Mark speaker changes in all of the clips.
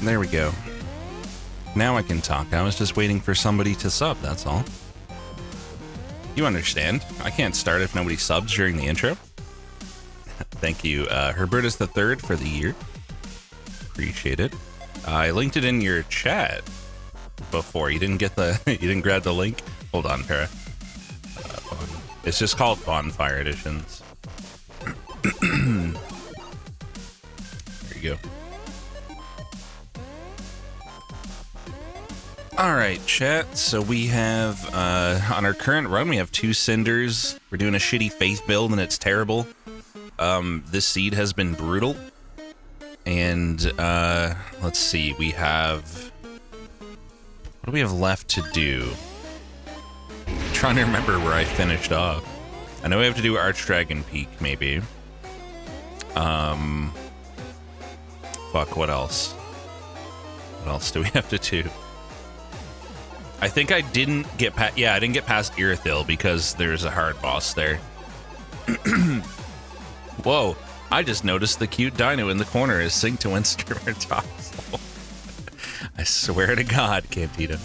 Speaker 1: There we go. Now I can talk. I was just waiting for somebody to sub, that's all. You understand. I can't start if nobody subs during the intro. Thank you, Herbertus the Third, for the year. Appreciate it. I linked it in your chat before. You didn't get the... you didn't grab the link? Hold on, Para. It's just called Bonfire Editions. There you go. Alright, chat. So we have, on our current run, we have 2 Cinders. We're doing a shitty Faith build, and it's terrible. This seed has been brutal. And, let's see, we have... what do we have left to do? I'm trying to remember where I finished off. I know we have to do Archdragon Peak, maybe. Fuck, what else? What else do we have to do? I think I didn't get past... yeah, I didn't get past Irithyll because there's a hard boss there. Whoa, I just noticed the cute dino in the corner is synced to instrumental. I swear to God, Cantina.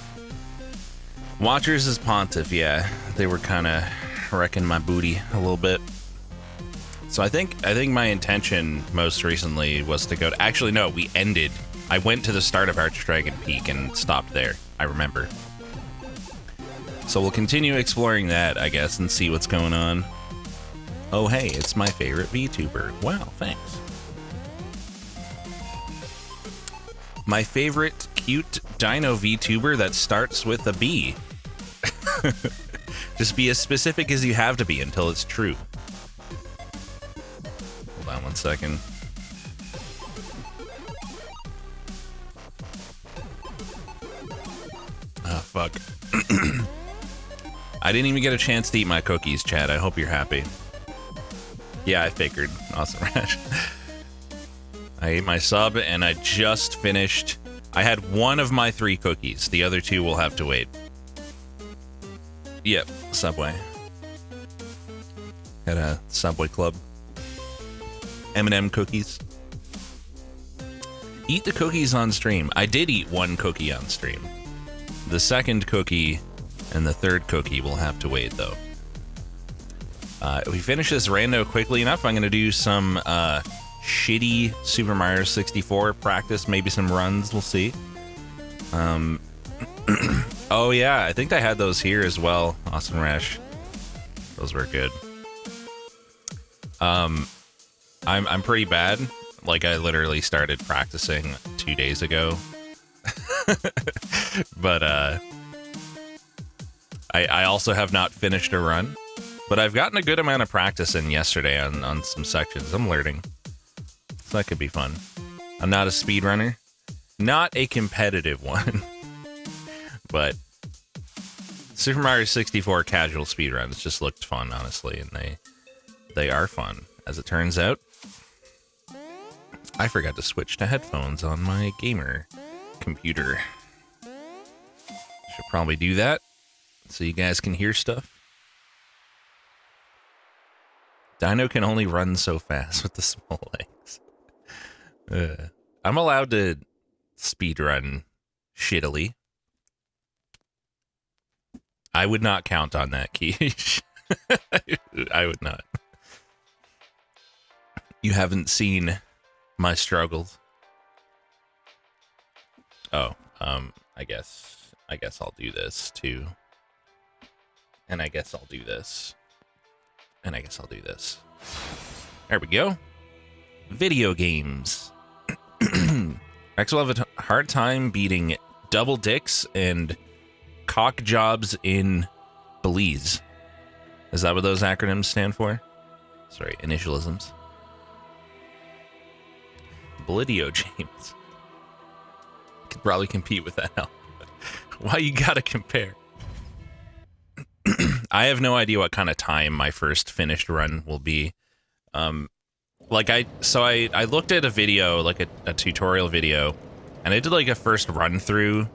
Speaker 1: Watchers is Pontiff, yeah. They were kind of wrecking my booty a little bit. So I think my intention most recently was to go to... actually, no, we ended. I went to the start of Archdragon Peak and stopped there. I remember. So we'll continue exploring that, I guess, and see what's going on. Oh, hey, it's my favorite VTuber. Wow, thanks. My favorite cute dino VTuber that starts with a B. Just be as specific as you have to be until it's true. Hold on one second. Oh, fuck. I didn't even get a chance to eat my cookies, Chad. I hope you're happy. Yeah, I figured. Awesome, Rash. I ate my sub, and I just finished... I had one of my 3 cookies. The other 2 will have to wait. Yep, Subway. At a Subway Club. M&M cookies. Eat the cookies on stream. I did eat 1 cookie on stream. The second cookie and the third cookie will have to wait, though. If we finish this rando quickly enough, I'm going to do some shitty Super Mario 64 practice, maybe some runs, we'll see. Oh yeah, I think I had those here as well, Awesome Rash. Those were good. I'm pretty bad. Like, I literally started practicing 2 days ago. But I also have not finished a run. But I've gotten a good amount of practice in yesterday on some sections. I'm learning. So that could be fun. I'm not a speedrunner. Not a competitive one. But Super Mario 64 casual speedruns just looked fun, honestly. And they are fun, as it turns out. I forgot to switch to headphones on my gamer computer. Should probably do that so you guys can hear stuff. Dino can only run so fast with the small legs. I'm allowed to speedrun shittily. I would not count on that, Keish. I would not. You haven't seen my struggles. Oh, I guess I'll do this too. And I guess I'll do this. And I guess I'll do this. There we go. Video games. Rex will have a hard time beating double dicks and cock jobs in Belize. Is that what those acronyms stand for? Sorry, initialisms. Blidio James. Could probably compete with that hell. Why you gotta compare? I have no idea what kind of time my first finished run will be. Like I looked at a video, like a tutorial video, and I did like a first run through,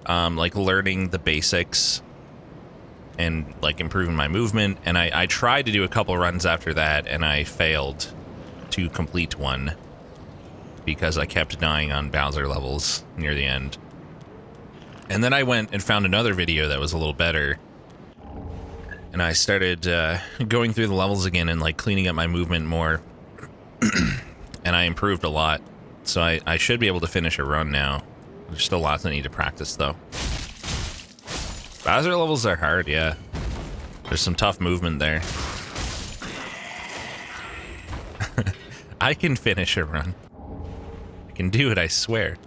Speaker 1: like learning the basics and like improving my movement. And I tried to do a couple runs after that, and I failed to complete one. because I kept dying on Bowser levels near the end. And then I went and found another video that was a little better. And I started going through the levels again and like cleaning up my movement more. And I improved a lot. So I should be able to finish a run now. There's still lots I need to practice though. Bowser levels are hard, yeah. There's some tough movement there. I can finish a run. I can do it, I swear.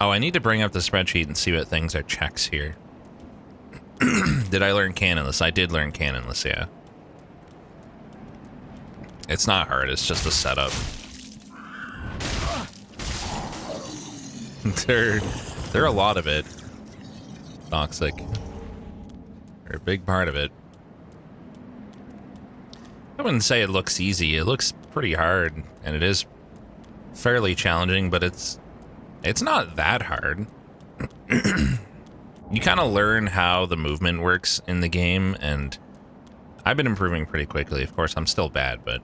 Speaker 1: Oh, I need to bring up the spreadsheet and see what things are checks here. Did I learn Canonless? I did learn Canonless, yeah. It's not hard, it's just a setup. They're a lot of it. Toxic. They're a big part of it. I wouldn't say it looks easy. It looks pretty hard, and it is fairly challenging, but it's not that hard. You kind of learn how the movement works in the game, and I've been improving pretty quickly. Of course, I'm still bad, but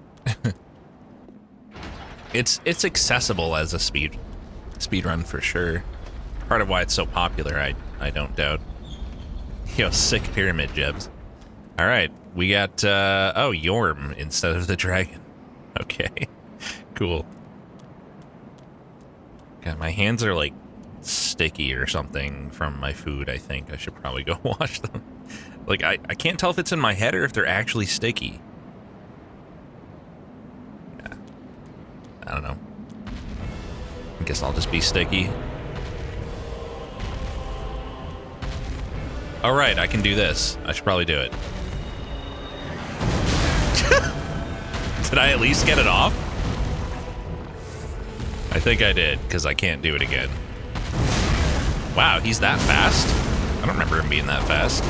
Speaker 1: it's accessible as a speed run for sure. Part of why it's so popular, I don't doubt. Yo, sick pyramid jebs. All right, we got oh, Yorm instead of the dragon. Okay, cool. God, my hands are like sticky or something from my food. I think I should probably go wash them. Like I can't tell if it's in my head or if they're actually sticky. Yeah. I don't know. I guess I'll just be sticky. All right, I can do this. I should probably do it. Did I at least get it off? I think I did, because I can't do it again. Wow, he's that fast? I don't remember him being that fast.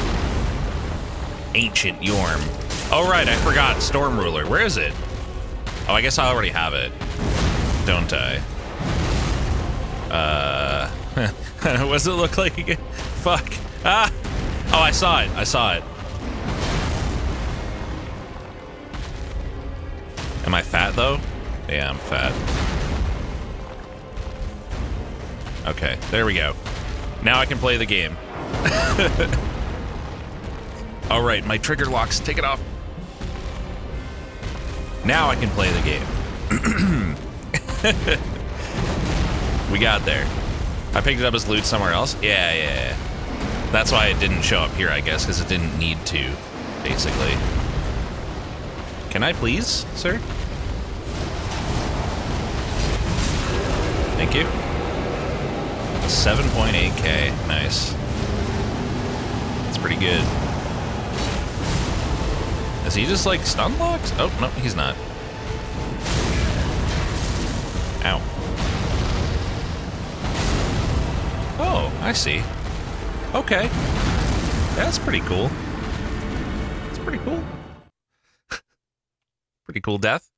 Speaker 1: Ancient Yorm. Oh, right, I forgot. Storm Ruler. Where is it? Oh, I guess I already have it. Don't I? What does it look like again? Fuck. Ah! Oh, I saw it. I saw it. Am I fat, though? Yeah, I'm fat. Okay, there we go. Now I can play the game. All right, my trigger locks. Take it off. Now I can play the game. We got there. I picked it up as loot somewhere else. Yeah. That's why it didn't show up here, I guess, because it didn't need to, basically. Can I please, sir? Thank you. 7.8K. Nice. That's pretty good. Is he just, like, stun locked? Oh, no, he's not. Ow. Oh, I see. Okay. That's pretty cool. That's pretty cool. Pretty cool death.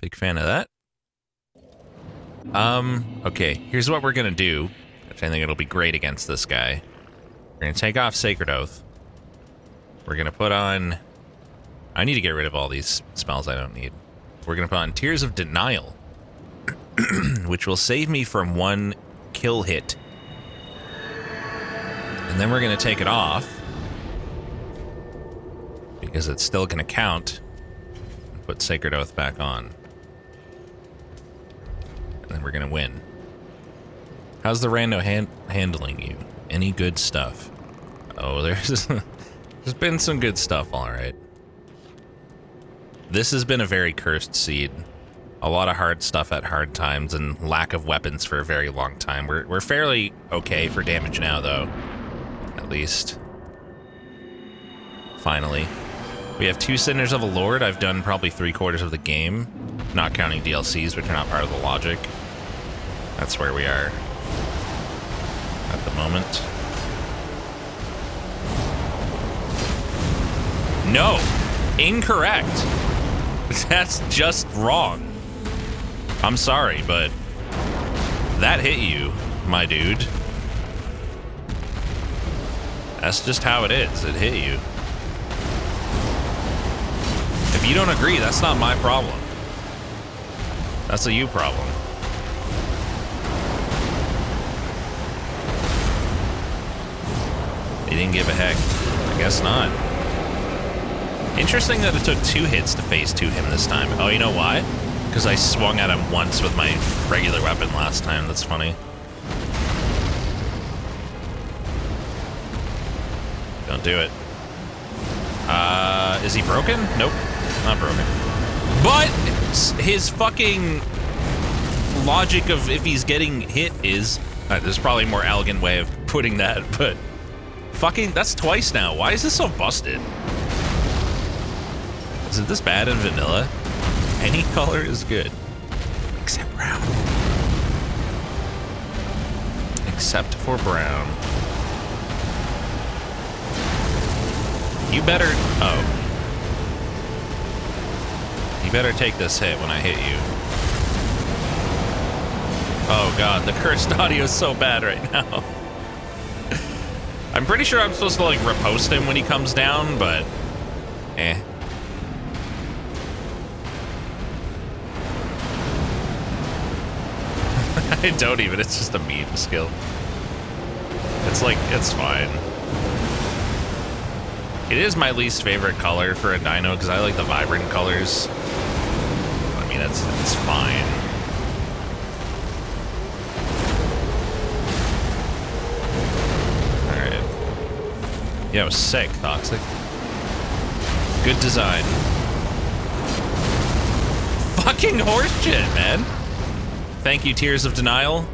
Speaker 1: Big fan of that. Okay, here's what we're gonna do, which I think it'll be great against this guy. We're gonna take off Sacred Oath. We're gonna put on... I need to get rid of all these spells I don't need. We're gonna put on Tears of Denial, which will save me from one kill hit. And then we're gonna take it off, because it's still gonna count, and put Sacred Oath back on. And then we're gonna win. How's the rando handling you? Any good stuff? Oh, there's been some good stuff, all right. This has been a very cursed seed. A lot of hard stuff at hard times and lack of weapons for a very long time. We're fairly okay for damage now, though. At least. Finally. We have 2 Sinners of a Lord. I've done probably 3/4 of the game, not counting DLCs, which are not part of the logic. That's where we are at the moment. No! Incorrect! That's just wrong. I'm sorry, but that hit you, my dude. That's just how it is. It hit you. If you don't agree, that's not my problem. That's a you problem. He didn't give a heck. I guess not. Interesting that it took 2 hits to phase 2 him this time. Oh, you know why? Because I swung at him once with my regular weapon last time. That's funny. Don't do it. Is he broken? Nope, not broken. But his fucking logic of if he's getting hit is... there's probably a more elegant way of putting that, but... Fucking, that's twice now. Why is this so busted? Is it this bad in vanilla? Any color is good. Except brown. Except for brown. You better... Oh. You better take this hit when I hit you. Oh god, the cursed audio is so bad right now. I'm pretty sure I'm supposed to, like, riposte him when he comes down, but... Eh. I don't even, it's just a meme skill. It's like, it's fine. It is my least favorite color for a dino, because I like the Wyvern colors. I mean, it's fine. Alright. Yeah, it was sick, Toxic. Good design. Fucking horseshit, man. Thank you, Tears of Denial,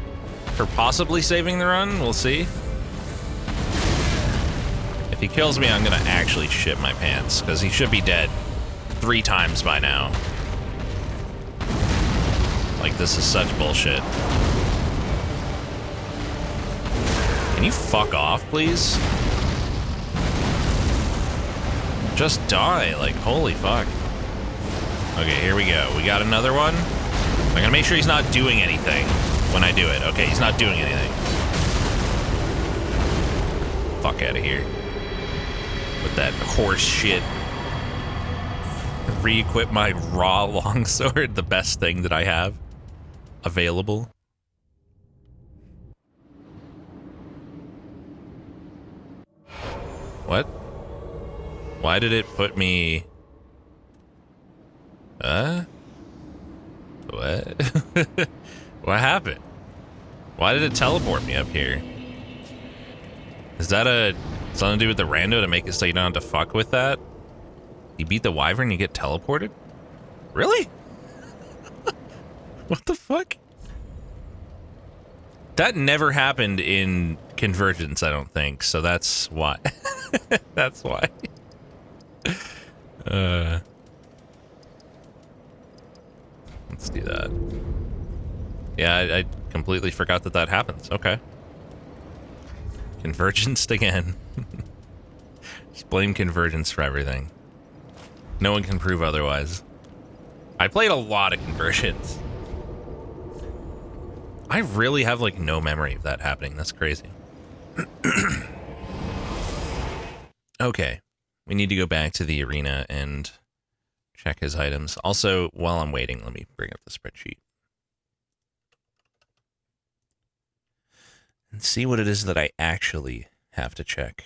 Speaker 1: for possibly saving the run. We'll see. If he kills me, I'm gonna actually shit my pants, because he should be dead 3 times by now. Like, this is such bullshit. Can you fuck off, please? Just die, like, holy fuck. Okay, here we go. We got another one. I'm gonna make sure he's not doing anything when I do it. Okay, he's not doing anything. Fuck out of here. With that horse shit. Re-equip my raw longsword, the best thing that I have available. What? Why did it put me... What? What happened? Why did it teleport me up here? Is that something to do with the rando to make it so you don't have to fuck with that? You beat the Wyvern, you get teleported? Really? What the fuck? That never happened in Convergence, I don't think, so that's why. That's why. Let's do that. Yeah, I completely forgot that that happens. Okay. Convergence again. Just blame Convergence for everything. No one can prove otherwise. I played a lot of Convergence. I really have, like, no memory of that happening. That's crazy. Okay. We need to go back to the arena and check his items. Also, while I'm waiting, let me bring up the spreadsheet. And see what it is that I actually have to check.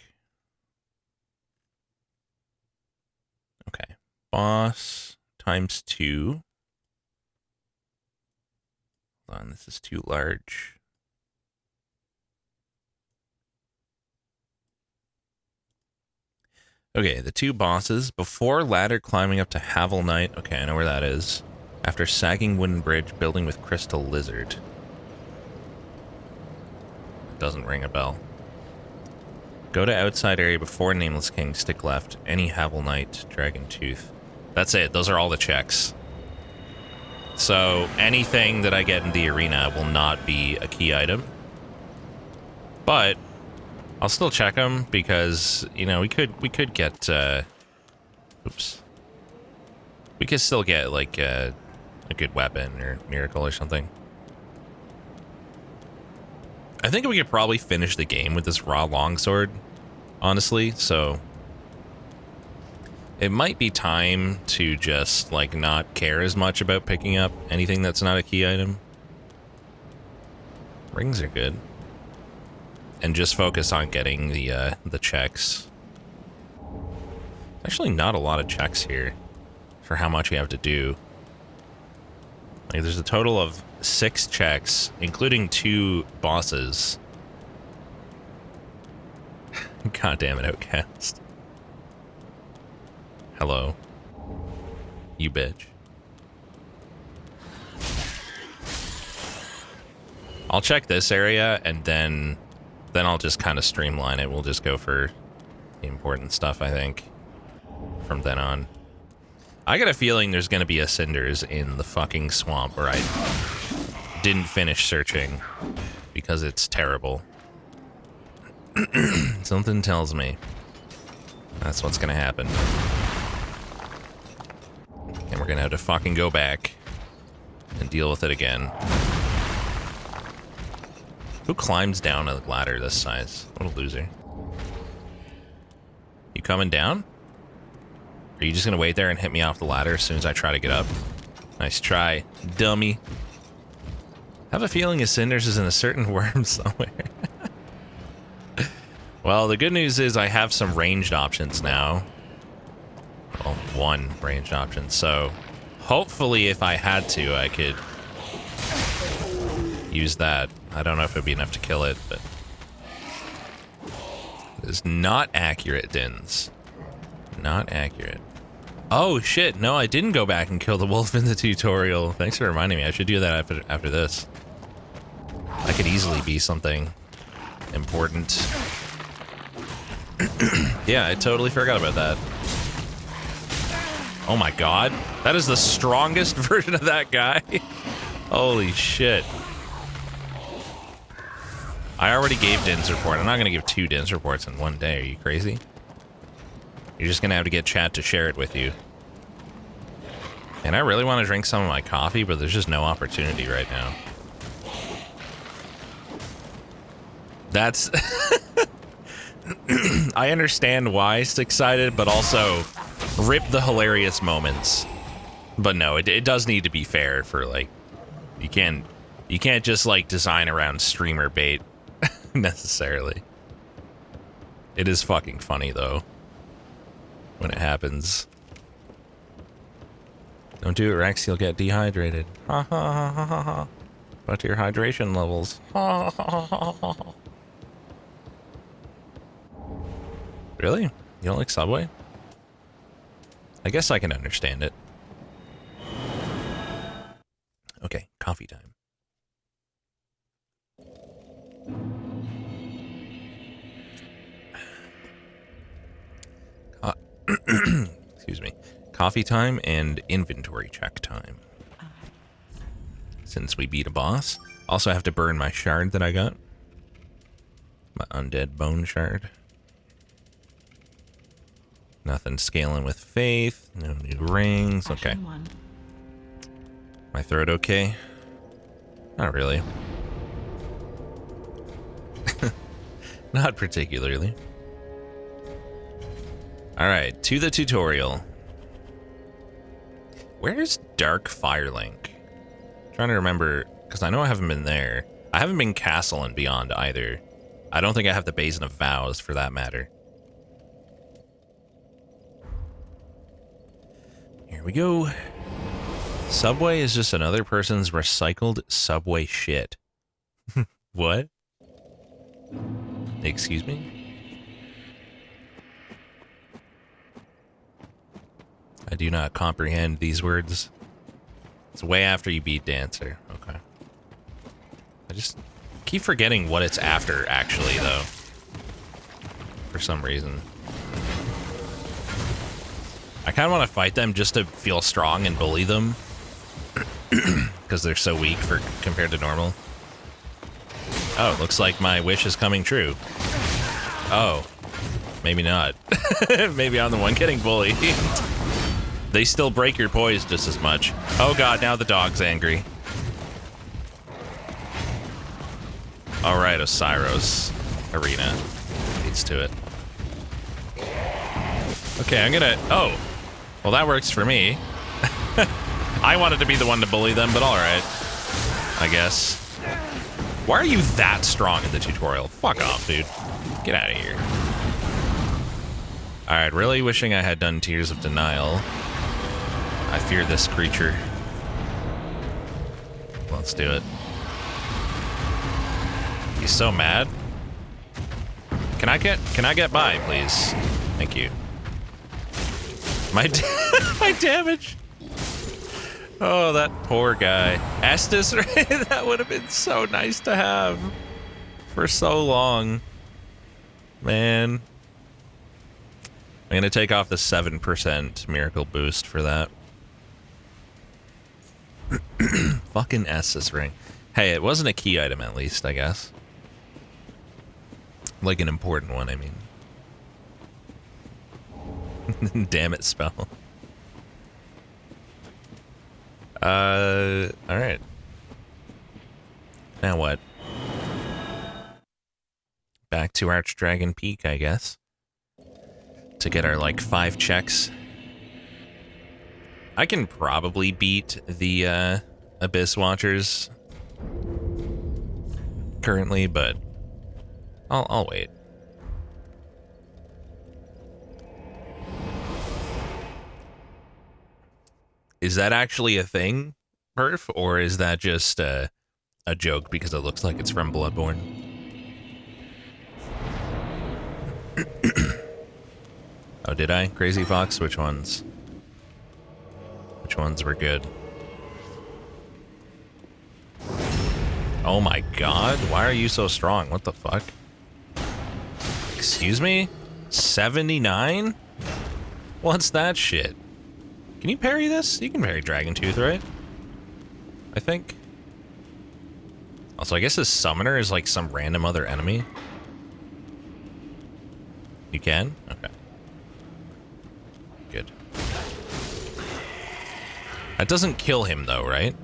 Speaker 1: Okay. Boss times 2. Hold on, this is too large. Okay, the 2 bosses. Before ladder climbing up to Havel Knight. Okay, I know where that is. After sagging wooden bridge, building with crystal lizard. Doesn't ring a bell. Go to outside area before Nameless King, stick left. Any Havel Knight, Dragon Tooth. That's it. Those are all the checks. So anything that I get in the arena will not be a key item. But I'll still check them because, you know, we could get oops. We could still get like a good weapon or miracle or something. I think we could probably finish the game with this raw longsword, honestly, so It might be time to just, like, not care as much about picking up anything that's not a key item. Rings are good. And just focus on getting the checks. Actually, not a lot of checks here for how much you have to do. Like, there's a total of 6 checks, including 2 bosses. God damn it, Outcast. Hello. You bitch. I'll check this area, and then I'll just kind of streamline it. We'll just go for the important stuff, I think, from then on. I got a feeling there's going to be a Cinders in the fucking swamp where I didn't finish searching because it's terrible. Something tells me that's what's going to happen. And we're going to have to fucking go back and deal with it again. Who climbs down a ladder this size? What a loser. You coming down? Are you just gonna wait there and hit me off the ladder as soon as I try to get up? Nice try, dummy. I have a feeling a Cinders is in a certain worm somewhere. Well, the good news is I have some ranged options now. Well, 1 ranged option, so hopefully if I had to, I could use that. I don't know if it'd be enough to kill it, but it's not accurate, Dins. Not accurate. Oh shit, no, I didn't go back and kill the wolf in the tutorial. Thanks for reminding me. I should do that after this. That could easily be something important. Yeah, I totally forgot about that. Oh my god. That is the strongest version of that guy. Holy shit. I already gave Din's report. I'm not going to give 2 Din's reports in one day. Are you crazy? You're just going to have to get chat to share it with you. And I really want to drink some of my coffee, but there's just no opportunity right now. That's... I understand why it's excited, but also rip the hilarious moments. But no, it does need to be fair for, like... You can't just, like, design around streamer bait. Necessarily. It is fucking funny though when it happens. Don't do it, Rex, you'll get dehydrated. Ha ha ha ha ha ha. But your hydration levels. Ha ha ha ha ha. Really? You don't like Subway? I guess I can understand it. Okay, coffee time. Excuse me. Coffee time and inventory check time. Since we beat a boss. Also have to burn my shard that I got. My undead bone shard. Nothing scaling with faith. No new rings. Okay. My throat okay? Not really. Not particularly. Alright, to the tutorial. Where's Dark Firelink? Trying to remember, because I know I haven't been there. I haven't been Castle and Beyond either. I don't think I have the Basin of Vows for that matter. Here we go. Subway is just another person's recycled subway shit. What? Excuse me? I do not comprehend these words. It's way after you beat Dancer. Okay. I just keep forgetting what it's after, actually, though. For some reason. I kind of want to fight them just to feel strong and bully them. Because they're so weak compared to normal. Oh, looks like my wish is coming true. Oh. Maybe not. Maybe I'm the one getting bullied. They still break your poise just as much. Oh god, now the dog's angry. Alright, Osiris Arena. Leads to it. Okay, I'm gonna... Oh, Well, that works for me. I wanted to be the one to bully them, but alright. I guess. Why are you that strong in the tutorial? Fuck off, dude. Get out of here. Alright, really wishing I had done Tears of Denial. I fear this creature. Let's do it. He's so mad. Can I get by, please? Thank you. My damage. Oh, that poor guy. Estus, right? That would have been so nice to have for so long. Man. I'm gonna take off the 7% miracle boost for that. Fucking Estus ring. Hey, it wasn't a key item at least, I guess. Like an important one, I mean. Damn it, spell. Alright. Now what? Back to Archdragon Peak, I guess. To get our, like, 5 checks. I can probably beat the, Abyss Watchers currently, but I'll wait. Is that actually a thing, Perf, or is that just a joke because it looks like it's from Bloodborne? Oh, did I? Crazy Fox? Which ones? Which ones were good? Oh my god, why are you so strong? What the fuck? Excuse me? 79? What's that shit? Can you parry this? You can parry Dragon Tooth, right? I think. Also, I guess this summoner is like some random other enemy. You can? Okay. Good. That doesn't kill him though, right?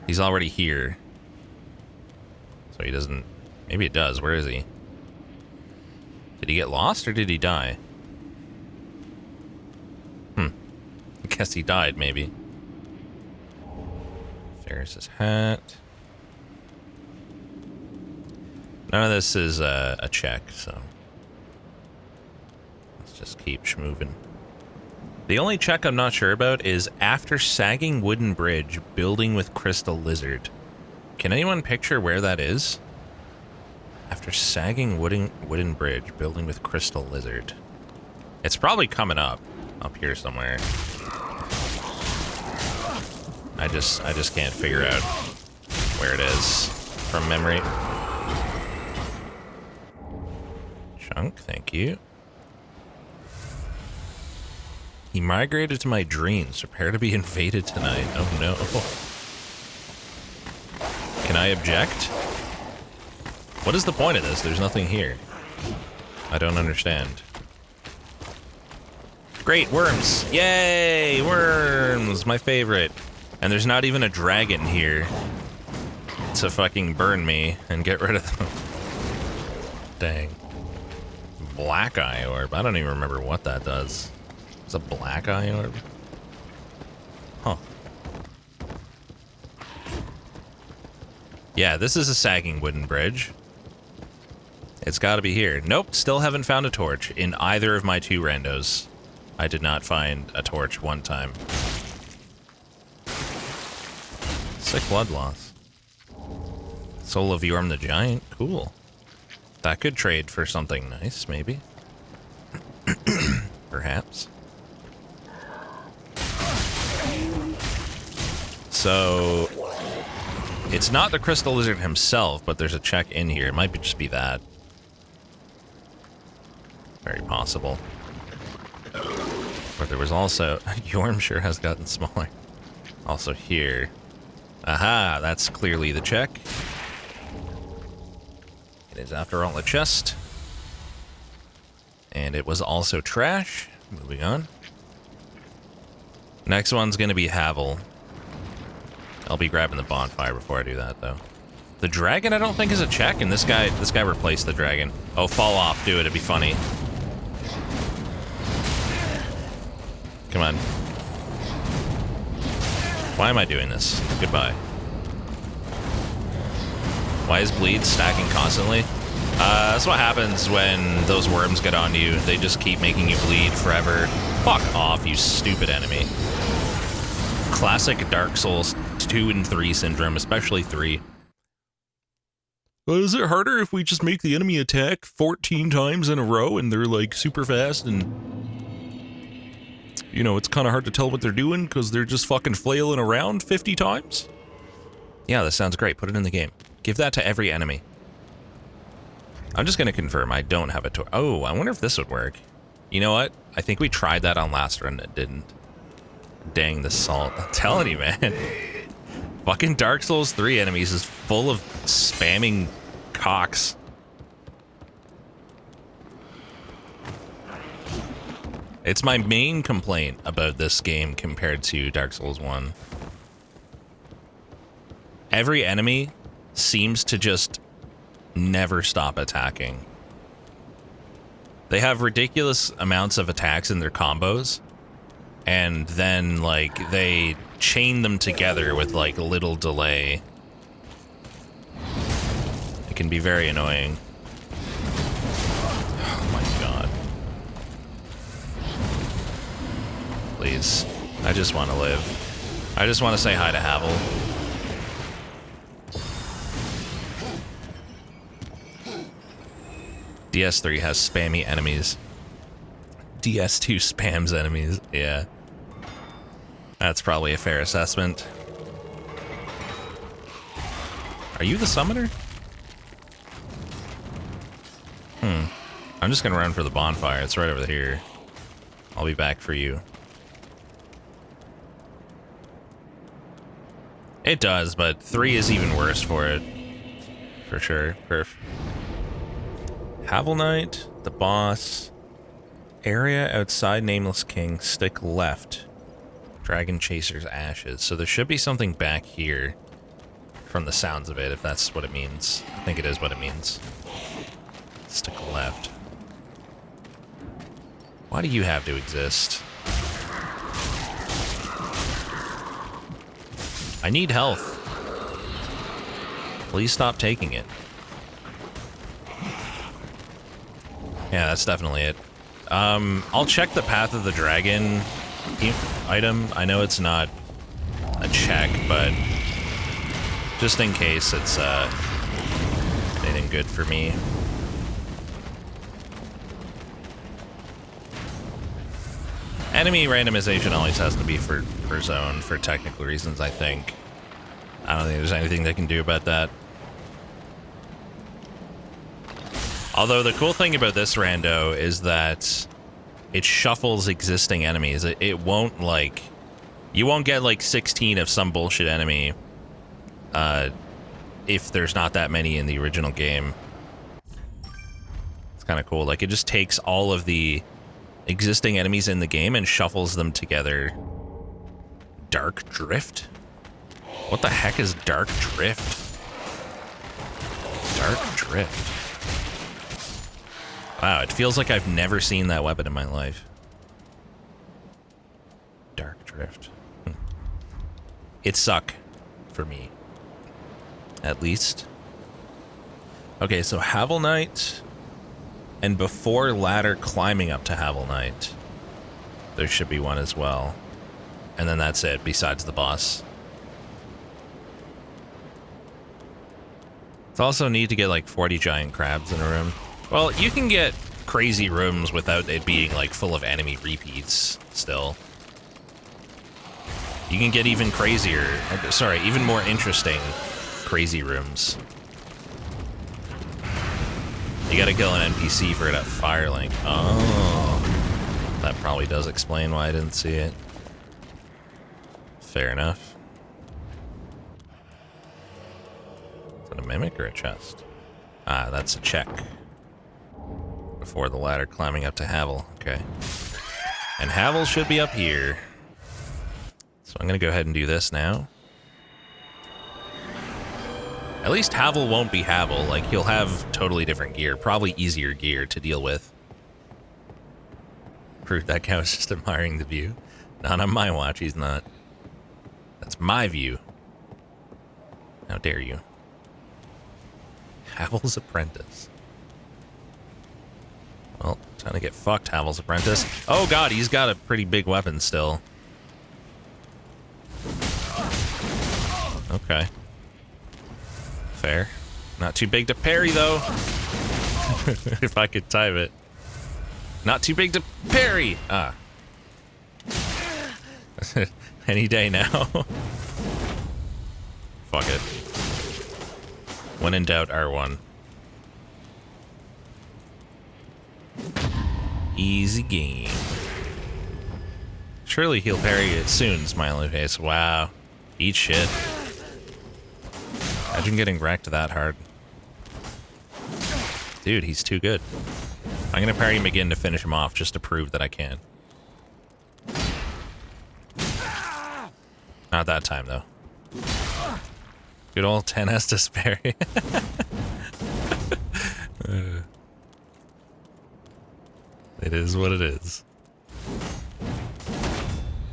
Speaker 1: He's already here. So he doesn't... Maybe it does. Where is he? Did he get lost or did he die? I guess he died, maybe. Ferris's hat. None of this is a check, so... Let's just keep schmoving. The only check I'm not sure about is after sagging wooden bridge, building with crystal lizard. Can anyone picture where that is? After sagging wooden bridge, building with crystal lizard. It's probably coming up here somewhere. I just can't figure out where it is from memory. Chunk, thank you. He migrated to my dreams. Prepare to be invaded tonight. Oh no. Can I object? What is the point of this? There's nothing here. I don't understand. Great, worms! Yay! Worms! My favorite. And there's not even a dragon here to fucking burn me and get rid of them. Dang. Black eye orb. I don't even remember what that does. It's a black eye orb? Huh. Yeah, this is a sagging wooden bridge. It's gotta be here. Nope, still haven't found a torch in either of my 2 randos. I did not find a torch one time. Sick blood loss. Soul of Yorm the Giant. Cool. That could trade for something nice, maybe. Perhaps. So... It's not the Crystal Lizard himself, but there's a check in here. It might just be that. Very possible. But there was also... Yorm sure has gotten smaller. Also here. Aha, that's clearly the check. It is, after all, a chest. And it was also trash. Moving on. Next one's gonna be Havel. I'll be grabbing the bonfire before I do that, though. The dragon, I don't think, is a check, and this guy replaced the dragon. Oh, fall off, do it, it'd be funny. Come on. Why am I doing this? Goodbye. Why is bleed stacking constantly? That's what happens when those worms get on you. They just keep making you bleed forever. Fuck off, you stupid enemy. Classic Dark Souls 2 and 3 syndrome, especially 3. Is it harder if we just make the enemy attack 14 times in a row and they're like super fast and... You know, it's kind of hard to tell what they're doing because they're just fucking flailing around 50 times? Yeah, that sounds great. Put it in the game. Give that to every enemy. I'm just going to confirm I don't have a torch. Oh, I wonder if this would work. You know what? I think we tried that on last run and it didn't. Dang the salt. I'm telling you, man. Fucking Dark Souls 3 enemies is full of spamming cocks. It's my main complaint about this game compared to Dark Souls 1. Every enemy seems to just never stop attacking. They have ridiculous amounts of attacks in their combos, and then, like, they chain them together with, like, little delay. It can be very annoying. Oh my god. Please. I just want to live. I just want to say hi to Havel. DS3 has spammy enemies. DS2 spams enemies. Yeah. That's probably a fair assessment. Are you the summoner? I'm just gonna run for the bonfire. It's right over here. I'll be back for you. It does, but 3 is even worse for it. For sure. Perf. Havel Knight, the boss. Area outside Nameless King, stick left. Dragon Chaser's ashes. So there should be something back here from the sounds of it, if that's what it means. I think it is what it means. Stick left. Why do you have to exist? I need health. Please stop taking it. Yeah, that's definitely it. I'll check the Path of the Dragon item. I know it's not a check, but just in case it's anything good for me. Enemy randomization always has to be for zone for technical reasons, I think. I don't think there's anything they can do about that. Although the cool thing about this rando is that it shuffles existing enemies. It won't, like... You won't get, like, 16 of some bullshit enemy if there's not that many in the original game. It's kind of cool. Like, it just takes all of the existing enemies in the game and shuffles them together. Dark Drift? What the heck is Dark Drift? Dark Drift. Wow, it feels like I've never seen that weapon in my life. Dark Drift. It suck for me. At least. Okay, so Havel Knight, and before ladder climbing up to Havel Knight, there should be one as well. And then that's it, besides the boss. It's also neat to get like 40 giant crabs in a room. Well, you can get crazy rooms without it being like full of enemy repeats still. You can get even crazier, sorry, even more interesting crazy rooms. You gotta kill an NPC for it at Firelink. Oh, that probably does explain why I didn't see it. Fair enough. Is it a mimic or a chest? Ah, that's a check. Before the ladder climbing up to Havel. Okay. And Havel should be up here. So I'm gonna go ahead and do this now. At least Havel won't be Havel. Like, he'll have totally different gear. Probably easier gear to deal with. Proof that guy was just admiring the view. Not on my watch, he's not. That's my view. How dare you. Havel's Apprentice. Well, time to get fucked, Havel's Apprentice. Oh god, he's got a pretty big weapon still. Okay. Fair. Not too big to parry, though. If I could time it. Not too big to parry! Ah. Any day now. Fuck it. When in doubt, R1. Easy game. Surely he'll parry it soon, smiley face. Wow. Eat shit. Imagine getting wrecked that hard. Dude, he's too good. I'm gonna parry him again to finish him off, just to prove that I can. Not that time, though. Good old 10 Estus parry. It is what it is.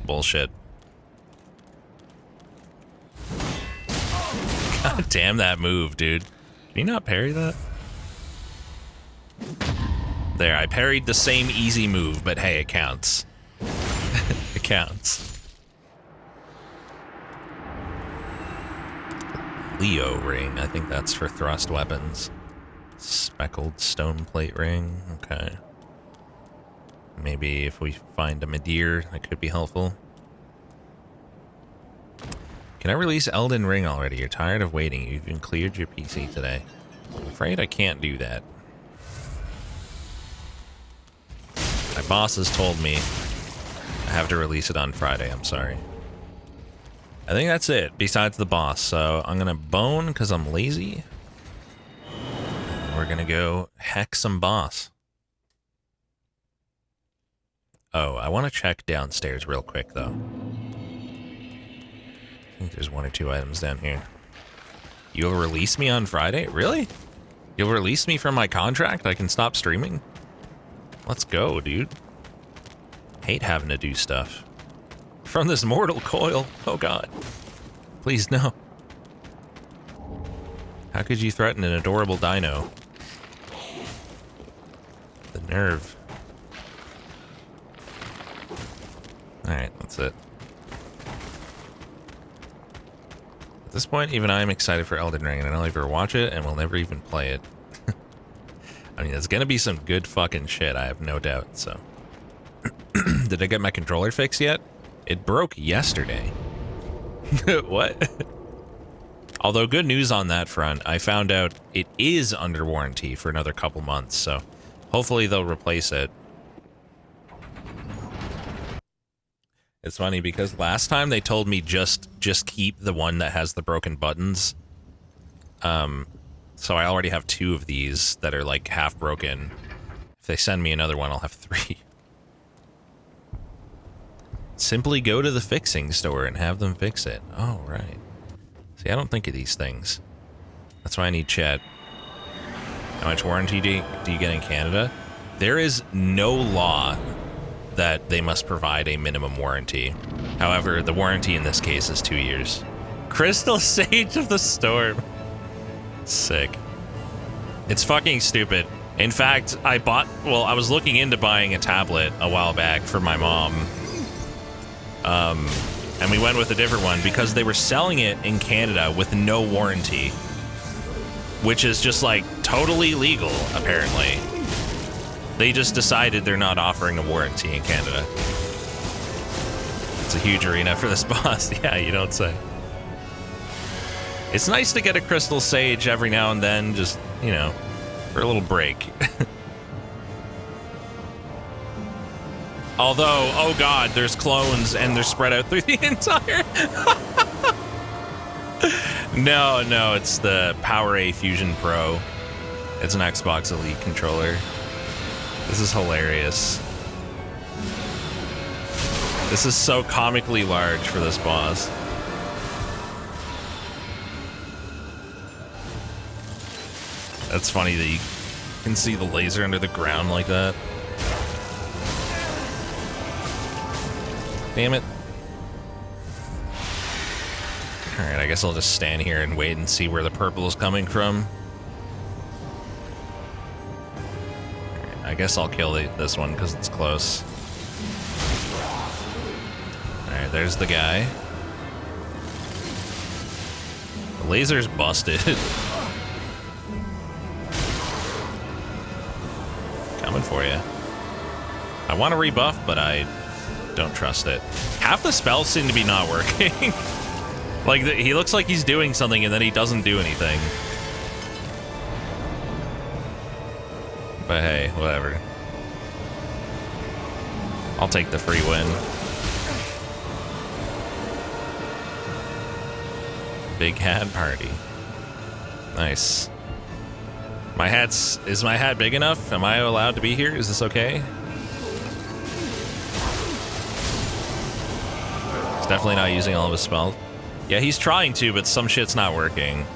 Speaker 1: Bullshit. God damn that move, dude. Can you not parry that? There, I parried the same easy move, but hey, it counts. It counts. Leo ring, I think that's for thrust weapons. Speckled stone plate ring, okay. Maybe if we find a Midir, that could be helpful. Can I release Elden Ring already? You're tired of waiting. You've even cleared your PC today. I'm afraid I can't do that. My boss has told me I have to release it on Friday. I'm sorry. I think that's it, besides the boss. So I'm going to bone because I'm lazy. We're going to go heck some boss. Oh, I want to check downstairs real quick, though. I think there's 1 or 2 items down here. You'll release me on Friday? Really? You'll release me from my contract? I can stop streaming? Let's go, dude. Hate having to do stuff. From this mortal coil. Oh, God. Please, no. How could you threaten an adorable dino? The nerve. Alright, that's it. At this point, even I'm excited for Elden Ring, and I'll never watch it, and we'll never even play it. I mean, there's gonna be some good fucking shit, I have no doubt, so. Did I get my controller fixed yet? It broke yesterday. What? Although, good news on that front, I found out it is under warranty for another couple months, so hopefully they'll replace it. It's funny because last time they told me just keep the one that has the broken buttons. So I already have 2 of these that are like half broken. If they send me another one, I'll have 3. Simply go to the fixing store and have them fix it. Oh, right. See, I don't think of these things. That's why I need chat. How much warranty do you get in Canada? There is no law that they must provide a minimum warranty. However, the warranty in this case is 2 years. Crystal Sage of the Storm. Sick. It's fucking stupid. In fact, I was looking into buying a tablet a while back for my mom. And we went with a different one because they were selling it in Canada with no warranty. Which is just like totally legal, apparently. They just decided they're not offering a warranty in Canada. It's a huge arena for this boss. Yeah, you don't say. It's nice to get a Crystal Sage every now and then, just, you know, for a little break. Although, oh god, there's clones and they're spread out through the entire... No, it's the PowerA Fusion Pro. It's an Xbox Elite controller. This is hilarious. This is so comically large for this boss. That's funny that you can see the laser under the ground like that. Damn it. Alright, I guess I'll just stand here and wait and see where the purple is coming from. Right, I guess I'll kill this one because it's close. Alright, there's the guy. The laser's busted. Coming for you. I want to rebuff, but I don't trust it. Half the spells seem to be not working. Like, he looks like he's doing something and then he doesn't do anything. But hey, whatever. I'll take the free win. Big hat party. Nice. Is my hat big enough? Am I allowed to be here? Is this okay? He's definitely not using all of his spells. Yeah, he's trying to, but some shit's not working.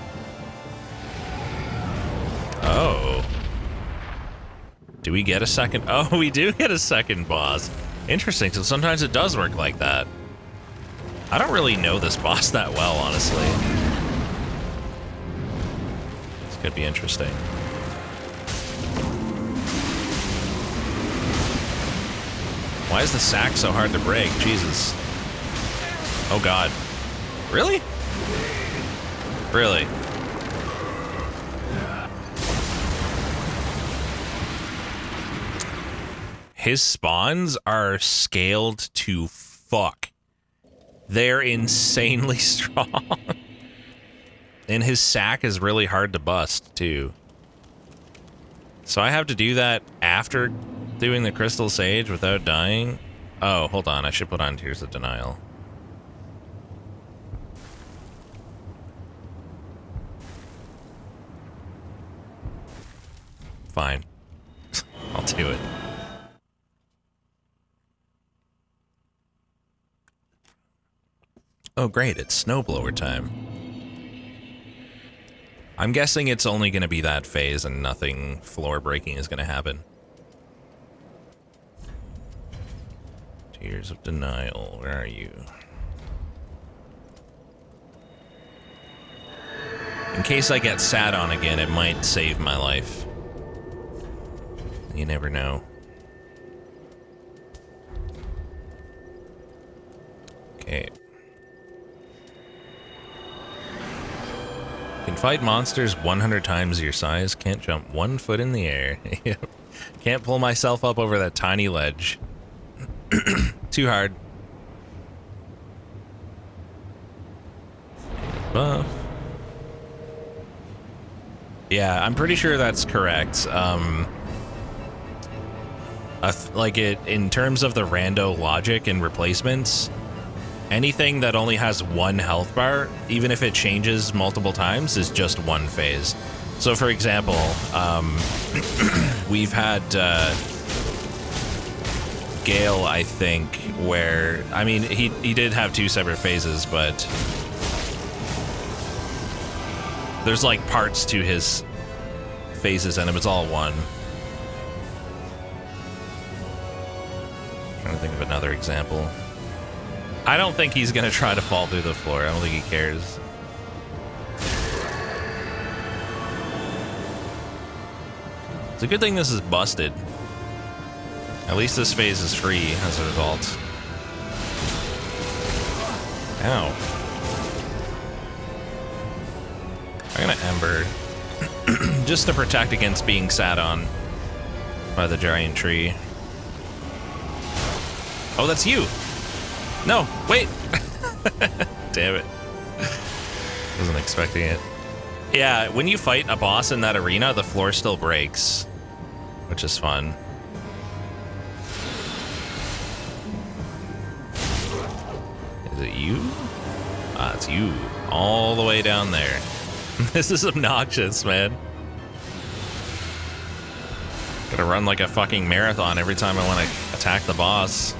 Speaker 1: Oh. Do we get a second? Oh, we do get a second boss. Interesting, so sometimes it does work like that. I don't really know this boss that well, honestly. This could be interesting. Why is the sack so hard to break? Jesus. Oh god. Really? Really? His spawns are scaled to fuck. They're insanely strong. And his sack is really hard to bust, too. So I have to do that after doing the Crystal Sage without dying? Oh, hold on. I should put on Tears of Denial. Fine. I'll do it. Oh great, it's snowblower time. I'm guessing it's only going to be that phase and nothing floor breaking is going to happen. Tears of Denial, where are you? In case I get sat on again, it might save my life. You never know. Okay. Can fight monsters 100 times your size. Can't jump 1 foot in the air. Can't pull myself up over that tiny ledge. Too hard. Buff. Yeah, I'm pretty sure that's correct. Like in terms of the rando logic and replacements, anything that only has 1 health bar, even if it changes multiple times, is just 1 phase. So for example, we've had Gale, I think, where, I mean, he did have 2 separate phases, but there's like parts to his phases and it was all 1. Trying to think of another example. I don't think he's gonna try to fall through the floor. I don't think he cares. It's a good thing this is busted. At least this phase is free as a result. Ow. I'm gonna Ember. Just to protect against being sat on by the giant tree. Oh, that's you! No, wait! Damn it. Wasn't expecting it. Yeah, when you fight a boss in that arena, the floor still breaks, which is fun. Is it you? Ah, it's you. All the way down there. This is obnoxious, man. Gotta run like a fucking marathon every time I want to attack the boss.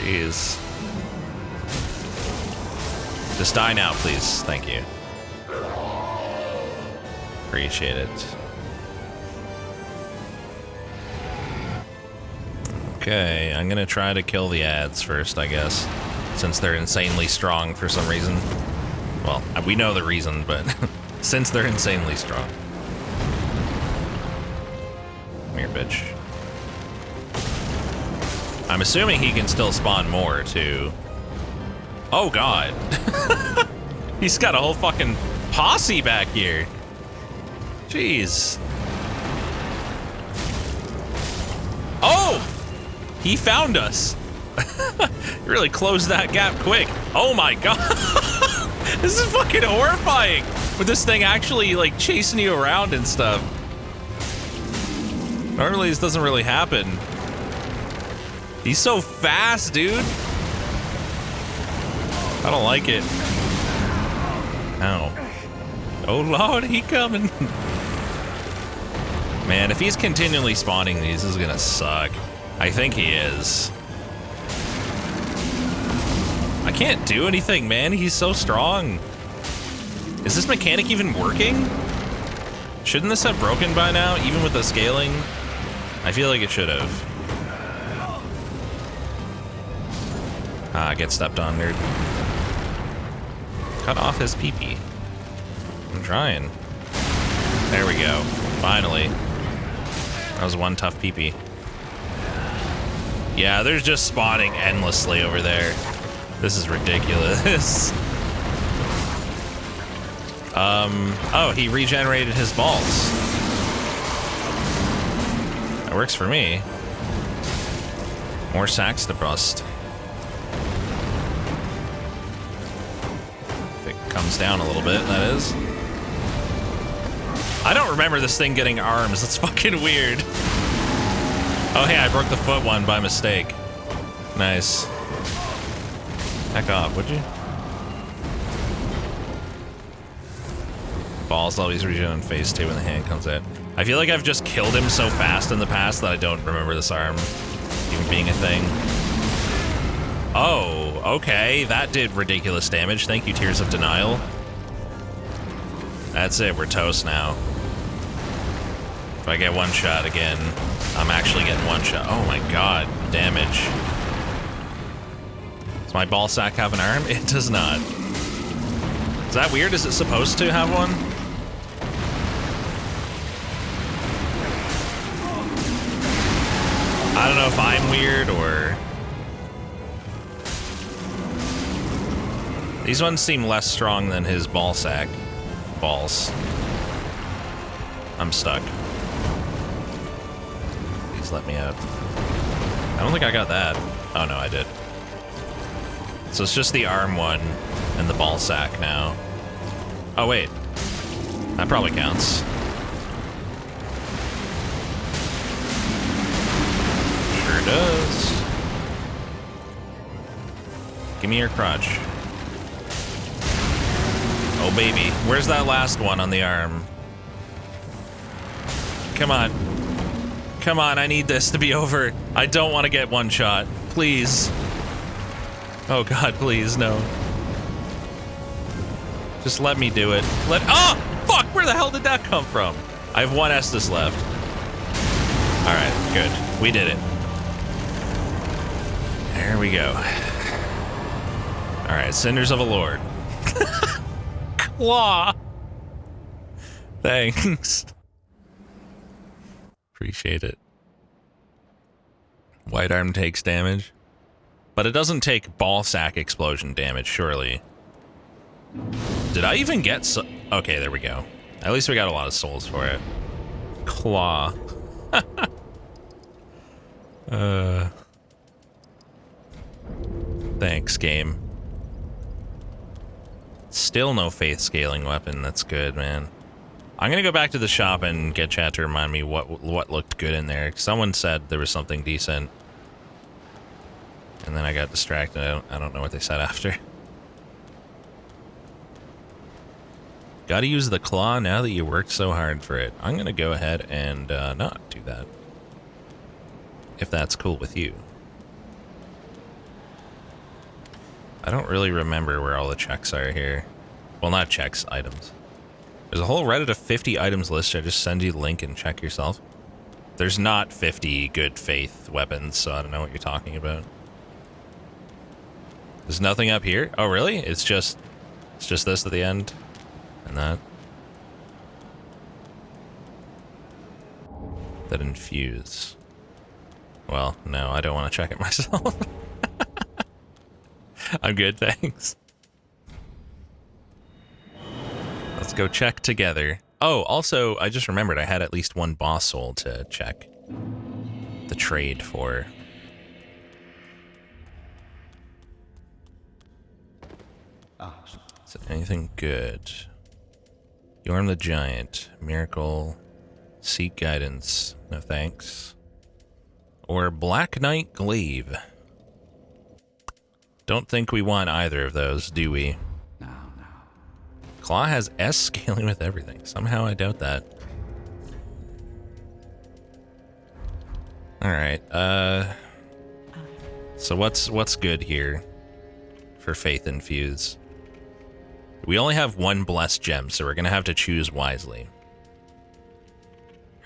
Speaker 1: Jeez. Just die now, please. Thank you. Appreciate it. Okay, I'm gonna try to kill the ads first, I guess, since they're insanely strong for some reason. Well, we know the reason, but since they're insanely strong. Come here, bitch. I'm assuming he can still spawn more, too. Oh, God. He's got a whole fucking posse back here. Jeez. Oh! He found us. You really closed that gap quick. Oh my god. This is fucking horrifying. With this thing actually like chasing you around and stuff. Normally this doesn't really happen. He's so fast, dude. I don't like it. Ow. Oh lord, he coming. Man, if he's continually spawning these, this is gonna suck. I think he is. I can't do anything, man. He's so strong. Is this mechanic even working? Shouldn't this have broken by now, even with the scaling? I feel like it should have. Ah, get stepped on, nerd. Cut off his pee-pee. I'm trying. There we go. Finally. That was one tough pee-pee. Yeah, they're just spawning endlessly over there. This is ridiculous. Oh, he regenerated his balls. That works for me. More sacks to bust. If it comes down a little bit, that is. I don't remember this thing getting arms. That's fucking weird. Oh, hey, I broke the foot one by mistake. Nice. Heck off, would you? Balls always regen on phase 2 when the hand comes out. I feel like I've just killed him so fast in the past that I don't remember this arm even being a thing. Oh, okay. That did ridiculous damage. Thank you, Tears of Denial. That's it. We're toast now. If I get one shot again, I'm actually getting one shot. Oh my god, damage. Does my ball sack have an arm? It does not. Is that weird? Is it supposed to have one? I don't know if I'm weird or... These ones seem less strong than his ball sack balls. I'm stuck. Please let me out. I don't think I got that. Oh no, I did. So it's just the arm one and the ball sack now. Oh wait, that probably counts. Sure does. Give me your crotch. Oh baby, where's that last one on the arm? Come on. Come on, I need this to be over. I don't want to get one shot. Please. Oh god, please, no. Just let me do it. Oh! Fuck! Where the hell did that come from? I have one Estus left. Alright, good. We did it. There we go. Alright, Cinders of a Lord. Claw! Thanks. Appreciate it. White arm takes damage. But it doesn't take ball sack explosion damage, surely. Did I even get so... Okay, there we go. At least we got a lot of souls for it. Claw. Thanks, game. Still no faith scaling weapon. That's good, man. I'm gonna go back to the shop and get chat to remind me what looked good in there. Someone said there was something decent. And then I got distracted. I don't know what they said after. Gotta use the claw now that you worked so hard for it. I'm gonna go ahead and not do that. If that's cool with you. I don't really remember where all the checks are here. Well, not checks, items. There's a whole Reddit of 50 items list. I just send you the link and check yourself. There's not 50 good faith weapons, so I don't know what you're talking about. There's nothing up here? Oh, really? It's just this at the end? And that? That infuse. Well, no, I don't want to check it myself. I'm good, thanks. Let's go check together. Oh, also, I just remembered I had at least one boss soul to check the trade for. Is it anything good? Yorm the Giant, Miracle, Seek Guidance, no thanks. Or Black Knight Glaive. Don't think we want either of those, do we? Claw has S scaling with everything. Somehow I doubt that. Alright, so what's good here for Faith Infuse? We only have one blessed gem, so we're gonna have to choose wisely.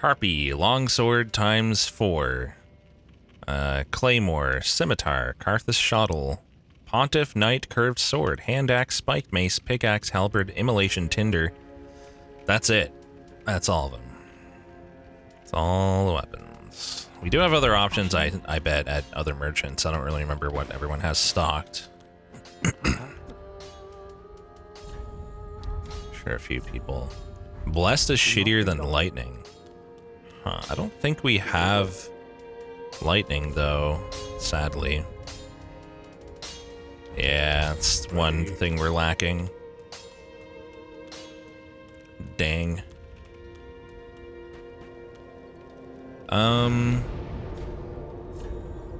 Speaker 1: Harpy, Longsword times 4. Claymore, Scimitar, Karthus Shottle, Pontiff, Knight, Curved Sword, Hand Axe, Spiked Mace, Pickaxe, Halberd, Immolation, Tinder. That's it. That's all of them. That's all the weapons. We do have other options, I bet, at other merchants. I don't really remember what everyone has stocked. Sure, a few people. Blessed is shittier than Lightning. Huh, I don't think we have Lightning, though, sadly. Yeah, that's one thing we're lacking. Dang.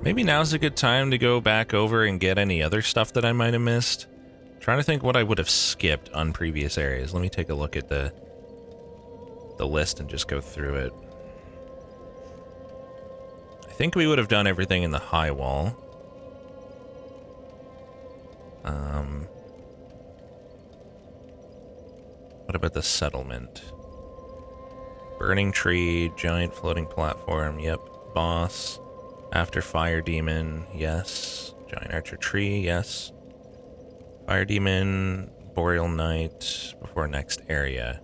Speaker 1: Maybe now's a good time to go back over and get any other stuff that I might have missed. Trying to think what I would have skipped on previous areas. Let me take a look at the list and just go through it. I think we would have done everything in the high wall. What about the settlement? Burning tree, giant floating platform, yep. Boss, after fire demon, yes. Giant archer tree, yes. Fire demon, boreal knight, before next area,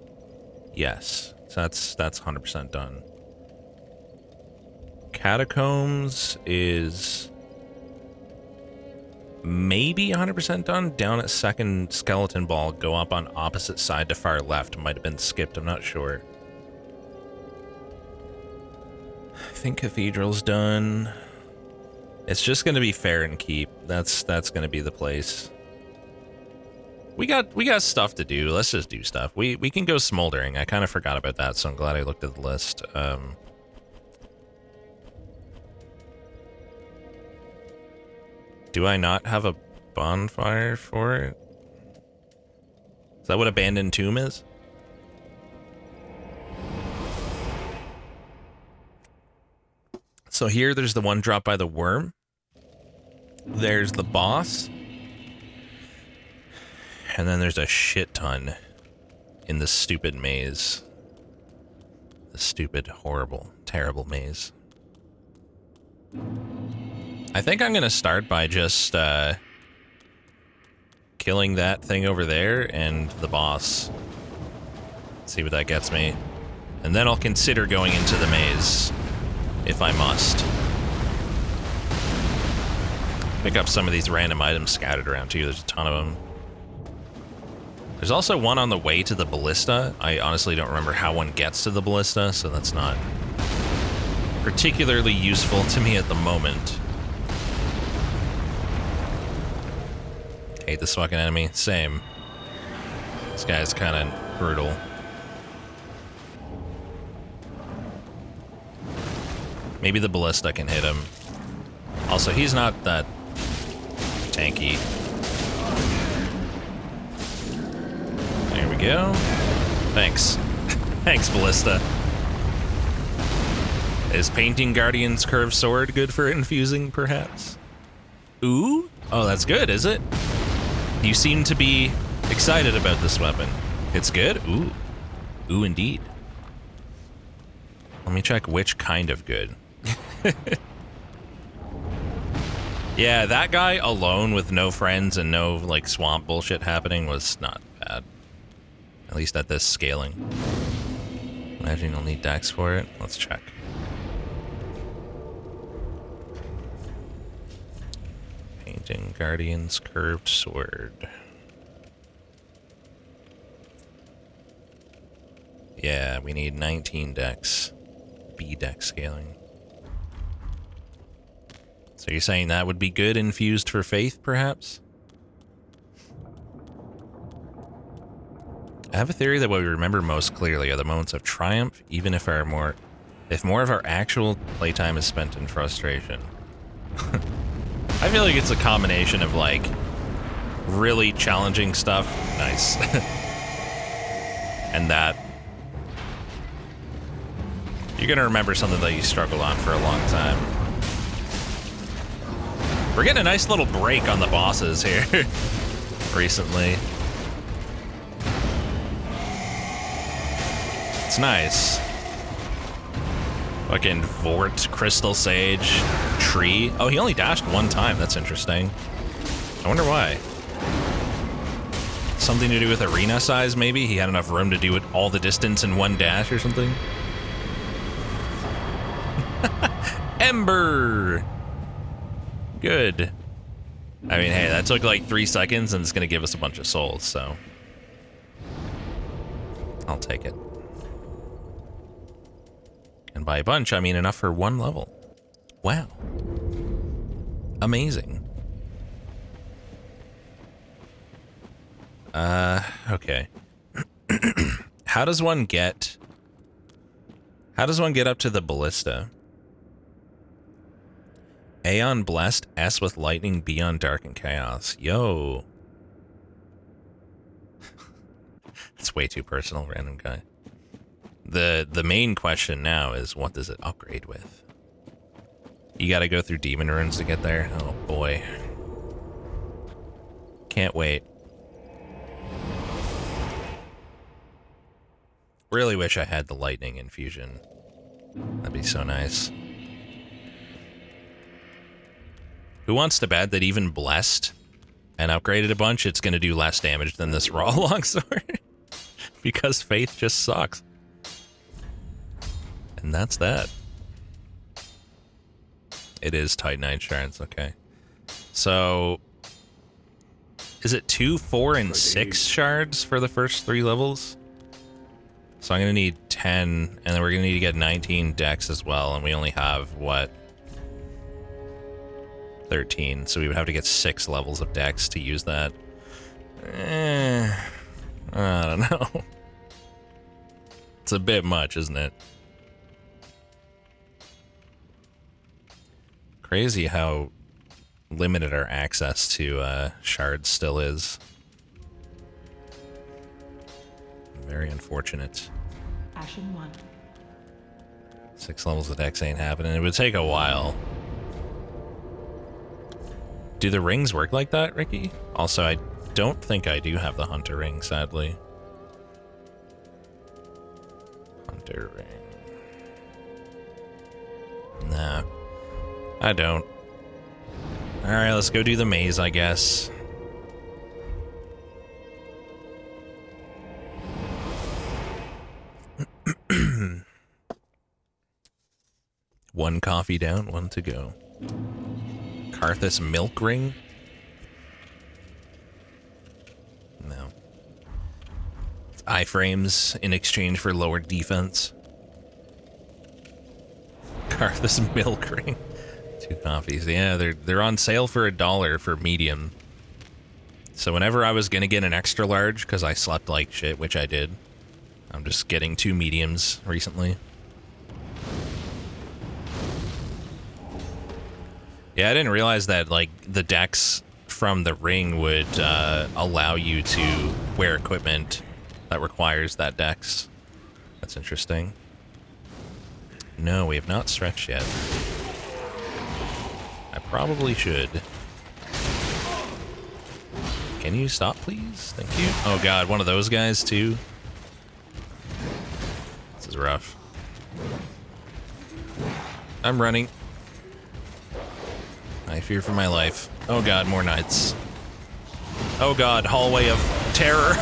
Speaker 1: yes. So that's 100% done. Catacombs is maybe 100% done. Down at second skeleton ball, go up on opposite side to far left. Might have been skipped, I'm not sure. I think cathedral's done. It's just gonna be fair and keep. That's gonna be the place. We got stuff to do. Let's just do stuff. We can go smoldering. I kind of forgot about that, so I'm glad I looked at the list. Do I not have a bonfire for it? Is that what Abandoned Tomb is? So here, there's the one dropped by the worm. There's the boss. And then there's a shit ton in the stupid maze. The stupid, horrible, terrible maze. I think I'm gonna start by just killing that thing over there and the boss. See what that gets me. And then I'll consider going into the maze, if I must. Pick up some of these random items scattered around too, there's a ton of them. There's also one on the way to the ballista. I honestly don't remember how one gets to the ballista, so that's not particularly useful to me at the moment. Hate this fucking enemy. Same. This guy's kind of brutal. Maybe the ballista can hit him. Also, he's not that tanky. There we go. Thanks. Thanks, ballista. Is Painting Guardian's Curved Sword good for infusing, perhaps? Ooh? Oh, that's good, is it? You seem to be excited about this weapon. It's good? Ooh. Ooh, indeed. Let me check which kind of good. Yeah, that guy alone with no friends and no, like, swamp bullshit happening was not bad. At least at this scaling. Imagine you'll need dex for it. Let's check. Painting Guardian's Curved Sword. Yeah, we need 19 dex. B dex scaling. So you're saying that would be good infused for faith, perhaps? I have a theory that what we remember most clearly are the moments of triumph, even if more of our actual playtime is spent in frustration. I feel like it's a combination of, like, really challenging stuff. Nice. And that. You're gonna remember something that you struggled on for a long time. We're getting a nice little break on the bosses here recently. It's nice. Fucking Vort, Crystal Sage, Tree. Oh, he only dashed one time. That's interesting. I wonder why. Something to do with arena size, maybe? He had enough room to do it all the distance in one dash or something? Ember! Good. I mean, hey, that took like 3 seconds and it's gonna give us a bunch of souls, so I'll take it. And by a bunch, I mean enough for 1 level. Wow. Amazing. Okay. How does one get up to the ballista? A on Blessed, S with Lightning, B on Dark and Chaos. Yo. It's way too personal, random guy. The main question now is, what does it upgrade with? You gotta go through demon runes to get there? Oh boy. Can't wait. Really wish I had the lightning infusion. That'd be so nice. Who wants to bet that even blessed and upgraded a bunch, it's going to do less damage than this raw longsword? Because faith just sucks. And that's that. It is Titanite shards, okay. So, is it 2, 4, and 6 shards for the first 3 levels? So I'm going to need 10, and then we're going to need to get 19 dex as well, and we only have, what? 13, so we would have to get 6 levels of dex to use that. I don't know. It's a bit much, isn't it? Crazy how limited our access to shards still is. Very unfortunate.
Speaker 2: Ashen 1.
Speaker 1: 6 levels of dex ain't happening. It would take a while. Do the rings work like that, Ricky? Also, I don't think I do have the Hunter Ring, sadly. Hunter Ring. Nah, I don't. Alright, let's go do the maze, I guess. One coffee down, 1 to go. Karthus Milk Ring? No. It's iframes in exchange for lower defense. Karthus Milk Ring. 2 coffees. Yeah, they're on sale for $1 for medium. So whenever I was gonna get an extra large, because I slept like shit, which I did, I'm just getting 2 mediums recently. Yeah, I didn't realize that, like, the dex from the ring would allow you to wear equipment that requires that dex. That's interesting. No, we have not stretched yet. I probably should. Can you stop, please? Thank you. Oh god, one of those guys, too? This is rough. I'm running. I fear for my life. Oh god, more knights. Oh god, hallway of terror.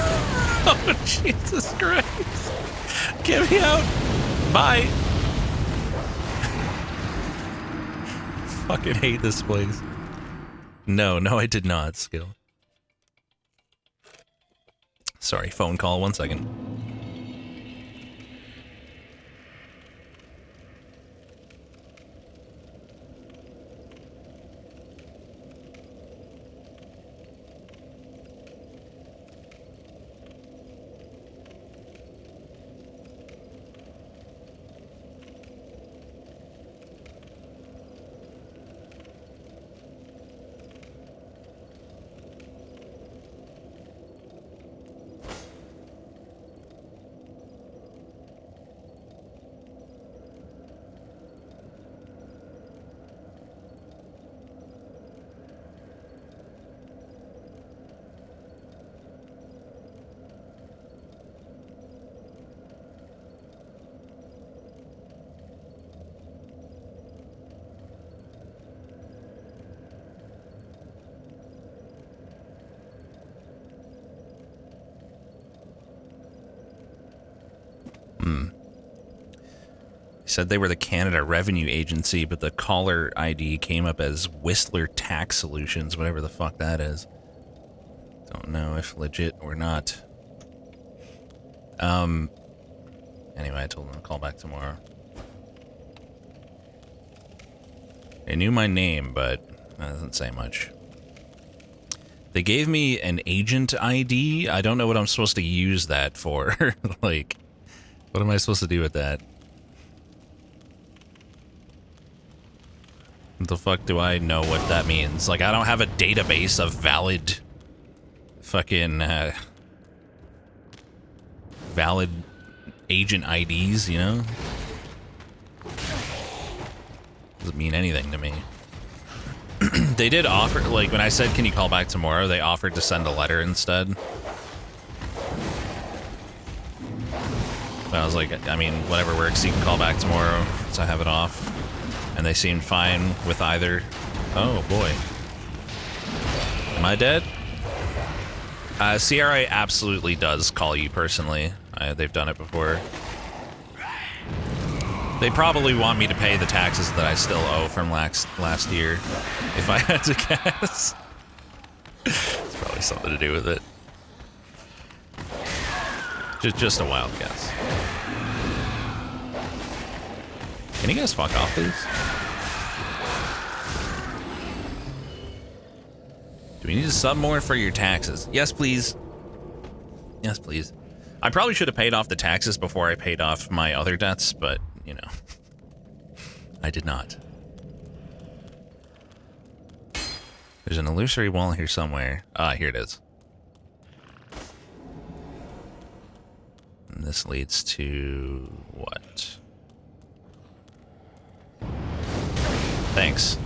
Speaker 1: Oh, Jesus Christ. Get me out. Bye. Fucking hate this place. No, I did not, Skill. Sorry, phone call, 1 second. Said they were the Canada Revenue Agency, but the caller ID came up as Whistler Tax Solutions, whatever the fuck that is. Don't know if legit or not. Anyway, I told them to call back tomorrow. They knew my name, but that doesn't say much. They gave me an agent ID. I don't know what I'm supposed to use that for. Like, what am I supposed to do with that? What the fuck do I know what that means? Like, I don't have a database of valid fucking valid agent IDs, you know? Doesn't mean anything to me. They did offer, like, when I said, can you call back tomorrow, they offered to send a letter instead. But I was like, I mean, whatever works, you can call back tomorrow, so I have it off. And they seemed fine with either. Oh, boy. Am I dead? CRA absolutely does call you personally. They've done it before. They probably want me to pay the taxes that I still owe from last year, if I had to guess. It's probably something to do with it. Just a wild guess. Can you guys fuck off, please? Do we need to sub more for your taxes? Yes, please. Yes, please. I probably should have paid off the taxes before I paid off my other debts, but, you know, I did not. There's an illusory wall here somewhere. Ah, here it is. And this leads to what? Thanks.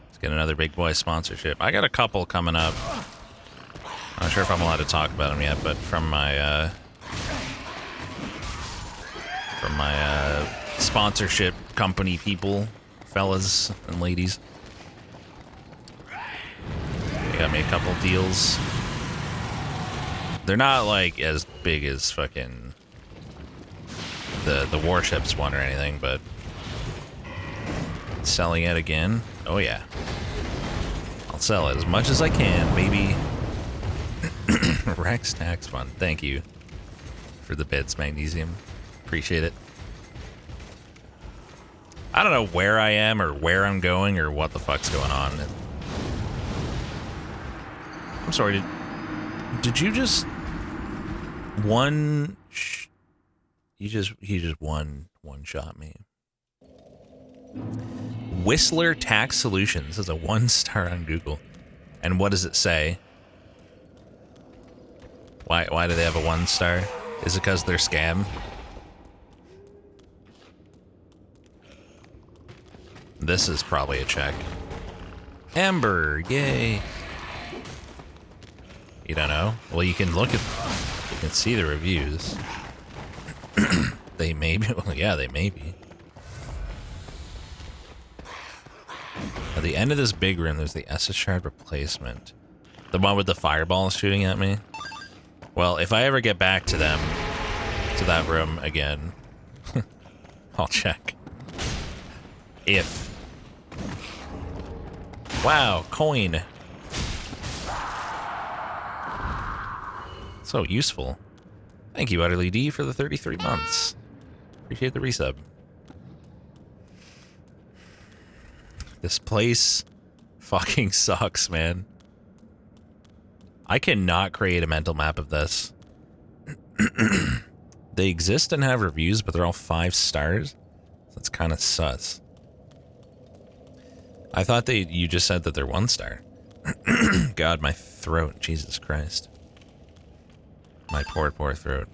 Speaker 1: Let's get another big boy sponsorship. I got a couple coming up. I'm not sure if I'm allowed to talk about them yet, but from my sponsorship company people, fellas and ladies. They got me a couple deals. They're not like as big as fucking the warships one or anything, but selling it again. Oh yeah. I'll sell it as much as I can, baby. Rex Tax Fund. Thank you for the bits, Magnesium. Appreciate it. I don't know where I am or where I'm going or what the fuck's going on. I'm sorry, did you just he just one shot me. Whistler Tax Solutions is a 1-star on Google. And what does it say? Why do they have a 1-star? Is it because they're scam? This is probably a check. Amber, yay. You don't know? Well, you can look at, you can see the reviews. They may be, well, yeah, they may be. the end of this big room, there's the Estus Shard replacement. The one with the fireballs shooting at me. Well, if I ever get back to them, to that room again, I'll check. If. Wow, coin. So useful. Thank you, Utterly D, for the 33 months. Appreciate the resub. This place fucking sucks, man. I cannot create a mental map of this. They exist and have reviews, but they're all 5 stars. That's kind of sus. I thought you just said that they're 1 star. God, my throat. Jesus Christ. My poor, poor throat.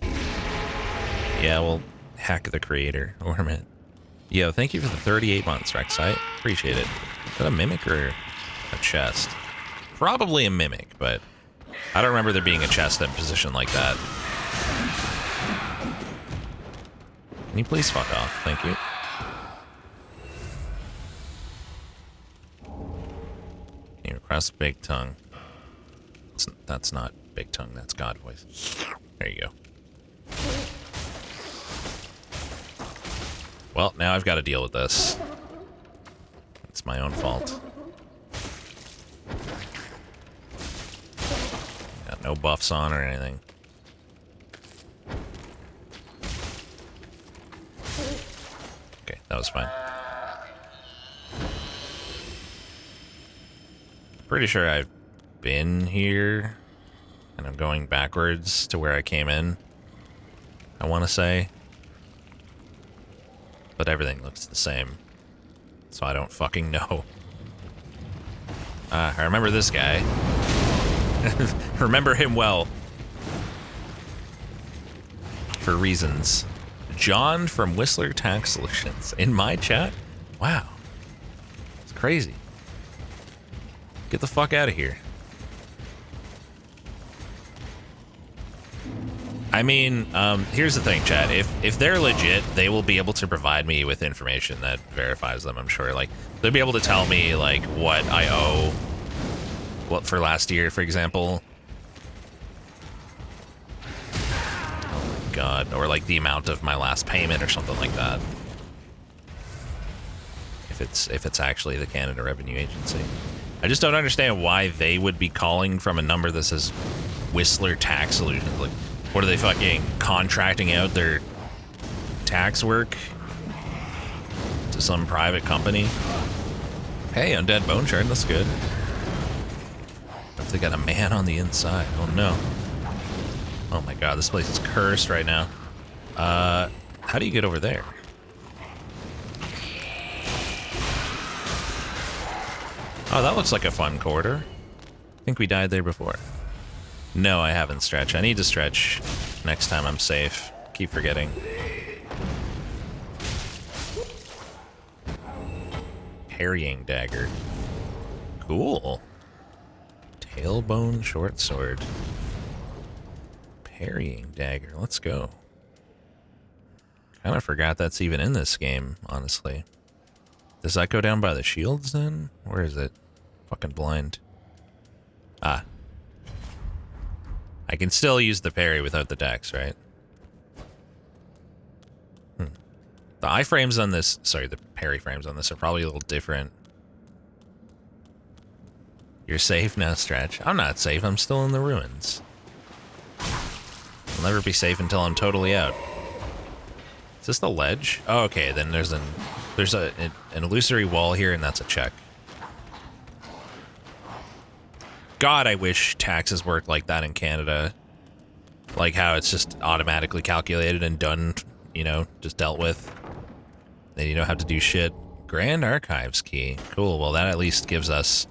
Speaker 1: Yeah, well, hack the creator, Ormit. Yo, thank you for the 38 months, Rek'Sai. Appreciate it. Is that a mimic or a chest? Probably a mimic, but I don't remember there being a chest in position like that. Can you please fuck off? Thank you. Can you request Big Tongue? That's not Big Tongue, that's God voice. There you go. Well, now I've got to deal with this. It's my own fault. Got no buffs on or anything. Okay, that was fine. Pretty sure I've been here, and I'm going backwards to where I came in, I want to say. But everything looks the same, so I don't fucking know. I remember this guy. Remember him well. For reasons. John from Whistler Tax Solutions. In my chat? Wow. It's crazy. Get the fuck out of here. I mean, here's the thing, chat. If they're legit, they will be able to provide me with information that verifies them, I'm sure. Like, they'll be able to tell me, like, what I owe. What, for last year, for example. Oh my god. Or, like, the amount of my last payment or something like that. If it's actually the Canada Revenue Agency. I just don't understand why they would be calling from a number that says Whistler Tax Solutions. Like, what are they fucking contracting out their tax work to some private company? Hey, Undead Bone Shard, that's good. If they got a man on the inside, oh no. Oh my god, this place is cursed right now. How do you get over there? Oh, that looks like a fun corridor. I think we died there before. No, I haven't stretched. I need to stretch next time I'm safe. Keep forgetting. Parrying dagger. Cool. Tailbone short sword. Parrying dagger. Let's go. Kind of forgot that's even in this game, honestly. Does that go down by the shields then? Where is it? Fucking blind. Ah. I can still use the parry without the dex, right? The iframes on this, sorry, the parry frames on this are probably a little different. You're safe now, Stretch. I'm not safe, I'm still in the ruins. I'll never be safe until I'm totally out. Is this the ledge? Oh, okay, then there's an illusory wall here, and that's a check. God, I wish taxes worked like that in Canada. Like how it's just automatically calculated and done, you know, just dealt with. Then you don't have to do shit. Grand Archives key. Cool, well that at least gives us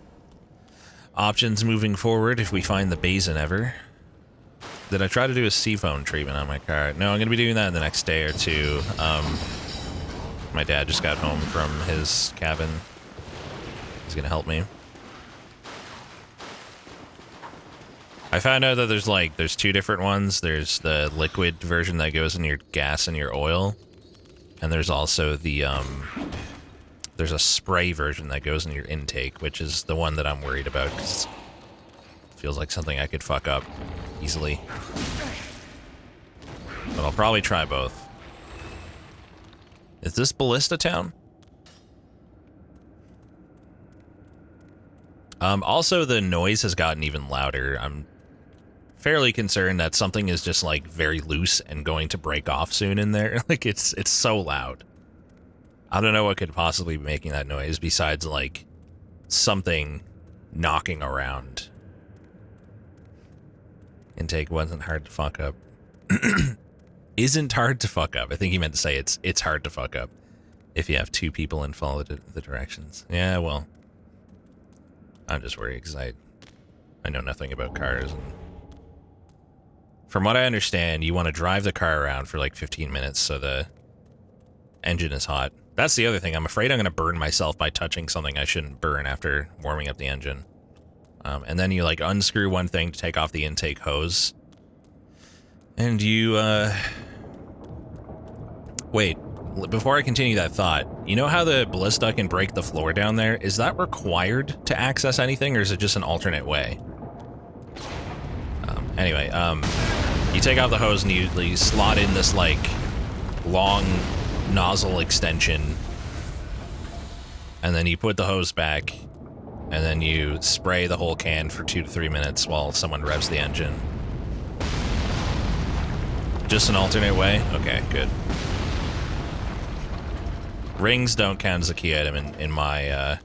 Speaker 1: options moving forward if we find the basin ever. Did I try to do a seafoam treatment on my car? No, I'm going to be doing that in the next day or two. My dad just got home from his cabin. He's going to help me. I found out that there's 2 different ones. There's the liquid version that goes in your gas and your oil. And there's also the there's a spray version that goes in your intake, which is the one that I'm worried about, because it feels like something I could fuck up easily. But I'll probably try both. Is this Ballista Town? Also, the noise has gotten even louder. I'm fairly concerned that something is just, like, very loose and going to break off soon in there. Like, it's so loud. I don't know what could possibly be making that noise besides, like, something knocking around. Intake wasn't hard to fuck up. Isn't hard to fuck up. I think he meant to say it's hard to fuck up if you have two people and follow the directions. Yeah, well, I'm just worried because I know nothing about cars. And from what I understand, you want to drive the car around for like 15 minutes so the engine is hot. That's the other thing. I'm afraid I'm going to burn myself by touching something I shouldn't burn after warming up the engine. And then you like unscrew one thing to take off the intake hose. And you, wait, before I continue that thought, you know how the ballista can break the floor down there? Is that required to access anything, or is it just an alternate way? Anyway, you take off the hose and you slot in this, like, long nozzle extension, and then you put the hose back, and then you spray the whole can for 2 to 3 minutes while someone revs the engine. Just an alternate way? Okay, good. Rings don't count as a key item in my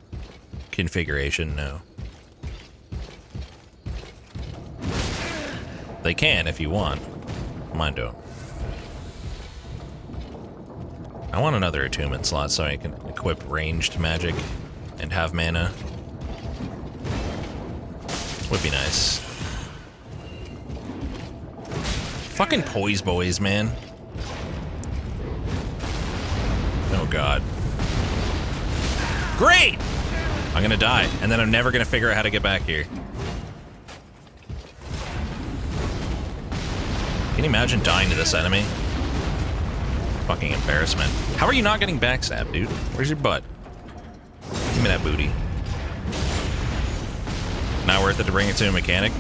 Speaker 1: configuration, no. They can if you want. Mine don't. I want another attunement slot so I can equip ranged magic and have mana. Would be nice. Fucking poise boys, man. Oh god. Great! I'm gonna die, and then I'm never gonna figure out how to get back here. Can you imagine dying to this enemy? Fucking embarrassment. How are you not getting backstabbed, dude? Where's your butt? Give me that booty. Not worth it to bring it to a mechanic?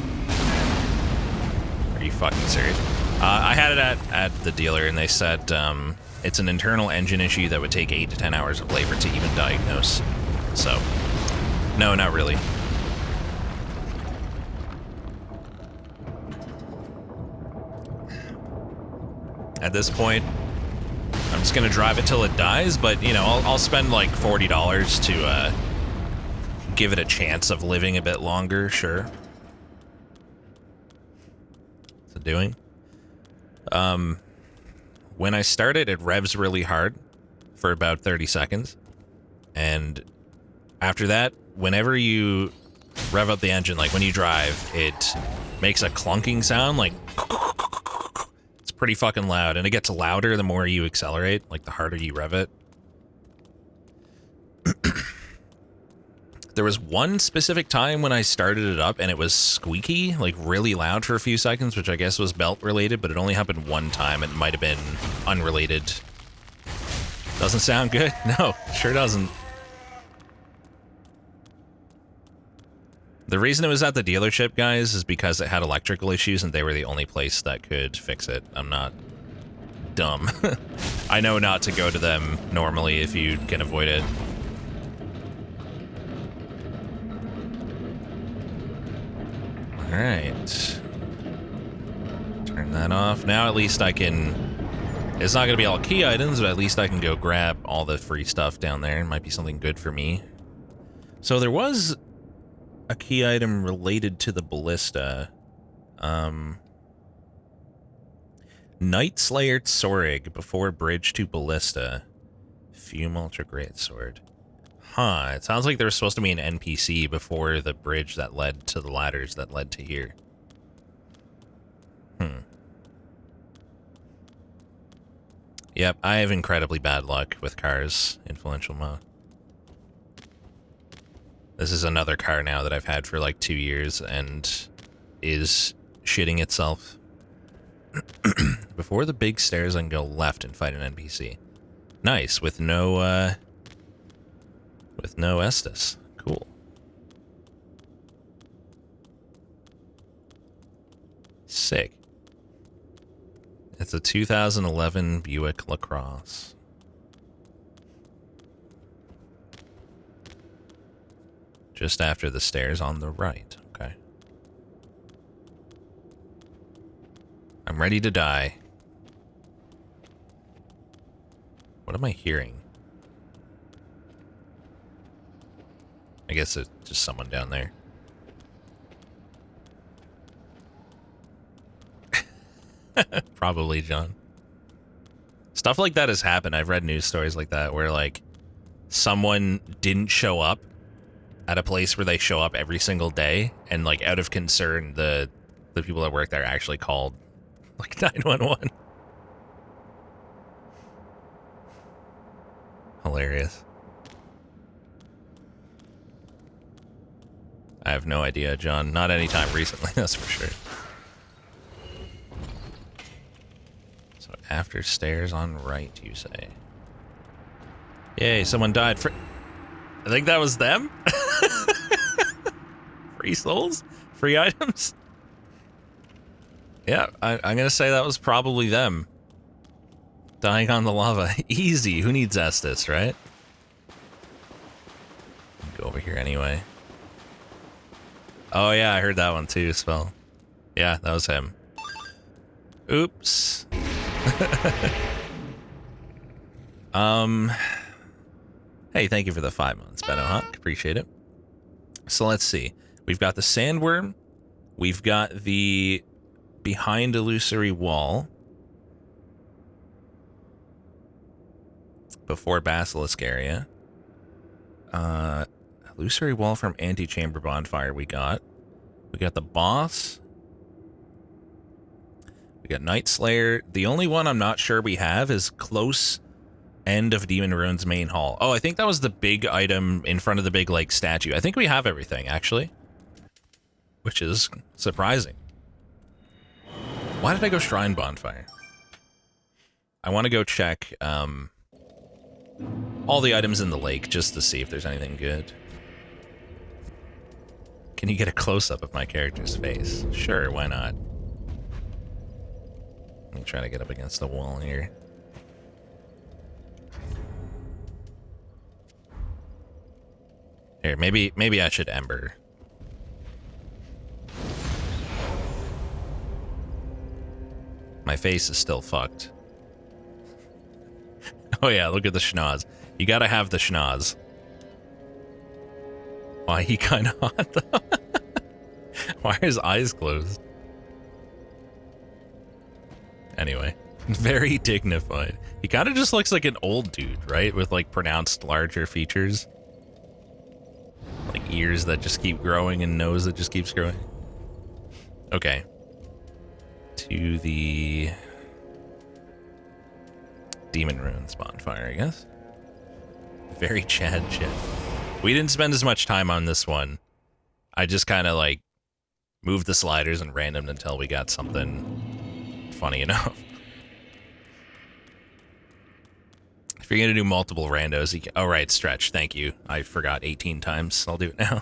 Speaker 1: Are you fucking serious? I had it at the dealer, and they said it's an internal engine issue that would take 8 to 10 hours of labor to even diagnose. So, no, not really. At this point, I'm just gonna drive it till it dies, but, you know, I'll spend like $40 to give it a chance of living a bit longer, sure. What's it doing? When I start it, it revs really hard for about 30 seconds. And after that, whenever you rev up the engine, like when you drive, it makes a clunking sound, like it's pretty fucking loud, and it gets louder the more you accelerate, like the harder you rev it. There was one specific time when I started it up and it was squeaky, like really loud for a few seconds, which I guess was belt related, but it only happened one time. It might have been unrelated. Doesn't sound good? No, sure doesn't. The reason it was at the dealership, guys, is because it had electrical issues and they were the only place that could fix it. I'm not dumb. I know not to go to them normally if you can avoid it. Alright. Turn that off. Now at least I can... It's not going to be all key items, but at least I can go grab all the free stuff down there. It might be something good for me. So there was a key item related to the ballista. Night Slayer Sorig before bridge to ballista. Fume Ultra Great Sword. Huh, it sounds like there was supposed to be an NPC before the bridge that led to the ladders that led to here. Yep, I have incredibly bad luck with cars, influential mode. This is another car now that I've had for like 2 years and is shitting itself. Before the big stairs, I can go left and fight an NPC. Nice, with no With no Estus. Cool. Sick. It's a 2011 Buick LaCrosse. Just after the stairs on the right. Okay. I'm ready to die. What am I hearing? I guess it's just someone down there. Probably, John. Stuff like that has happened. I've read news stories like that where, like, someone didn't show up at a place where they show up every single day, and, like, out of concern, the people that work there actually called, like, 911. Hilarious. I have no idea, John. Not anytime recently, that's for sure. So after stairs on right, you say. Yay, someone died for... I think that was them? Free souls? Free items? Yeah, I'm gonna say that was probably them. Dying on the lava. Easy, who needs Estus, right? Go over here anyway. Oh yeah, I heard that one too, Spell. Yeah, that was him. Oops. Hey, thank you for the 5 months, Benno Hawk. Appreciate it. So let's see. We've got the sandworm. We've got the behind illusory wall. Before basilisk area. Illusory wall from antechamber bonfire we got. We got the boss. We got Night Slayer. The only one I'm not sure we have is close end of Demon Ruins main hall. Oh, I think that was the big item in front of the big, like, statue. I think we have everything, actually. Which is surprising. Why did I go Shrine Bonfire? I want to go check, all the items in the lake just to see if there's anything good. Can you get a close-up of my character's face? Sure, why not? Let me try to get up against the wall here. Here, maybe I should Ember. My face is still fucked. Oh yeah, look at the schnoz. You gotta have the schnoz. Why he kinda hot though? Why are his eyes closed? Anyway, very dignified. He kinda just looks like an old dude, right? With like pronounced larger features. Like ears that just keep growing and nose that just keeps growing. Okay. To the Demon Ruins bonfire, I guess. Very Chad shit. We didn't spend as much time on this one. I just kind of like moved the sliders and randomed until we got something funny enough. If you're gonna do multiple randos, you can... Oh right, stretch, thank you. I forgot 18 times, I'll do it now.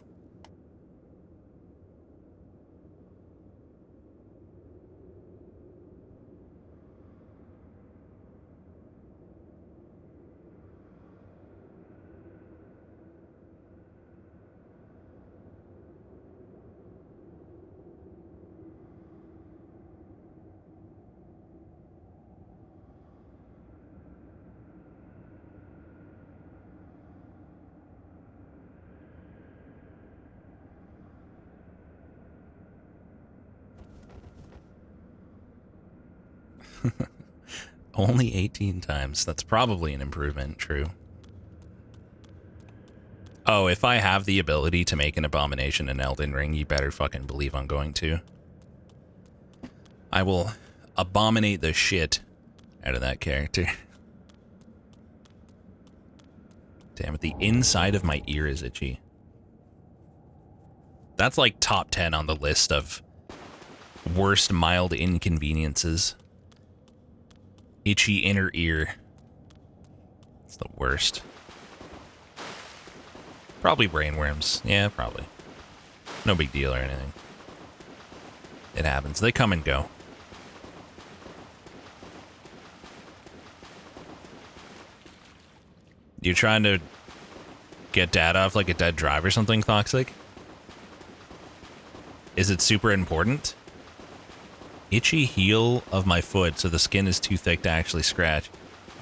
Speaker 1: Only 18 times. That's probably an improvement, true. Oh, if I have the ability to make an abomination in Elden Ring, you better fucking believe I'm going to. I will abominate the shit out of that character. Damn it, the inside of my ear is itchy. That's like top 10 on the list of worst mild inconveniences. Itchy inner ear. It's the worst. Probably brainworms. Yeah, probably. No big deal or anything. It happens. They come and go. You trying to get data off like a dead drive or something, Toxic? Is it super important? Itchy heel of my foot, so the skin is too thick to actually scratch.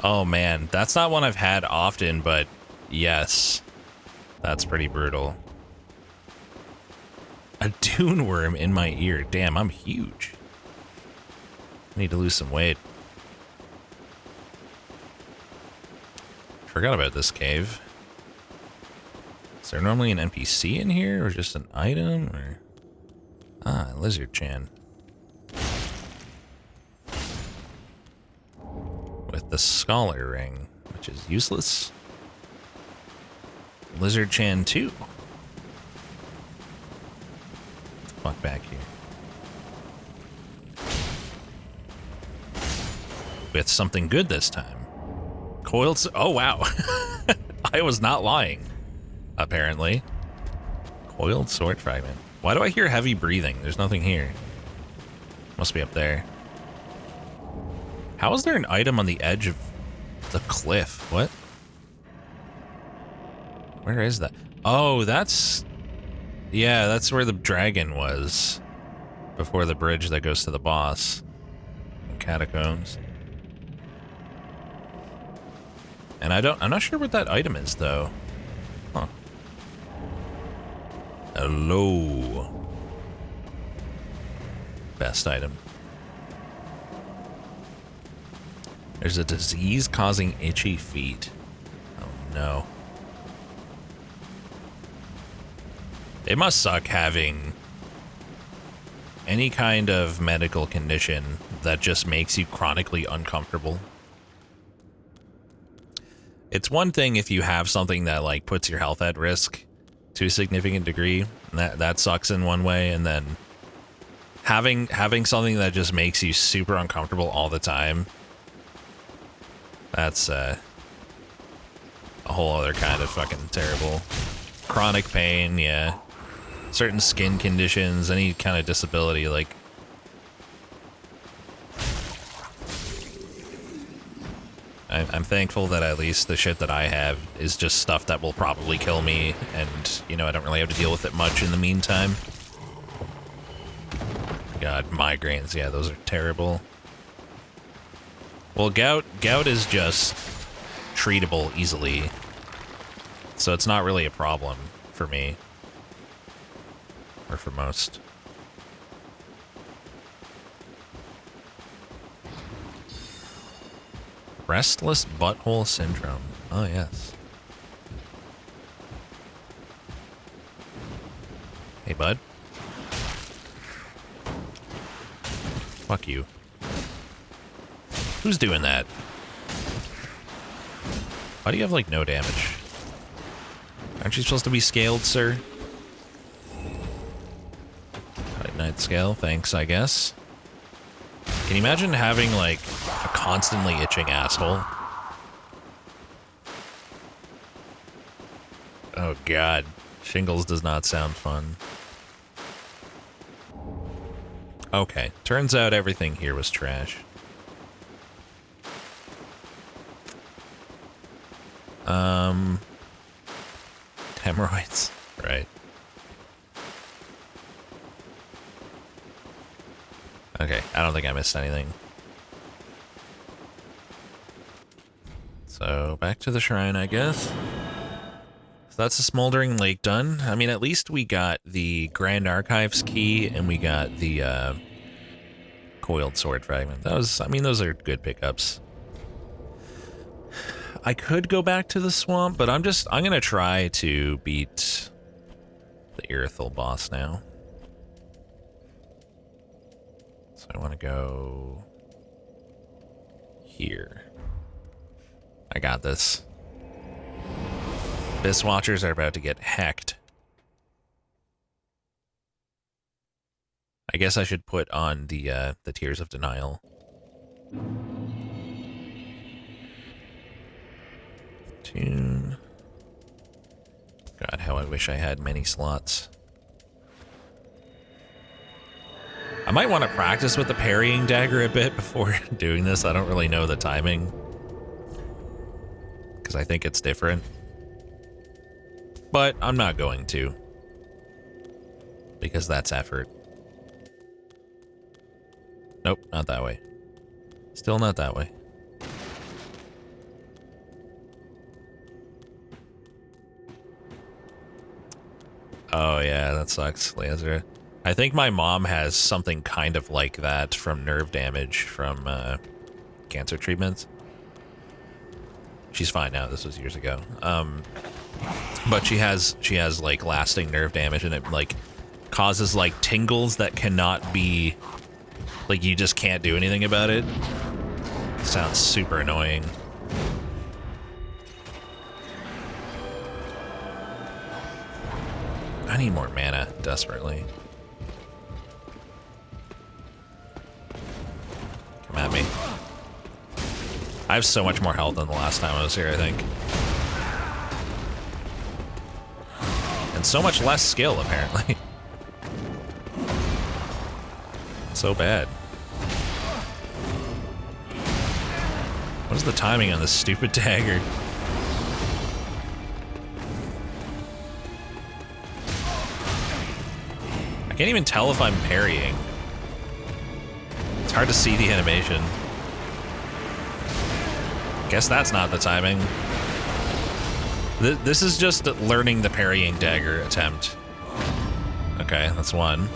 Speaker 1: Oh man, that's not one I've had often, but yes. That's pretty brutal. A dune worm in my ear. Damn, I'm huge. I need to lose some weight. Forgot about this cave. Is there normally an NPC in here, or just an item, or... Ah, lizard chan. With the scholar ring, which is useless. Lizard chan too. Get the fuck back here. With something good this time. Coiled... Oh, wow. I was not lying. Apparently. Coiled sword fragment. Why do I hear heavy breathing? There's nothing here. Must be up there. How is there an item on the edge of the cliff? What? Where is that? Oh, that's... Yeah, that's where the dragon was. Before the bridge that goes to the boss. In catacombs. And I'm not sure what that item is, though. Huh. Hello. Best item. There's a disease causing itchy feet. Oh no. It must suck having any kind of medical condition that just makes you chronically uncomfortable. It's one thing if you have something that like puts your health at risk to a significant degree, and that sucks in one way, and then having something that just makes you super uncomfortable all the time, that's a whole other kind of fucking terrible. Chronic pain, yeah. Certain skin conditions, any kind of disability, like... I'm thankful that at least the shit that I have is just stuff that will probably kill me, and, you know, I don't really have to deal with it much in the meantime. God, migraines, yeah, those are terrible. Well, gout is just treatable easily, so it's not really a problem for me. Or for most. Restless butthole syndrome. Oh, yes. Hey, bud. Fuck you. Who's doing that? Why do you have, like, no damage? Aren't you supposed to be scaled, sir? Night scale, thanks, I guess. Can you imagine having, like, a constantly itching asshole? Oh, God. Shingles does not sound fun. Okay, turns out everything here was trash. Hemorrhoids, right. Okay, I don't think I missed anything. So, back to the shrine, I guess. So that's the Smoldering Lake done. I mean, at least we got the Grand Archives key, and we got the, Coiled Sword Fragment. That was, I mean, those are good pickups. I could go back to the swamp, but I'm gonna try to beat the Irithel boss now. So I want to go here. I got this. Abyss Watchers are about to get hecked. I guess I should put on the Tears of Denial. Tune. God, how I wish I had many slots. I might want to practice with the parrying dagger a bit before doing this. I don't really know the timing, because I think it's different. But I'm not going to, because that's effort. Nope, not that way. Still not that way. Oh yeah, that sucks, Lazar. I think my mom has something kind of like that from nerve damage from cancer treatments. She's fine now. This was years ago. But she has like lasting nerve damage, and it like causes like tingles that cannot be, like, you just can't do anything about it. Sounds super annoying. I need more mana desperately. Come at me. I have so much more health than the last time I was here, I think. And so much less skill, apparently. So bad. What is the timing on this stupid dagger? I can't even tell if I'm parrying. It's hard to see the animation. Guess that's not the timing. This is just learning the parrying dagger attempt. Okay, that's one.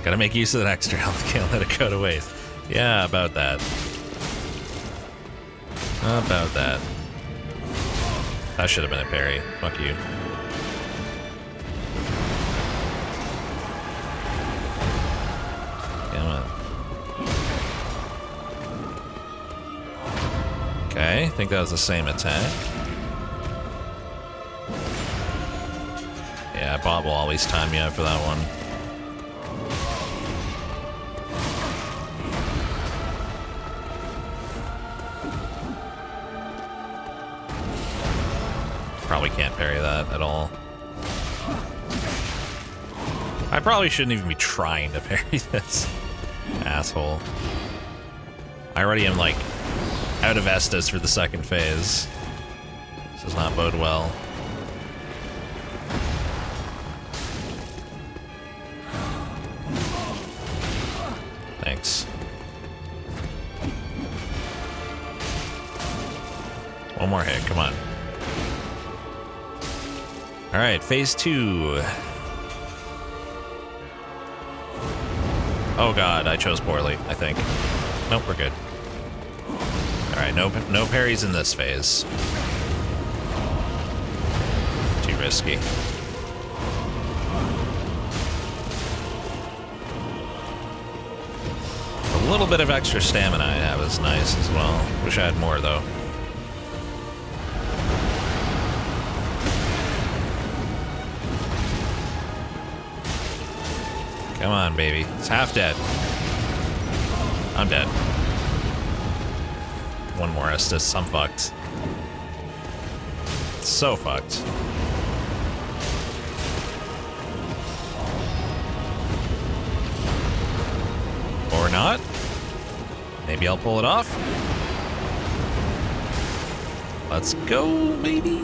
Speaker 1: Gotta make use of that extra health, can't let it go to waste. Yeah, about that. About that. That should have been a parry. Fuck you. Come on. Okay, I think that was the same attack. Yeah, Bob will always time me out for that one. Probably can't parry that at all. I probably shouldn't even be trying to parry this. Asshole. I already am, like, out of Estus for the second phase. This does not bode well. Thanks. One more hit, come on. Alright, phase 2. Oh god, I chose poorly, I think. Nope, we're good. Alright, no parries in this phase. Too risky. A little bit of extra stamina I have is nice as well. Wish I had more though. Come on, baby. It's half dead. I'm dead. One more Estus. I'm fucked. So fucked. Or not. Maybe I'll pull it off. Let's go, baby.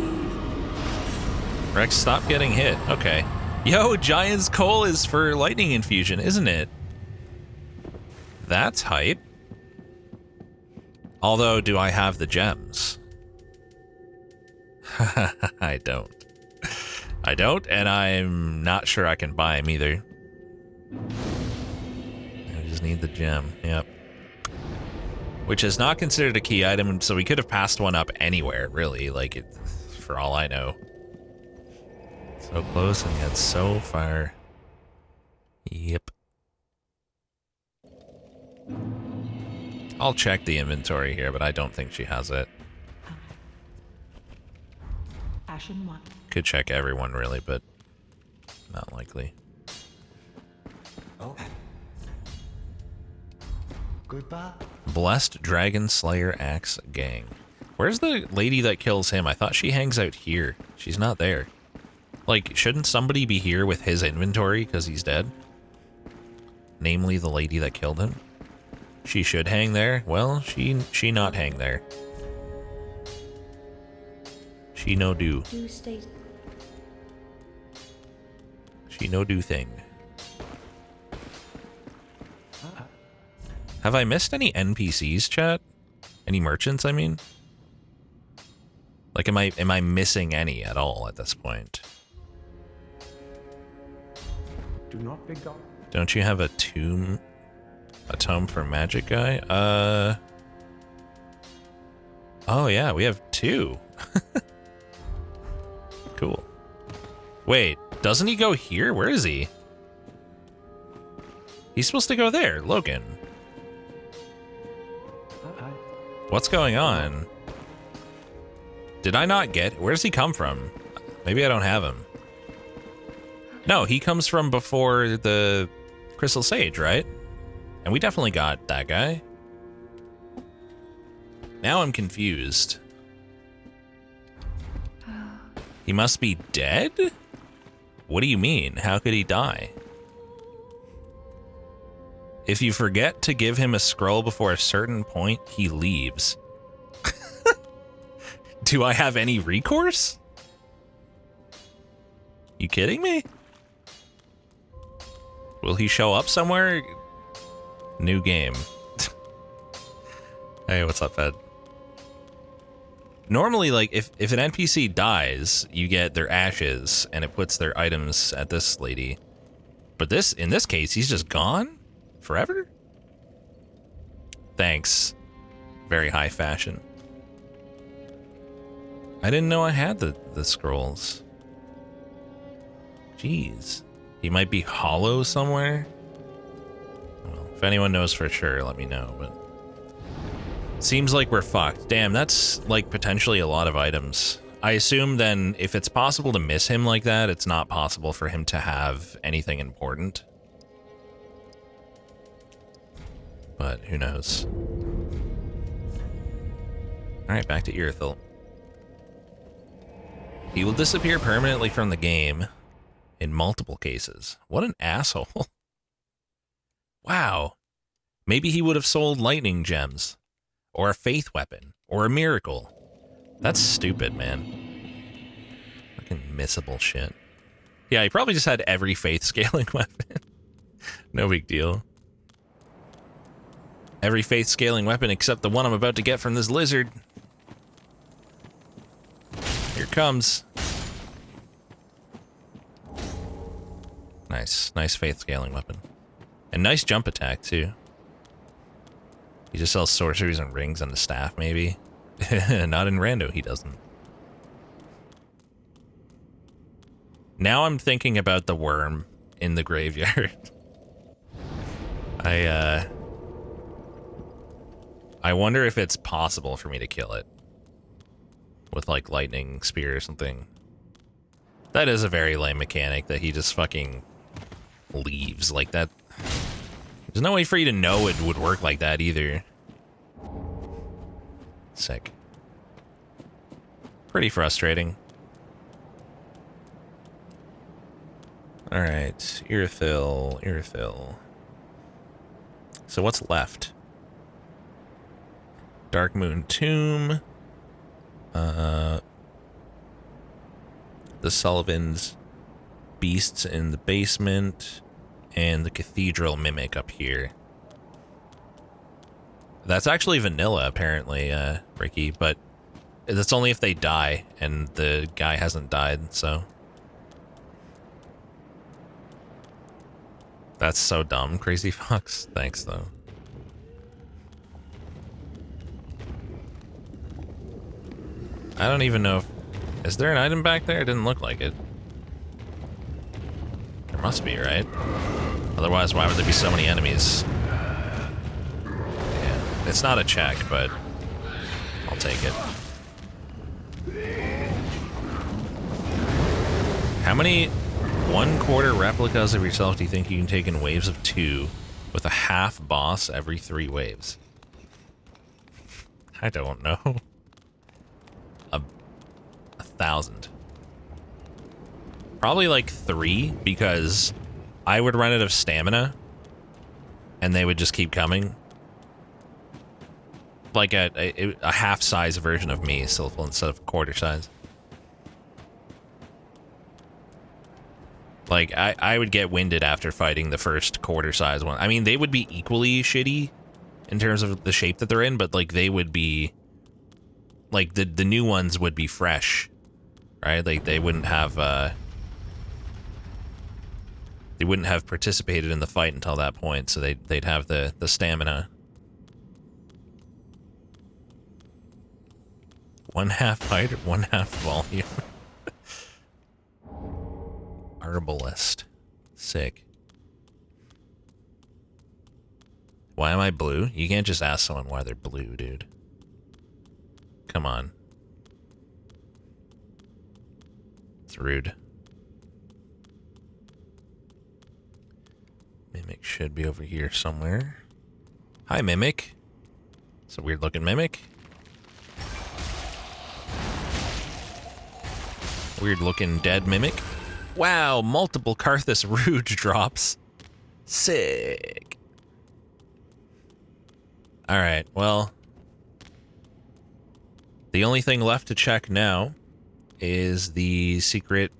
Speaker 1: Rex, stop getting hit. Okay. Yo, Giant's Coal is for lightning infusion, isn't it? That's hype. Although, do I have the gems? I don't. I don't, and I'm not sure I can buy them either. I just need the gem, yep. Which is not considered a key item, so we could have passed one up anywhere, really, like, for all I know. So close and yet so far. Yep. I'll check the inventory here, but I don't think she has it. Could check everyone really, but not likely.
Speaker 2: Oh. Goodbye.
Speaker 1: Blessed Dragon Slayer Axe Gang. Where's the lady that kills him? I thought she hangs out here. She's not there. Like, shouldn't somebody be here with his inventory because he's dead? Namely, the lady that killed him. She should hang there. Well, she not hang there. She no do. She no do thing. Have I missed any NPCs, chat? Any merchants, I mean? Like, am I missing any at all at this point?
Speaker 2: Do not be gone.
Speaker 1: Don't you have a tome for magic guy? Oh yeah, we have 2. Cool. Wait, doesn't he go here? Where is he? He's supposed to go there, Logan. What's going on? Did I not get... Where does he come from? Maybe I don't have him. No, he comes from before the Crystal Sage, right? And we definitely got that guy. Now I'm confused. He must be dead? What do you mean? How could he die? If you forget to give him a scroll before a certain point, he leaves. Do I have any recourse? You kidding me? Will he show up somewhere? New game. Hey, what's up, Ed? Normally, like, if an NPC dies, you get their ashes, and it puts their items at this lady. But in this case, he's just gone? Forever? Thanks. Very high fashion. I didn't know I had the scrolls. Jeez. He might be hollow somewhere? Well, if anyone knows for sure, let me know, but... Seems like we're fucked. Damn, that's, like, potentially a lot of items. I assume, then, if it's possible to miss him like that, it's not possible for him to have anything important. But, who knows? Alright, back to Irithil. He will disappear permanently from the game in multiple cases. What an asshole. Wow. Maybe he would have sold lightning gems. Or a faith weapon. Or a miracle. That's stupid, man. Fucking missable shit. Yeah, he probably just had every faith scaling weapon. No big deal. Every faith scaling weapon except the one I'm about to get from this lizard. Here it comes. Nice. Nice faith scaling weapon. And nice jump attack, too. He just sells sorceries and rings on the staff, maybe. Not in Rando, he doesn't. Now I'm thinking about the worm in the graveyard. I wonder if it's possible for me to kill it. With, like, lightning spear or something. That is a very lame mechanic that he just fucking leaves like that. There's no way for you to know it would work like that either. Sick. Pretty frustrating. Alright, Irithil. So what's left? Dark Moon Tomb. The Sullivan's Beasts in the basement. And the Cathedral Mimic up here. That's actually vanilla, apparently, Ricky, but that's only if they die, and the guy hasn't died, so... That's so dumb, Crazy Fox. Thanks, though. I don't even know if... Is there an item back there? It didn't look like it. There must be, right? Otherwise, why would there be so many enemies? Yeah, it's not a check, but I'll take it. How many 1/4 replicas of yourself do you think you can take in waves of 2 with a half boss every 3 waves? I don't know. 1,000. Probably like 3, because I would run out of stamina and they would just keep coming. Like a half-size version of me, so instead of a quarter size. Like, I would get winded after fighting the first quarter-size one. I mean, they would be equally shitty in terms of the shape that they're in, but, like, they would be... Like, the new ones would be fresh, right? Like, they wouldn't have, They wouldn't have participated in the fight until that point, so they'd have the stamina. 1/2 height, 1/2 volume. Herbalist. Sick. Why am I blue? You can't just ask someone why they're blue, dude. Come on. It's rude. Mimic should be over here somewhere. Hi, Mimic. It's a weird looking Mimic. Weird looking dead Mimic. Wow, multiple Karthus Rouge drops. Sick. Alright, well. The only thing left to check now is the secret,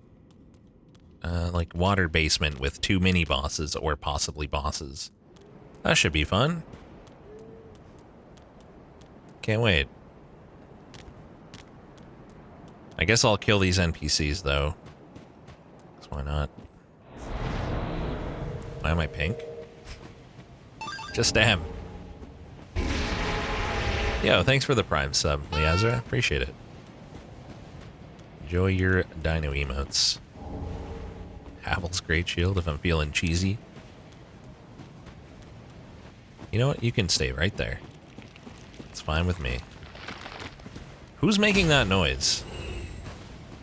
Speaker 1: like, water basement with 2 mini-bosses, or possibly bosses. That should be fun. Can't wait. I guess I'll kill these NPCs, though. 'Cause why not? Why am I pink? Just am. Yo, thanks for the Prime sub, Liazra. Appreciate it. Enjoy your dino emotes. Havel's Great Shield if I'm feeling cheesy. You know what? You can stay right there. It's fine with me. Who's making that noise?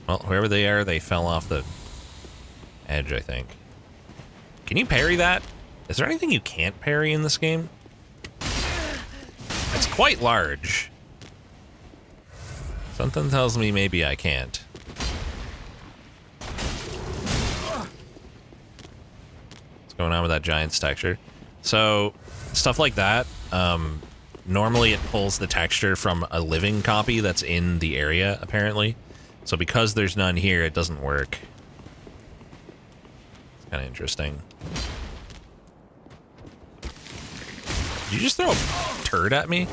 Speaker 1: Well, whoever they are, they fell off the edge, I think. Can you parry that? Is there anything you can't parry in this game? It's quite large. Something tells me maybe I can't. What's going on with that giant's texture? So, stuff like that, normally it pulls the texture from a living copy that's in the area, apparently. So because there's none here, it doesn't work. It's kind of interesting. Did you just throw a turd at me?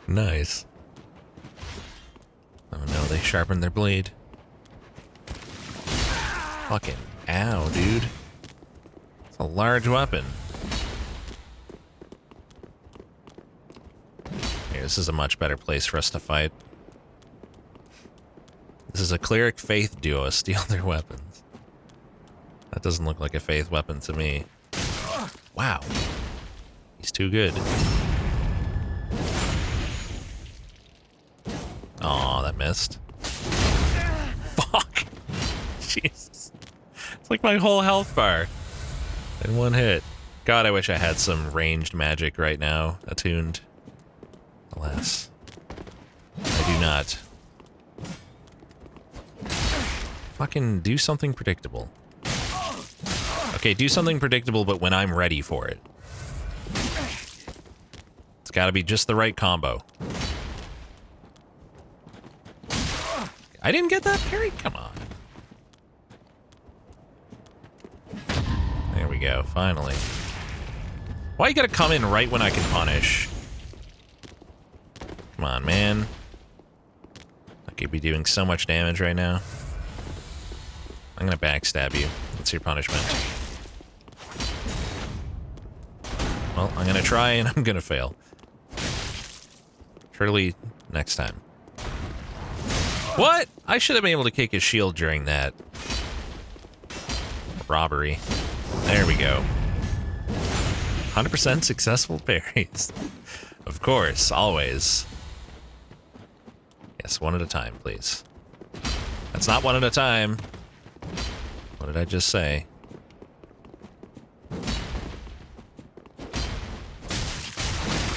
Speaker 1: Nice. Oh no, they sharpened their blade. Fucking ow, dude. It's a large weapon. Here, this is a much better place for us to fight. This is a cleric faith duo. Steal their weapons. That doesn't look like a faith weapon to me. Wow. He's too good. Aw, that missed. Fuck. Jesus. It's like my whole health bar in one hit. God, I wish I had some ranged magic right now attuned. Alas, I do not. Fucking do something predictable. Okay, do something predictable, but when I'm ready for it. It's gotta be just the right combo. I didn't get that parry? Come on. There we go, finally. Why you gotta come in right when I can punish? Come on, man. I could be doing so much damage right now. I'm gonna backstab you. That's your punishment. Well, I'm gonna try and I'm gonna fail. Surely next time. What? I should have been able to kick his shield during that. Robbery. There we go. 100% successful parries. Of course, always. Yes, one at a time, please. That's not one at a time. What did I just say?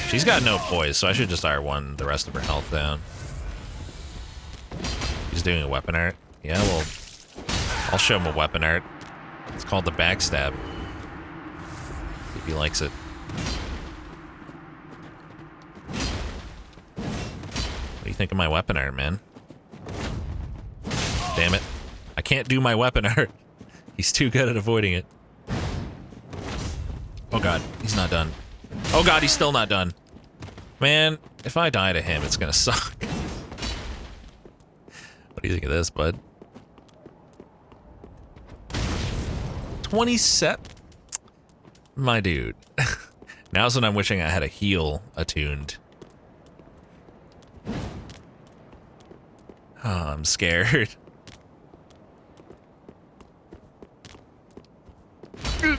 Speaker 1: She's got no poise, so I should just R1 the rest of her health down. He's doing a weapon art. Yeah, well, I'll show him a weapon art. It's called the backstab. If he likes it. What do you think of my weapon art, man? Damn it. I can't do my weapon art. He's too good at avoiding it. Oh god, he's not done. Oh god, he's still not done. Man, if I die to him, it's gonna suck. What do you think of this, bud? 27? My dude. Now's when I'm wishing I had a heal attuned. Oh, I'm scared. I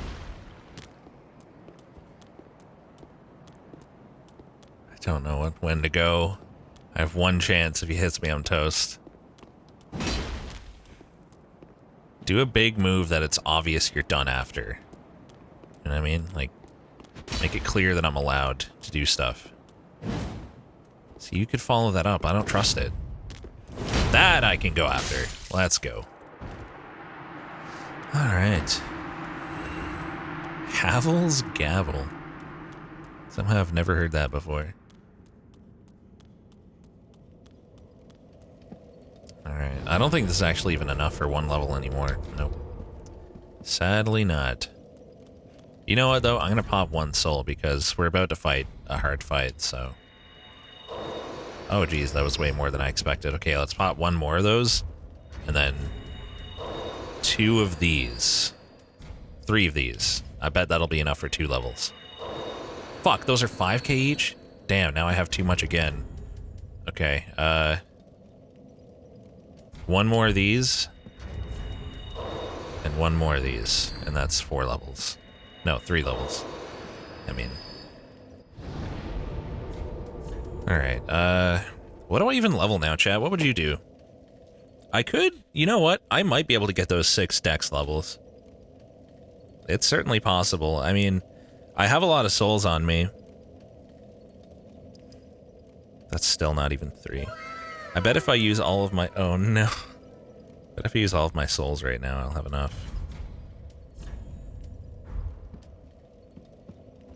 Speaker 1: don't know when to go. I have one chance. If he hits me, I'm toast. Do a big move that it's obvious you're done after. You know what I mean? Like, make it clear that I'm allowed to do stuff. So you could follow that up. I don't trust it. That I can go after. Let's go. Alright. Havel's Gavel. Somehow I've never heard that before. Alright. I don't think this is actually even enough for one level anymore. Nope. Sadly not. You know what, though? I'm gonna pop one soul because we're about to fight a hard fight, so... Oh, geez, that was way more than I expected. Okay, let's pop one more of those, and then 2 of these. 3 of these. I bet that'll be enough for 2 levels. Fuck, those are 5k each? Damn, now I have too much again. Okay, 1 more of these, and 1 more of these, and that's 4 levels. No, 3 levels. I mean... Alright, what do I even level now, chat? What would you do? I could... You know what? I might be able to get those 6 dex levels. It's certainly possible. I mean, I have a lot of souls on me. That's still not even 3. I bet if I use all of my... Oh, no. But if I use all of my souls right now, I'll have enough.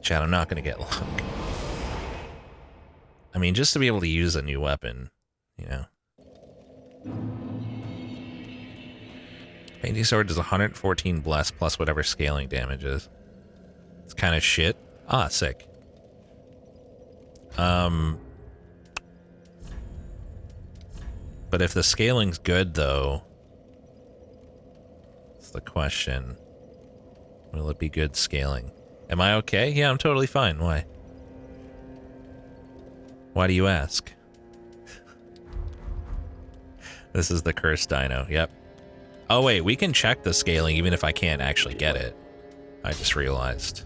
Speaker 1: Chat, I'm not gonna get luck. I mean, just to be able to use a new weapon, you know. Painting Sword does 114 bless plus whatever scaling damage is. It's kind of shit. Ah, sick. But if the scaling's good, though, that's the question. Will it be good scaling? Am I okay? Yeah, I'm totally fine. Why? Why do you ask? This is the cursed dino. Yep. Oh, wait, we can check the scaling even if I can't actually get it. I just realized.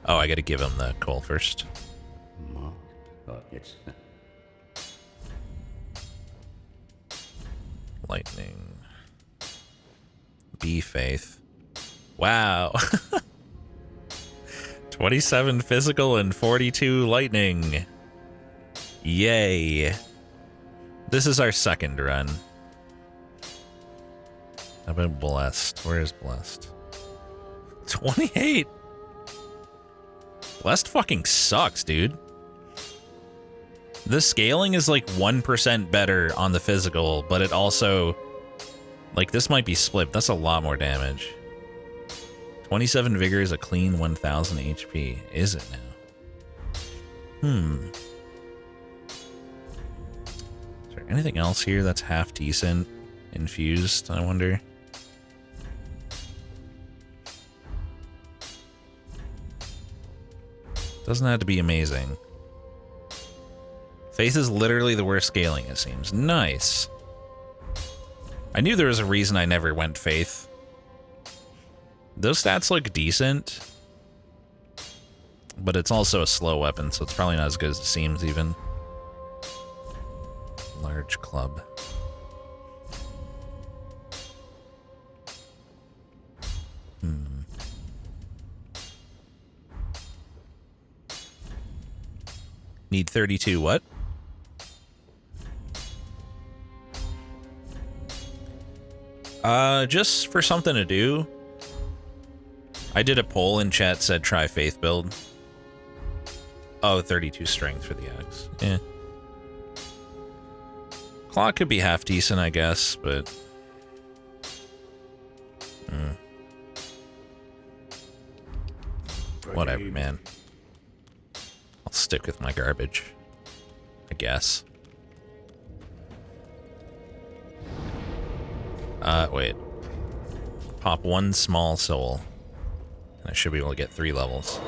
Speaker 1: Oh, I gotta give him the coal first.
Speaker 2: Yes.
Speaker 1: Lightning. Be faith. Wow. 27 physical and 42 lightning. Yay. This is our second run. How about blessed? Where is blessed? 28. Blessed fucking sucks, dude. The scaling is like 1% better on the physical, but it also... Like, this might be split. That's a lot more damage. 27 vigor is a clean 1000 HP. Is it now? Is there anything else here that's half decent? Infused, I wonder? Doesn't have to be amazing. Faith is literally the worst scaling, it seems. Nice. I knew there was a reason I never went Faith. Those stats look decent, but it's also a slow weapon, so it's probably not as good as it seems, even. Large club. Need 32 what? Just for something to do. I did a poll in chat, said try faith build. Oh, 32 strength for the axe. Yeah. Claw could be half decent, I guess, but... Whatever, man. I'll stick with my garbage, I guess. Wait. Pop one small soul. And I should be able to get 3 levels.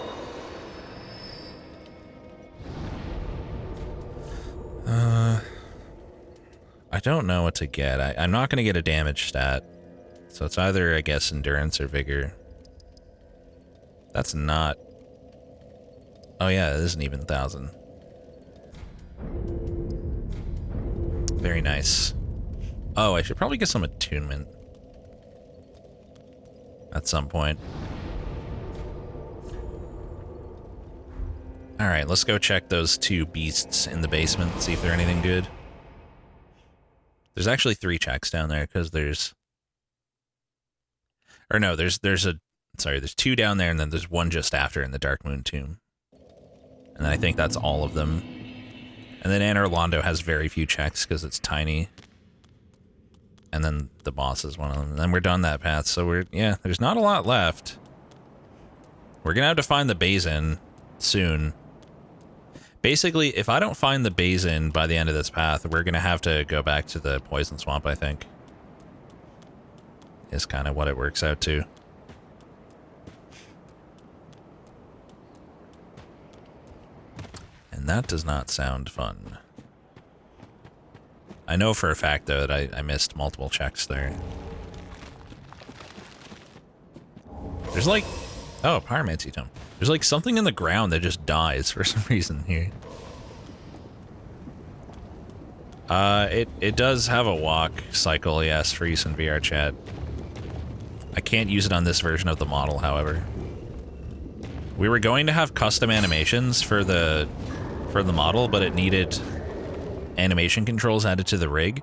Speaker 1: I don't know what to get. I'm not going to get a damage stat. So it's either, I guess, endurance or vigor. That's not... Oh yeah, it isn't even 1,000. Very nice. Oh, I should probably get some attunement. At some point. Alright, let's go check those 2 beasts in the basement, see if they're anything good. There's actually 3 checks down there, because there's... Or no, there's 2 down there, and then there's 1 just after in the Dark Moon Tomb. And then I think that's all of them. And then Anor Londo has very few checks, because it's tiny. And then the boss is one of them. And then we're done that path, so yeah, there's not a lot left. We're gonna have to find the basin soon. Basically, if I don't find the basin by the end of this path, we're gonna have to go back to the poison swamp, I think. Is kind of what it works out to. And that does not sound fun. I know for a fact, though, that I missed multiple checks there. There's like... Oh, Pyromancy Tome. There's like something in the ground that just dies for some reason here. It does have a walk cycle, yes, for use in VR chat. I can't use it on this version of the model, however. We were going to have custom animations for the model, but it needed animation controls added to the rig.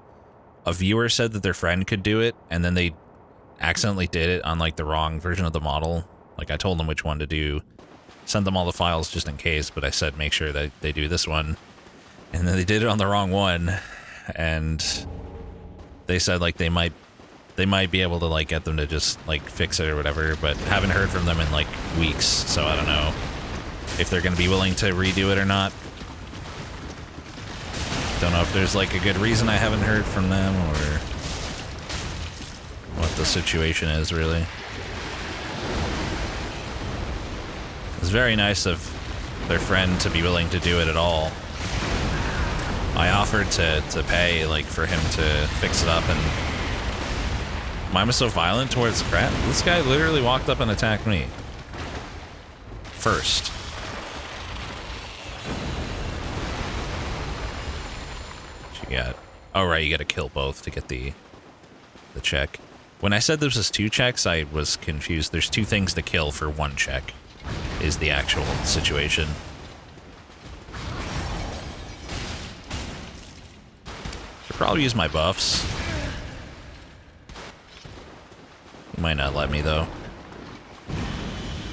Speaker 1: A viewer said that their friend could do it, and then they accidentally did it on like the wrong version of the model. Like I told them which one to do, sent them all the files just in case, but I said make sure that they do this one. And then they did it on the wrong one, and they said like they might be able to like get them to just like fix it or whatever, but haven't heard from them in like weeks, so I don't know if they're gonna be willing to redo it or not. Don't know if there's like a good reason I haven't heard from them or what the situation is really. It's very nice of their friend to be willing to do it at all. I offered to pay like for him to fix it up, and mine was so violent towards crap. This guy literally walked up and attacked me first. What you got? Oh right, you got to kill both to get the check. When I said this was 2 checks, I was confused. There's 2 things to kill for 1 check. Is the actual situation. Should probably use my buffs. He might not let me though.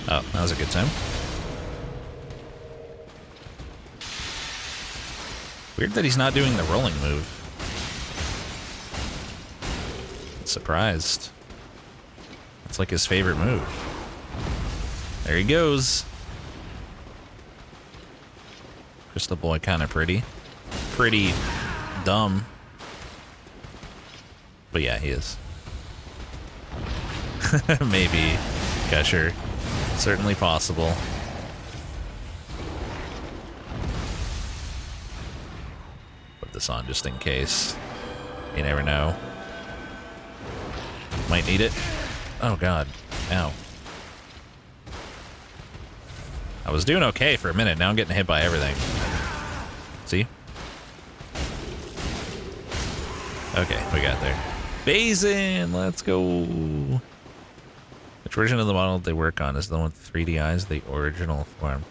Speaker 1: Oh, that was a good time. Weird that he's not doing the rolling move. Surprised. It's like his favorite move. There he goes. Crystal Boy kind of pretty. Pretty dumb. But yeah, he is. Maybe. Okay, sure. Certainly possible. Put this on just in case. You never know. Might need it. Oh god. Ow. I was doing okay for a minute, now I'm getting hit by everything. See? Okay, we got there. Basin, let's go. Which version of the model they work on? Is the one with 3D eyes the original form?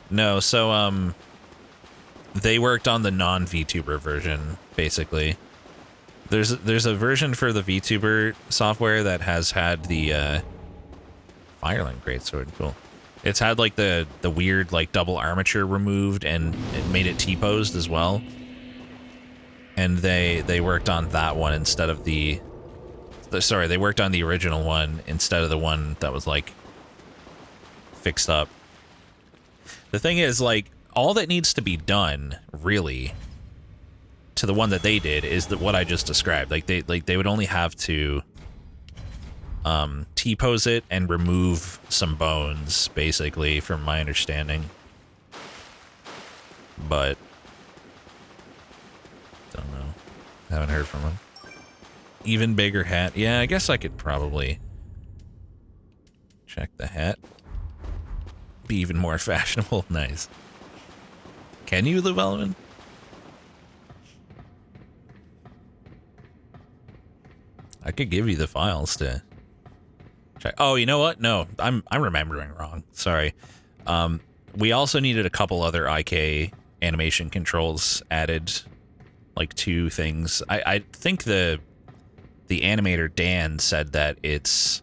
Speaker 1: No, so, they worked on the non-VTuber version, basically. There's a version for the VTuber software that has had the Firelink greatsword. Cool. It's had like the weird like double armature removed, and it made it T-posed as well. And they worked on that one instead of the sorry, they worked on the original one instead of the one that was like fixed up. The thing is, like, all that needs to be done really to the one that they did is that what I just described. Like they would only have to T-pose it and remove some bones, basically, from my understanding. But don't know. Haven't heard from him. Even bigger hat. Yeah, I guess I could probably check the hat. Be even more fashionable. Nice. Can you, Llewellyn? I could give you the files to check. Oh, you know what? No, I'm remembering wrong. Sorry. We also needed a couple other IK animation controls added, like 2 things. I think the animator Dan said that it's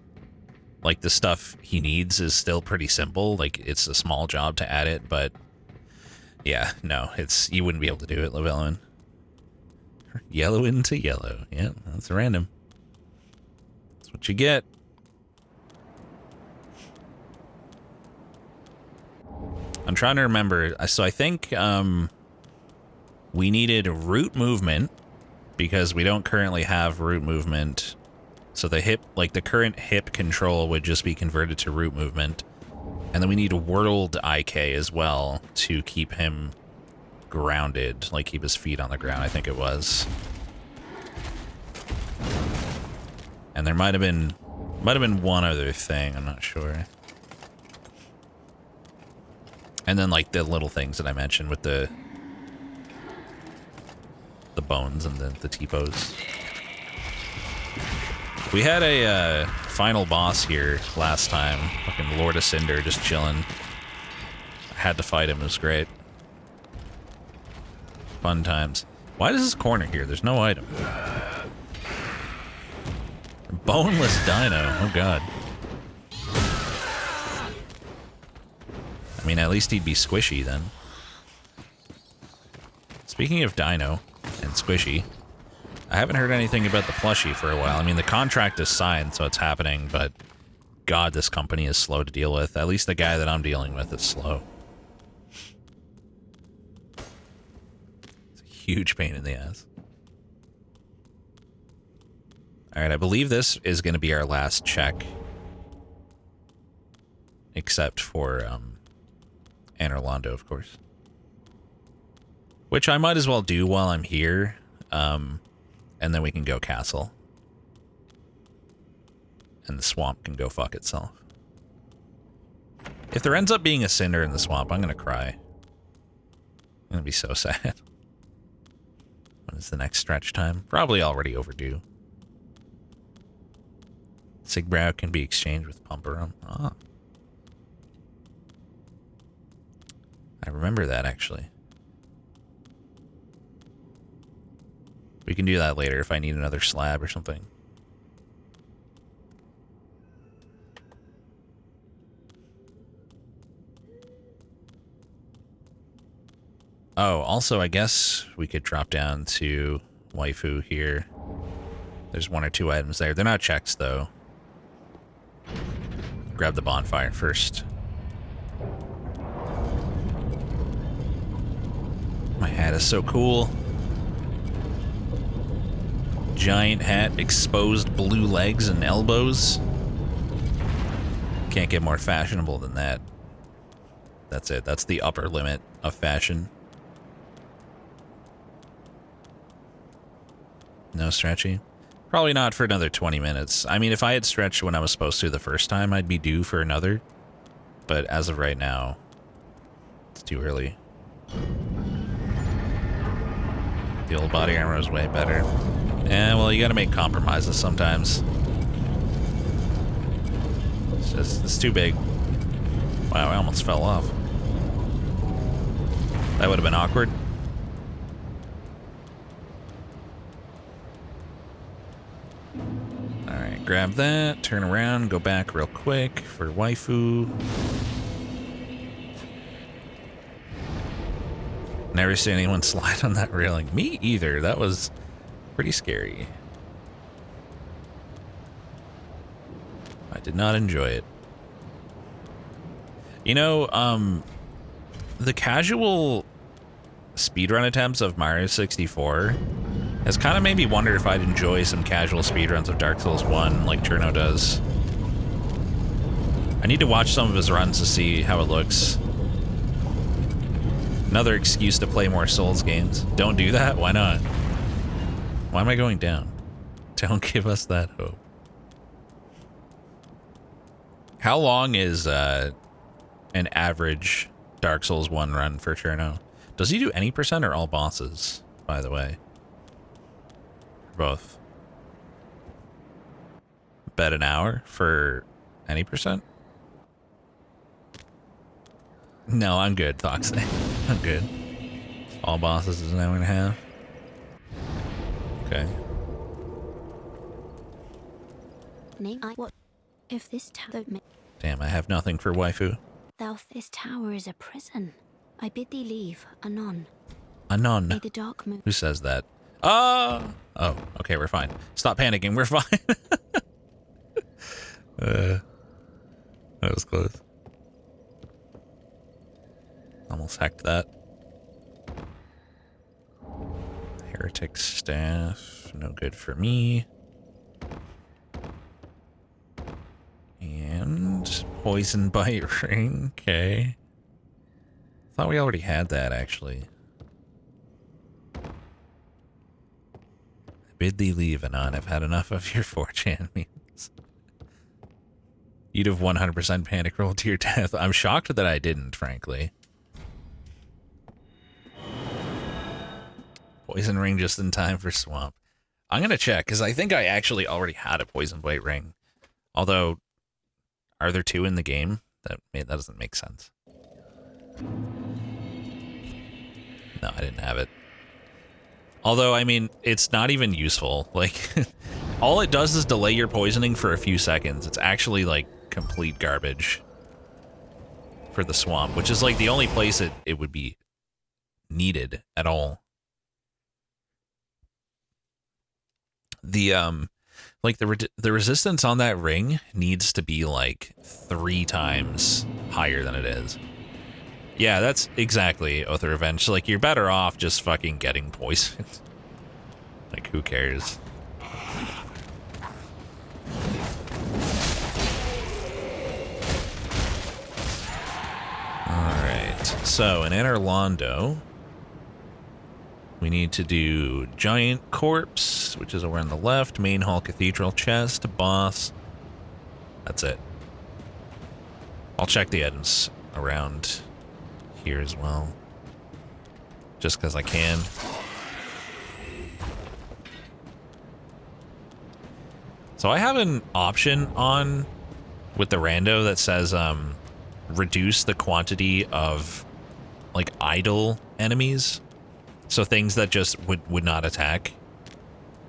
Speaker 1: like the stuff he needs is still pretty simple. Like it's a small job to add it, but yeah, no, you wouldn't be able to do it, Llewellyn. Yellow into yellow. Yeah, that's random. That's what you get. I'm trying to remember. So I think we needed root movement because we don't currently have root movement. So the hip, like the current hip control would just be converted to root movement. And then we need world IK as well to keep him grounded, like keep his feet on the ground, I think it was. And there might have been one other thing, I'm not sure. And then like the little things that I mentioned with the bones and the T-pose. We had a final boss here last time. Fucking Lord of Cinder just chilling. I had to fight him, it was great. Fun times. Why does this corner here? There's no item. Boneless dino, oh god. I mean, at least he'd be squishy then. Speaking of dino and squishy, I haven't heard anything about the plushie for a while. I mean, the contract is signed, so it's happening, but god, this company is slow to deal with. At least the guy that I'm dealing with is slow. It's a huge pain in the ass. Alright, I believe this is going to be our last check. Except for, Anne Orlando, of course. Which I might as well do while I'm here. And then we can go castle. And the swamp can go fuck itself. If there ends up being a cinder in the swamp, I'm gonna cry. I'm gonna be so sad. When is the next stretch time? Probably already overdue. Sigbrow can be exchanged with Pumperum. Ah. I remember that, actually. We can do that later if I need another slab or something. Oh, also, I guess we could drop down to Waifu here. There's 1 or 2 items there. They're not checks, though. Grab the bonfire first. My hat is so cool. Giant hat, exposed blue legs and elbows. Can't get more fashionable than that. That's it. That's the upper limit of fashion. No stretchy? Probably not for another 20 minutes. I mean, if I had stretched when I was supposed to the first time, I'd be due for another. But as of right now, it's too early. The old body armor is way better. Yeah, well, you gotta make compromises sometimes. It's too big. Wow, I almost fell off. That would have been awkward. Grab that, turn around, go back real quick for waifu. Never seen anyone slide on that railing. Me either. That was pretty scary. I did not enjoy it. You know, the casual speedrun attempts of Mario 64 has kind of made me wonder if I'd enjoy some casual speedruns of Dark Souls 1 like Cherno does. I need to watch some of his runs to see how it looks. Another excuse to play more Souls games. Don't do that? Why not? Why am I going down? Don't give us that hope. How long is an average Dark Souls 1 run for Cherno? Does he do any percent or all bosses, by the way? Both. Bet an hour for any percent? No, I'm good, Thoxley. I'm good. All bosses is an hour and a half. Okay.
Speaker 3: What if this tower?
Speaker 1: Damn, I have nothing for waifu.
Speaker 3: This tower is a prison. I bid thee leave anon.
Speaker 1: Anon.
Speaker 3: May the dark moon.
Speaker 1: Who says that? Oh, okay, we're fine. Stop panicking, we're fine. That was close. Almost hacked that. Heretic staff, no good for me. And poison bite ring, okay. Thought we already had that, actually. Bid thee leave, Anon. I've had enough of your 4chan memes. You'd have 100% panic rolled to your death. I'm shocked that I didn't, frankly. Poison ring just in time for swamp. I'm gonna check, because I think I actually already had a poison bite ring. Although, are there two in the game? That doesn't make sense. No, I didn't have it. Although, I mean, it's not even useful. Like, all it does is delay your poisoning for a few seconds. It's actually, like, complete garbage for the swamp, which is, like, the only place it would be needed at all. The, like, the resistance on that ring needs to be, like, 3 times higher than it is. Yeah, that's exactly Oath of Revenge. Like, you're better off just fucking getting poisoned. Like, who cares? Alright, so in Anor Londo, we need to do Giant Corpse, which is over on the left, Main Hall Cathedral Chest, Boss. That's it. I'll check the items around here as well, just because I can. So I have an option on with the rando that says reduce the quantity of like idle enemies, so things that just would not attack.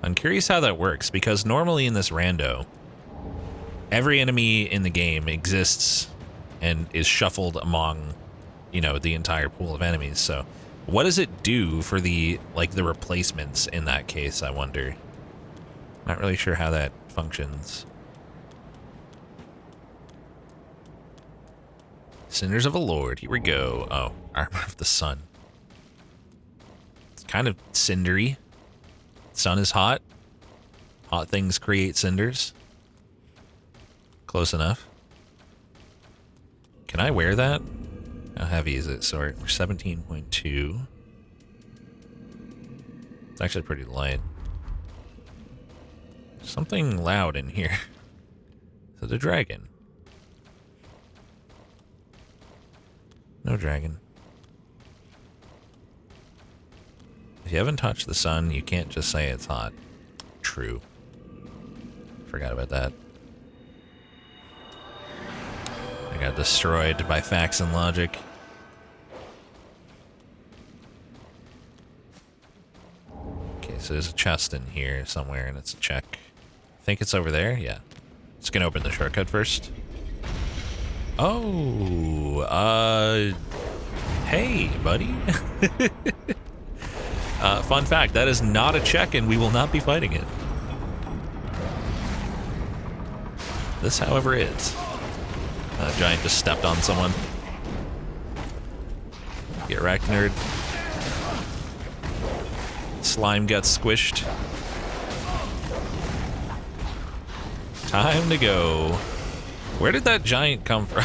Speaker 1: I'm curious how that works, because normally in this rando, every enemy in the game exists and is shuffled among, you know, the entire pool of enemies. So what does it do for the, like, the replacements in that case, I wonder? Not really sure how that functions. Cinders of a Lord, here we go. Oh, Armor of the Sun. It's kind of cindery. Sun is hot. Hot things create cinders. Close enough. Can I wear that? How heavy is it? So we're 17.2. It's actually pretty light. Something loud in here. Is it a dragon? No dragon. If you haven't touched the sun, you can't just say it's hot. True. Forgot about that. I got destroyed by facts and logic. Okay, so there's a chest in here somewhere, and it's a check think it's over there. Yeah. Just gonna open the shortcut first. Oh, hey, buddy. Fun fact, that is not a check and we will not be fighting it. This, however, is. Giant just stepped on someone. Get wrecked, nerd. Slime got squished. Time to go. Where did that giant come from?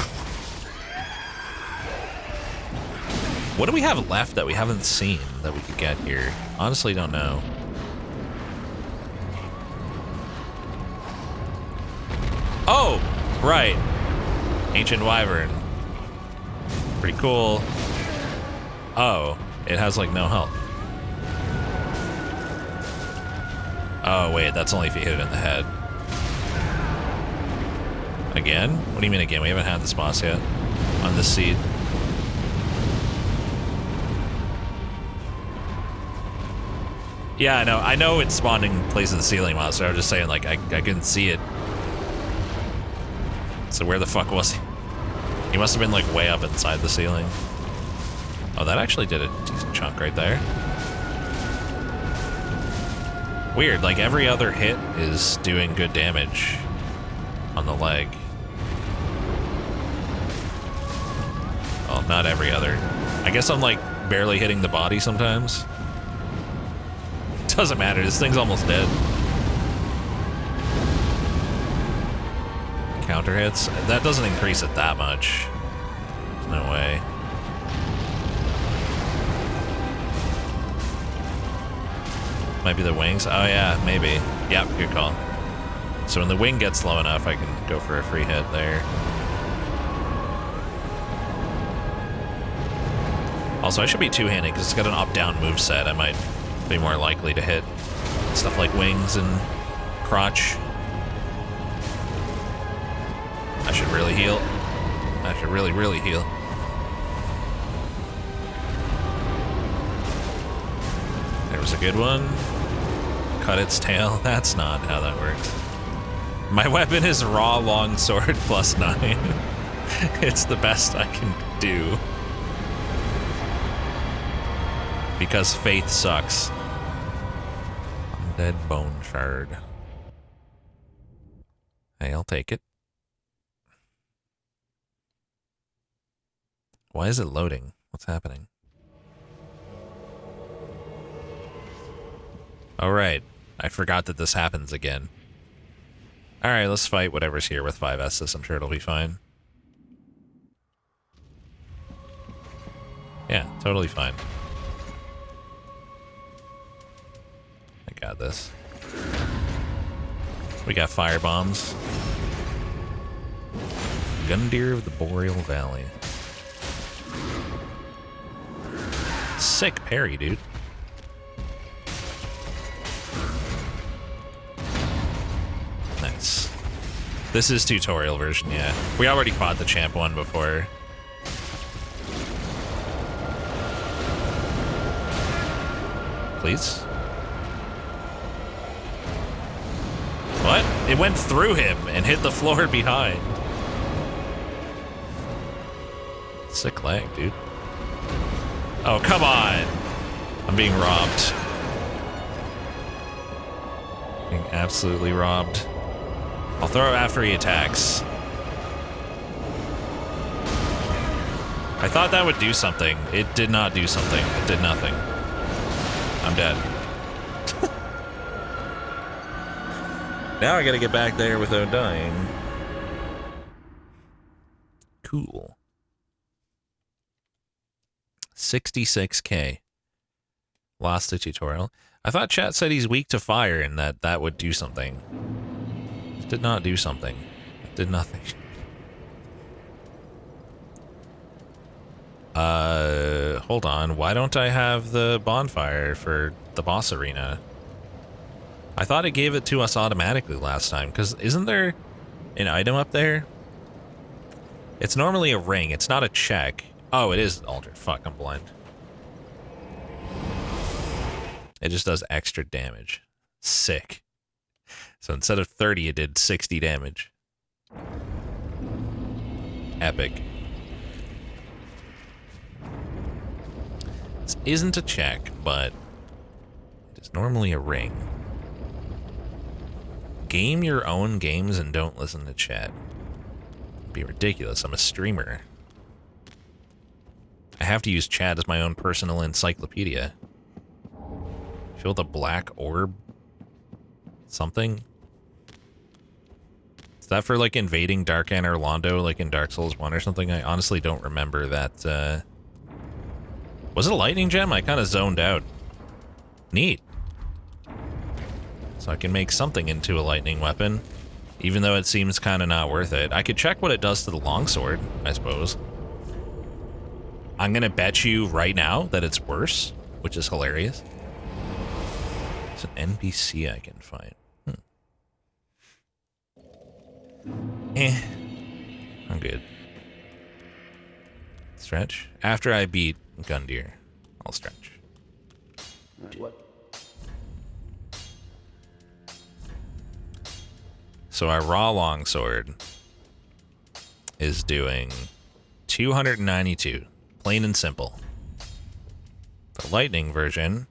Speaker 1: What do we have left that we haven't seen that we could get here? Honestly, don't know. Oh, right. Ancient Wyvern. Pretty cool. Oh, it has like no health. Oh, wait, that's only if you hit it in the head. Again? What do you mean again? We haven't had this boss yet. On this seed. Yeah, I know it's spawned in place of the ceiling monster. I'm just saying, like, I couldn't see it. So where the fuck was he? He must have been, like, way up inside the ceiling. Oh, that actually did a decent chunk right there. Weird, like, every other hit is doing good damage on the leg. Well, not every other. I guess I'm, like, barely hitting the body sometimes. Doesn't matter, this thing's almost dead. Counter hits? That doesn't increase it that much. No way. Might be the wings? Oh yeah, maybe. Yep, good call. So when the wing gets low enough, I can go for a free hit there. Also, I should be two-handed because it's got an up-down moveset. I might be more likely to hit stuff like wings and crotch. I should really heal. I should really, really heal. There was a good one. Cut its tail. That's not how that works. My weapon is raw longsword +9. It's the best I can do. Because faith sucks. Undead bone shard. Hey, I'll take it. Why is it loading? What's happening? Alright. I forgot that this happens again. Alright, let's fight whatever's here with 5S's. I'm sure it'll be fine. Yeah, totally fine. I got this. We got fire bombs. Gundeer of the Boreal Valley. Sick parry, dude. Nice. This is tutorial version, yeah. We already fought the champ one before. Please? What? It went through him and hit the floor behind. Sick lag, dude. Oh, come on! I'm being robbed. Being absolutely robbed. I'll throw it after he attacks. I thought that would do something. It did not do something. It did nothing. I'm dead. Now I gotta get back there without dying. Cool. 66k. Lost the tutorial. I thought chat said he's weak to fire and that would do something. It did not do something. It did nothing. Hold on. Why don't I have the bonfire for the boss arena? I thought it gave it to us automatically last time, because isn't there an item up there? It's normally a ring. It's not a check. Oh, it is altered. Fuck, I'm blind. It just does extra damage. Sick. So instead of 30, it did 60 damage. Epic. This isn't a check, but it is normally a ring. Game your own games and don't listen to chat. It'd be ridiculous. I'm a streamer. I have to use chat as my own personal encyclopedia. Feel the black orb? Something? Is that for, like, invading Dark Anor Londo, like in Dark Souls 1 or something? I honestly don't remember that, Was it a lightning gem? I kind of zoned out. Neat. So I can make something into a lightning weapon, even though it seems kind of not worth it. I could check what it does to the longsword, I suppose. I'm gonna bet you right now that it's worse, which is hilarious. It's an NPC I can find. I'm good. Stretch. After I beat Gundyr, I'll stretch.
Speaker 2: What?
Speaker 1: So our raw longsword is doing 292, plain and simple. The lightning version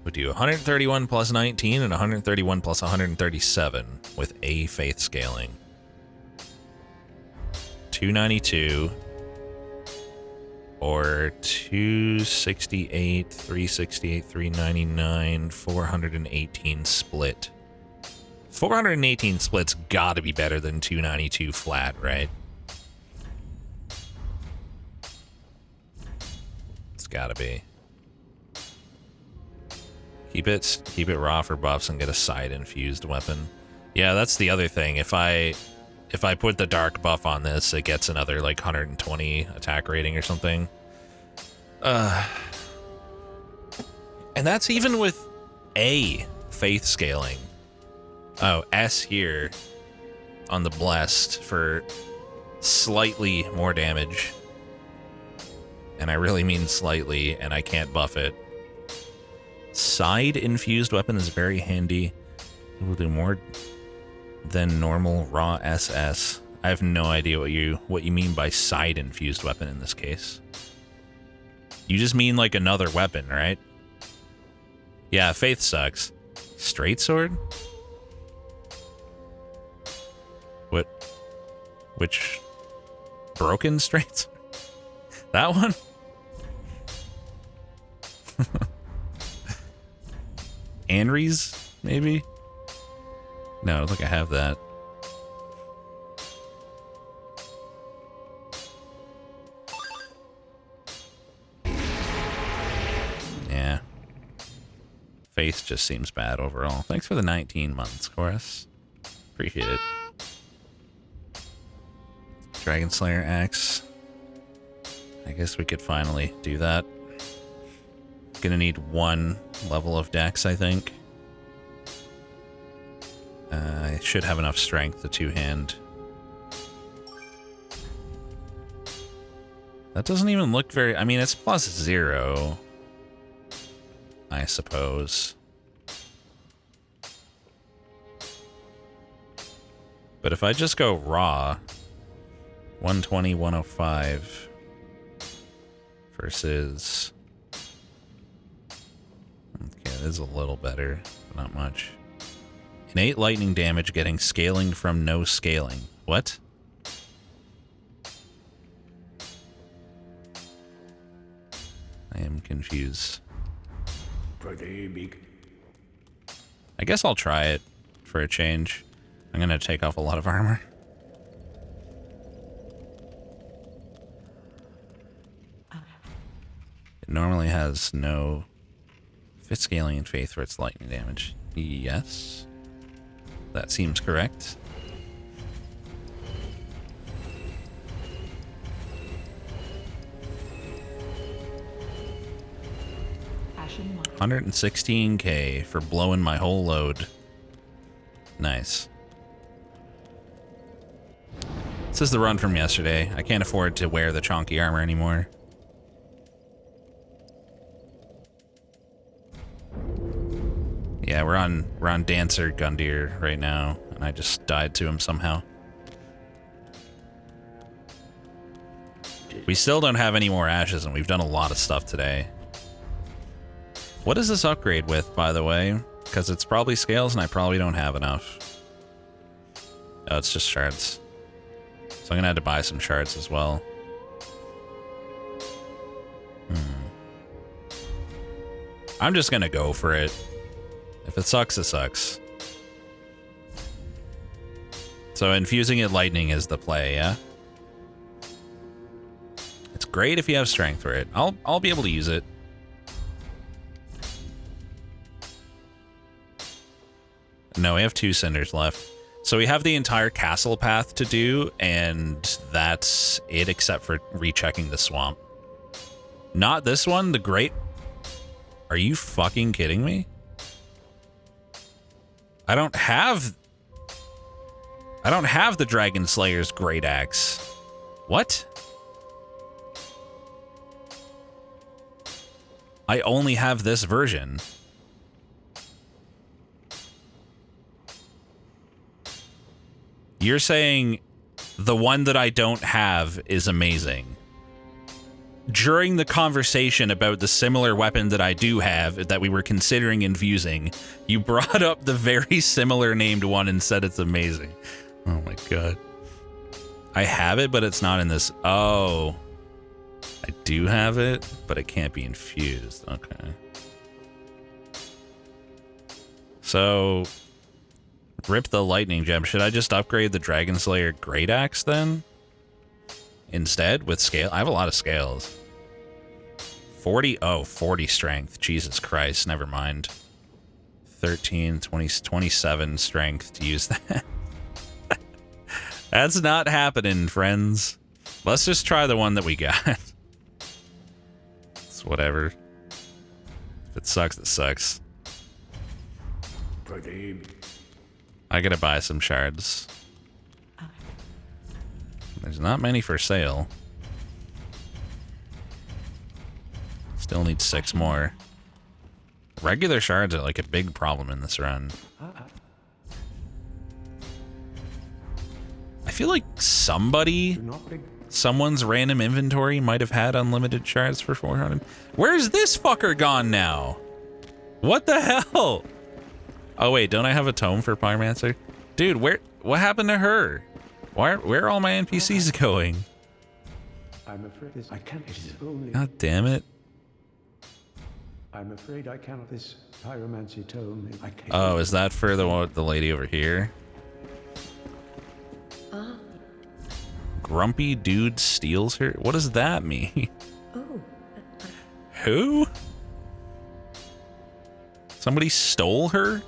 Speaker 1: would do 131 plus 19 and 131 plus 137 with a faith scaling. 292 or 268, 368, 399, 418 split. 418 split's gotta be better than 292 flat, right? It's gotta be. Keep it raw for buffs and get a side infused weapon. Yeah, that's the other thing. If I put the dark buff on this, it gets another like 120 attack rating or something. And that's even with A faith scaling. Oh, S here on the blessed for slightly more damage. And I really mean slightly, and I can't buff it. Side infused weapon is very handy. It will do more than normal raw SS. I have no idea what you mean by side infused weapon in this case. You just mean like another weapon, right? Yeah, faith sucks. Straight sword? What? Which? Broken straight sword? That one? Anries, maybe? No, I don't think I have that. Yeah. Faith just seems bad overall. Thanks for the 19 months, Chorus. Appreciate it. Dragon Slayer axe. I guess we could finally do that. Gonna need one level of dex, I think. I should have enough strength to two-hand. That doesn't even look very... I mean, it's plus 0, I suppose. But if I just go raw, 120, 105 versus... Okay, it is a little better, but not much. Innate lightning damage getting scaling from no scaling. What? I am confused.
Speaker 2: Pretty big.
Speaker 1: I guess I'll try it for a change. I'm gonna take off a lot of armor. It normally has no fit scaling and faith for its lightning damage. Yes. That seems correct. $116K for blowing my whole load. Nice. This is the run from yesterday. I can't afford to wear the chonky armor anymore. Yeah, Yeah, we're on Dancer Gundyr right now, and I just died to him somehow. We still don't have any more ashes, and we've done a lot of stuff today. What is this upgrade with, by the way? Because it's probably scales, and I probably don't have enough. Oh, it's just shards. So I'm gonna have to buy some shards as well. I'm just gonna go for it. If it sucks, it sucks. So infusing it lightning is the play, yeah? It's great if you have strength for it. I'll be able to use it. No, we have 2 cinders left. So we have the entire castle path to do, and that's it except for rechecking the swamp. Not this one, the great... Are you fucking kidding me? I don't have the Dragon Slayer's Great Axe. What? I only have this version. You're saying the one that I don't have is amazing. During the conversation about the similar weapon that I do have that we were considering infusing, you brought up the very similar named one and said it's amazing. Oh my god. I have it, but it's not in this. Oh. I do have it, but it can't be infused. Okay. So, rip the lightning gem. Should I just upgrade the Dragon Slayer Great Axe then? Instead, with scale? I have a lot of scales. 40? Oh, 40 strength. Jesus Christ, never mind. 13, 20, 27 strength to use that. That's not happening, friends. Let's just try the one that we got. It's whatever. If it sucks, it sucks. I gotta buy some shards. There's not many for sale. Still need 6 more. Regular shards are like a big problem in this run. I feel like someone's random inventory might have had unlimited shards for 400. Where's this fucker gone now? What the hell? Oh wait, don't I have a tome for Pyromancer? Dude, what happened to her? Where are all my NPCs going?
Speaker 2: I'm afraid I can't. It is only.
Speaker 1: God damn it.
Speaker 2: I'm afraid I cannot. This pyromancy tome. I can't.
Speaker 1: Oh, is that for the lady over here? Grumpy dude steals her? What does that mean?
Speaker 4: Oh.
Speaker 1: Who? Somebody stole her?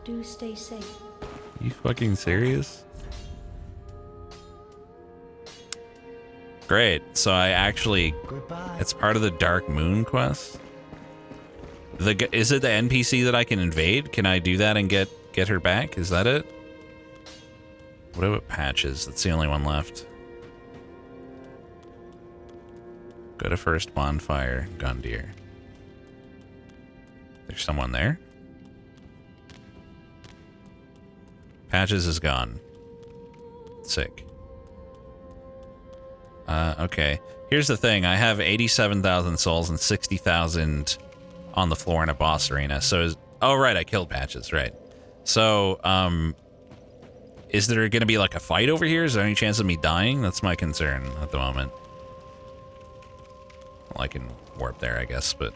Speaker 4: Do stay safe.
Speaker 1: You fucking serious? Great. So I actually...
Speaker 2: Goodbye.
Speaker 1: It's part of the Dark Moon quest? Is it the NPC that I can invade? Can I do that and get her back? Is that it? What about Patches? That's the only one left. Go to first bonfire, Gundyr. There's someone there? Patches is gone. Sick. Okay. Here's the thing. I have 87,000 souls and 60,000 on the floor in a boss arena. So, oh right, I killed Patches, right. So, is there going to be like a fight over here? Is there any chance of me dying? That's my concern at the moment. Well, I can warp there, I guess, but...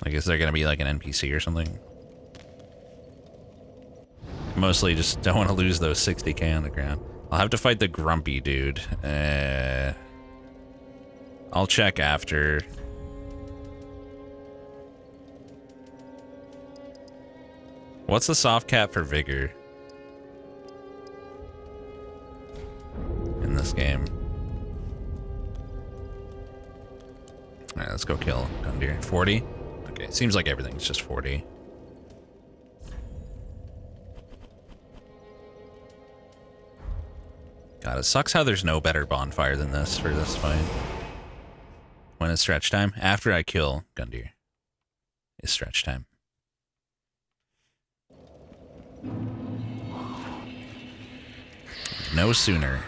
Speaker 1: Like, is there going to be like an NPC or something? Mostly just don't want to lose those 60k on the ground. I'll have to fight the grumpy dude. I'll check after. What's the soft cap for vigor in this game? Alright, let's go kill Gundyr. 40? Okay, seems like everything's just 40. God, it sucks how there's no better bonfire than this for this fight. When it's stretch time? After I kill Gundyr. is stretch time. No sooner.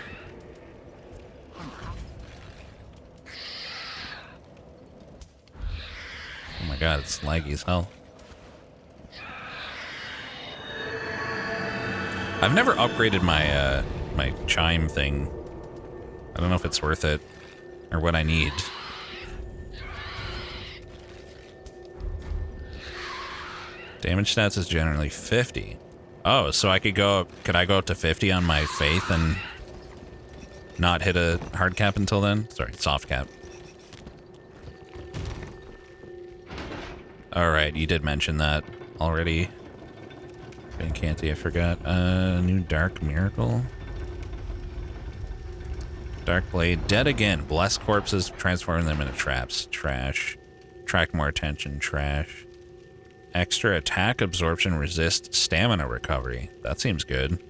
Speaker 1: Oh my god, it's laggy as hell. I've never upgraded my my chime thing. I don't know if it's worth it or what I need. Damage stats is generally 50. Oh, so I could go up, could I go up to 50 on my faith and not hit a hard cap until then? Sorry, soft cap. Alright, you did mention that already. Canty, I forgot. New Dark Miracle. Dark Blade. Dead again. Bless corpses, transforming them into traps. Trash. Attract more attention. Trash. Extra attack, absorption, resist, stamina recovery. That seems good.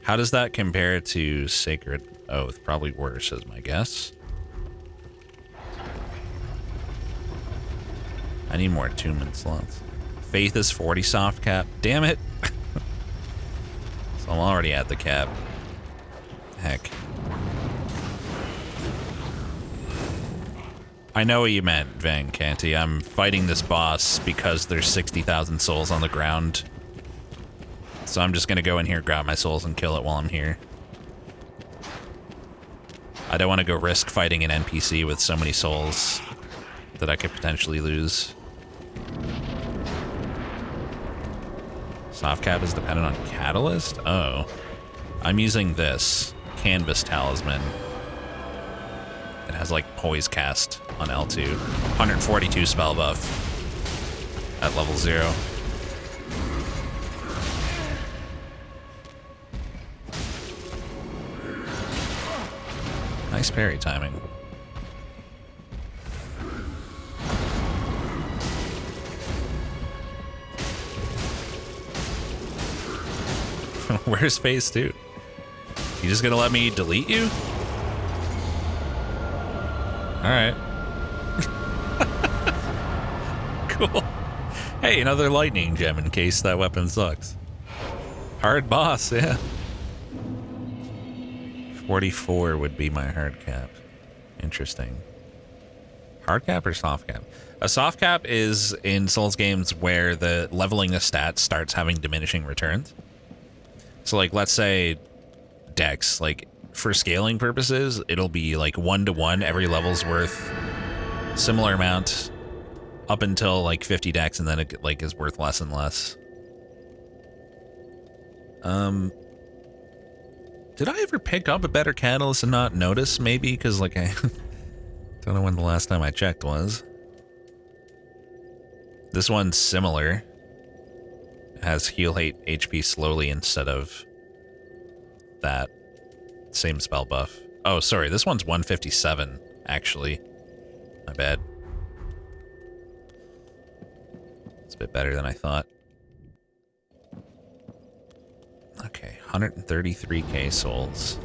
Speaker 1: How does that compare to Sacred Oath? Probably worse, is my guess. I need more attunement slots. Faith is 40 soft cap. Damn it. So I'm already at the cap. Heck. I know what you meant, Van Canty. I'm fighting this boss because there's 60,000 souls on the ground. So I'm just gonna go in here, grab my souls, and kill it while I'm here. I don't want to go risk fighting an NPC with so many souls that I could potentially lose. Soft cap is dependent on Catalyst? Oh. I'm using this. Canvas Talisman. It has like Poise Cast on L2. 142 spell buff at level 0. Nice parry timing. Where's phase 2? You just gonna let me delete you? Alright. Cool. Hey, another lightning gem in case that weapon sucks. Hard boss, yeah. 44 would be my hard cap. Interesting. Hard cap or soft cap? A soft cap is in Souls games where the leveling the stats starts having diminishing returns. So like, let's say Dex, like for scaling purposes, it'll be like 1-to-1, every level's worth similar amount up until like 50 Dex, and then it like is worth less and less. Did I ever pick up a better catalyst and not notice? Maybe because like I don't know when the last time I checked was. This one's similar. It has heal HP slowly instead of that same spell buff. Oh, sorry, this one's 157 actually. My bad. It's a bit better than I thought. Okay, 133k souls.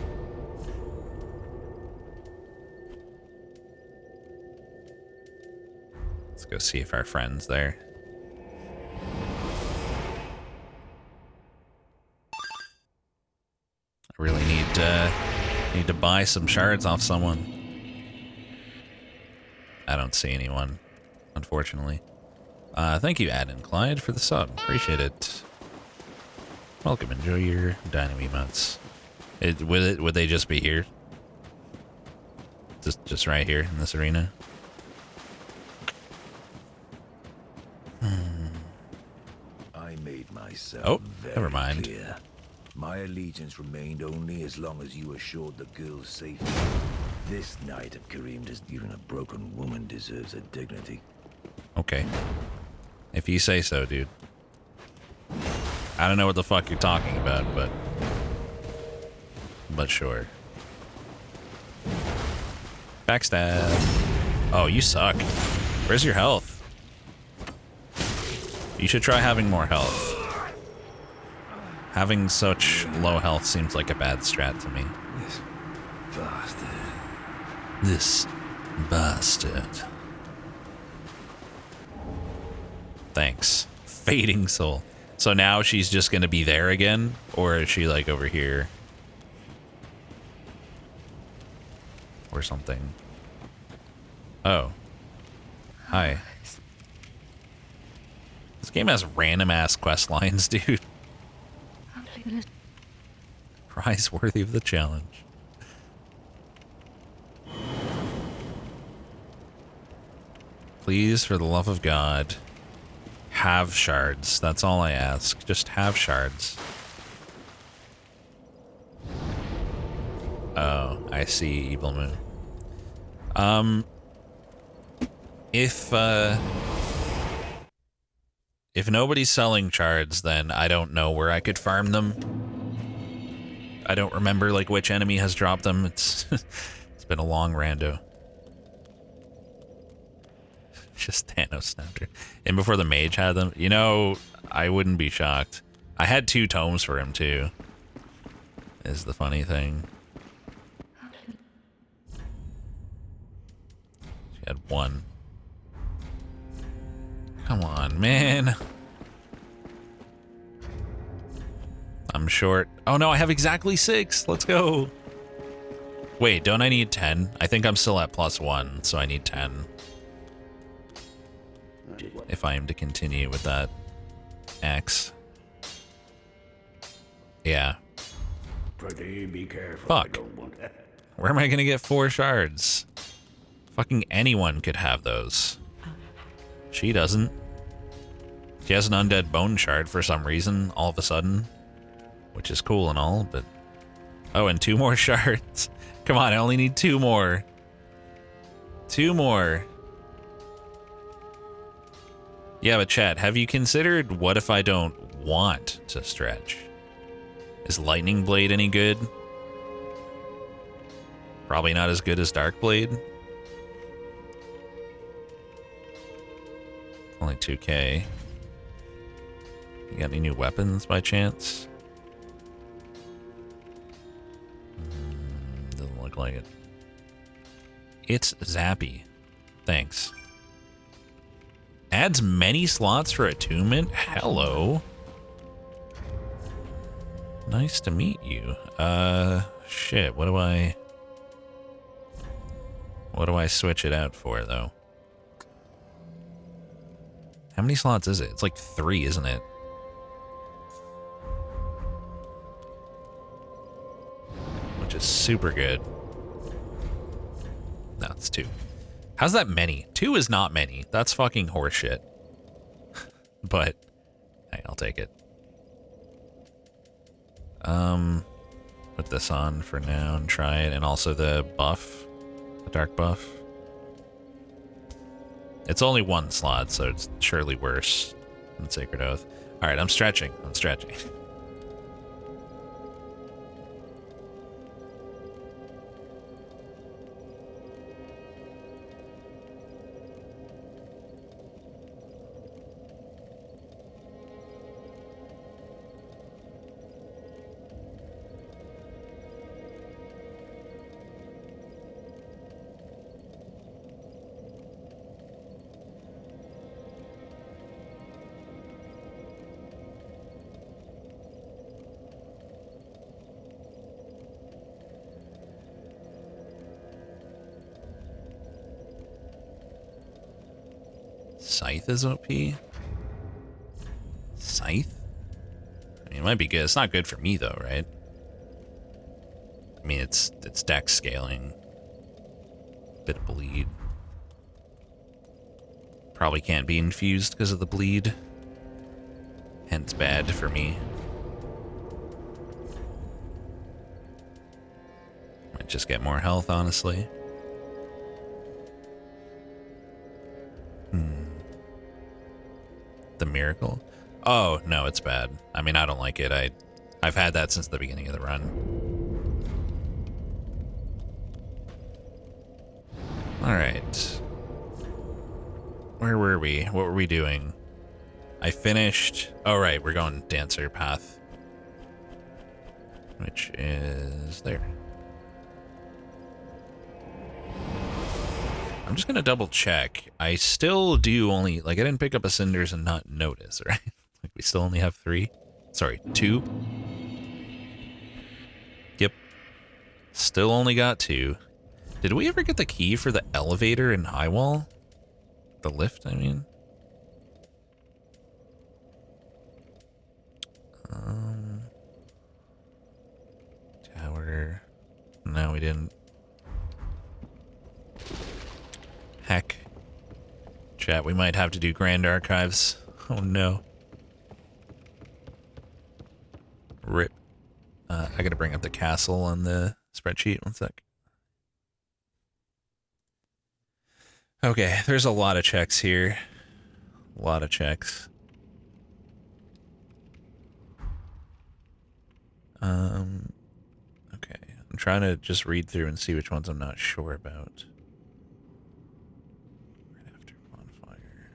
Speaker 1: Let's go see if our friend's there. I really need to buy some shards off someone. I don't see anyone, unfortunately. Thank you, Ad and Clyde, for the sub. Appreciate it. Welcome. Enjoy your Dino emotes. Would they just be here? Just right here in this arena?
Speaker 5: I made myself
Speaker 1: never mind.
Speaker 5: Clear. My allegiance remained only as long as you assured the girl's safety. This knight of Karim doesn't even a broken woman deserves a dignity.
Speaker 1: Okay. If you say so, dude. I don't know what the fuck you're talking about, but sure. Backstab. Oh, you suck. Where's your health? You should try having more health. Having such low health seems like a bad strat to me.
Speaker 5: This bastard.
Speaker 1: This bastard. Thanks. Fading soul. So now she's just gonna be there again? Or is she like over here? Or something. Oh. Hi. This game has random ass quest lines, dude. Prize worthy of the challenge. Please, for the love of God, have shards. That's all I ask. Just have shards. Oh, I see, Evil Moon. If nobody's selling shards, then I don't know where I could farm them. I don't remember like which enemy has dropped them. It's it's been a long rando. Just Thanos snapped her. And before the mage had them, you know, I wouldn't be shocked. I had 2 tomes for him too. Is the funny thing. She had 1. Come on, man. I'm short. Oh no, I have exactly 6. Let's go. Wait, don't I need 10? I think I'm still at +1, so I need 10. If I am to continue with that X. Yeah.
Speaker 2: Be careful.
Speaker 1: Fuck. Where am I gonna get 4 shards? Fucking anyone could have those. She doesn't. She has an undead bone shard for some reason, all of a sudden. Which is cool and all, but... Oh, and 2 more shards. Come on, I only need 2 more. 2 more. Yeah, but chat, have you considered what if I don't want to stretch? Is Lightning Blade any good? Probably not as good as Dark Blade. Only 2K. You got any new weapons by chance? Doesn't look like it. It's Zappy. Thanks. Adds many slots for attunement? Hello. Nice to meet you. Shit, what do I switch it out for, though? How many slots is it? It's like 3, isn't it? Which is super good. No, it's 2. How's that many? 2 is not many. That's fucking horseshit. But, hey, I'll take it. Put this on for now and try it, and also the buff, the dark buff. It's only 1 slot, so it's surely worse than Sacred Oath. All right, I'm stretching. I'm stretching. Scythe is OP? Scythe? I mean, it might be good. It's not good for me, though, right? I mean, it's dex scaling. Bit of bleed. Probably can't be infused because of the bleed. Hence bad for me. Might just get more health, honestly. The miracle? Oh, no, it's bad. I mean, I don't like it. I've had that since the beginning of the run. Alright. Where were we? What were we doing? I finished... Oh, right, we're going Dancer Path. Which is there. I'm just gonna double check. I still do only, like, I didn't pick up a cinders and not notice, right? Like, we still only have 3. Sorry, 2. Yep. Still only got 2. Did we ever get the key for the elevator in Highwall? The lift, I mean? Tower. No, we didn't. Heck. Chat, we might have to do Grand Archives. Oh no. RIP. I gotta bring up the castle on the spreadsheet. 1 sec. Okay, there's a lot of checks here. A lot of checks. Okay. I'm trying to just read through and see which ones I'm not sure about. Right after bonfire.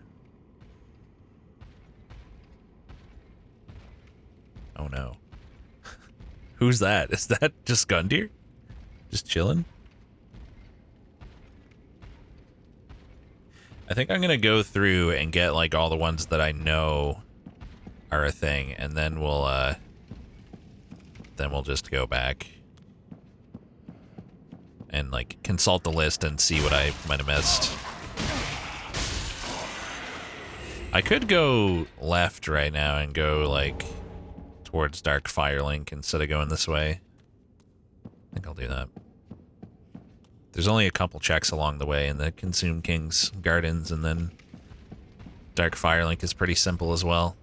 Speaker 1: Oh no. Who's that? Is that just Gundyr? Just chilling? I think I'm gonna go through and get like all the ones that I know are a thing, and then we'll just go back and like consult the list and see what I might have missed. I could go left right now and go like towards Dark Firelink instead of going this way. I think I'll do that. There's only a couple checks along the way in the Consume King's Gardens, and then Dark Firelink is pretty simple as well.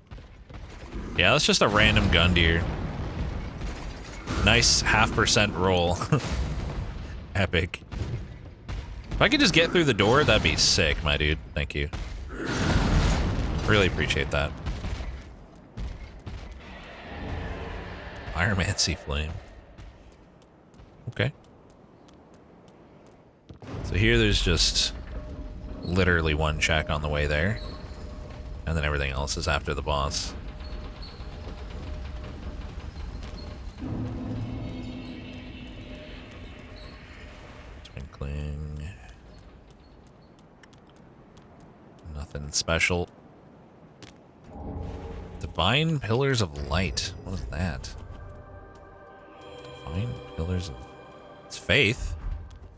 Speaker 1: Yeah, that's just a random Gundyr. Nice 0.5% roll. Epic. If I could just get through the door, that'd be sick, my dude. Thank you. Really appreciate that. Pyromancy Flame. Okay. So here there's just literally 1 check on the way there. And then everything else is after the boss. Twinkling. Nothing special. Divine Pillars of Light. What is that? Divine Pillars of... It's faith.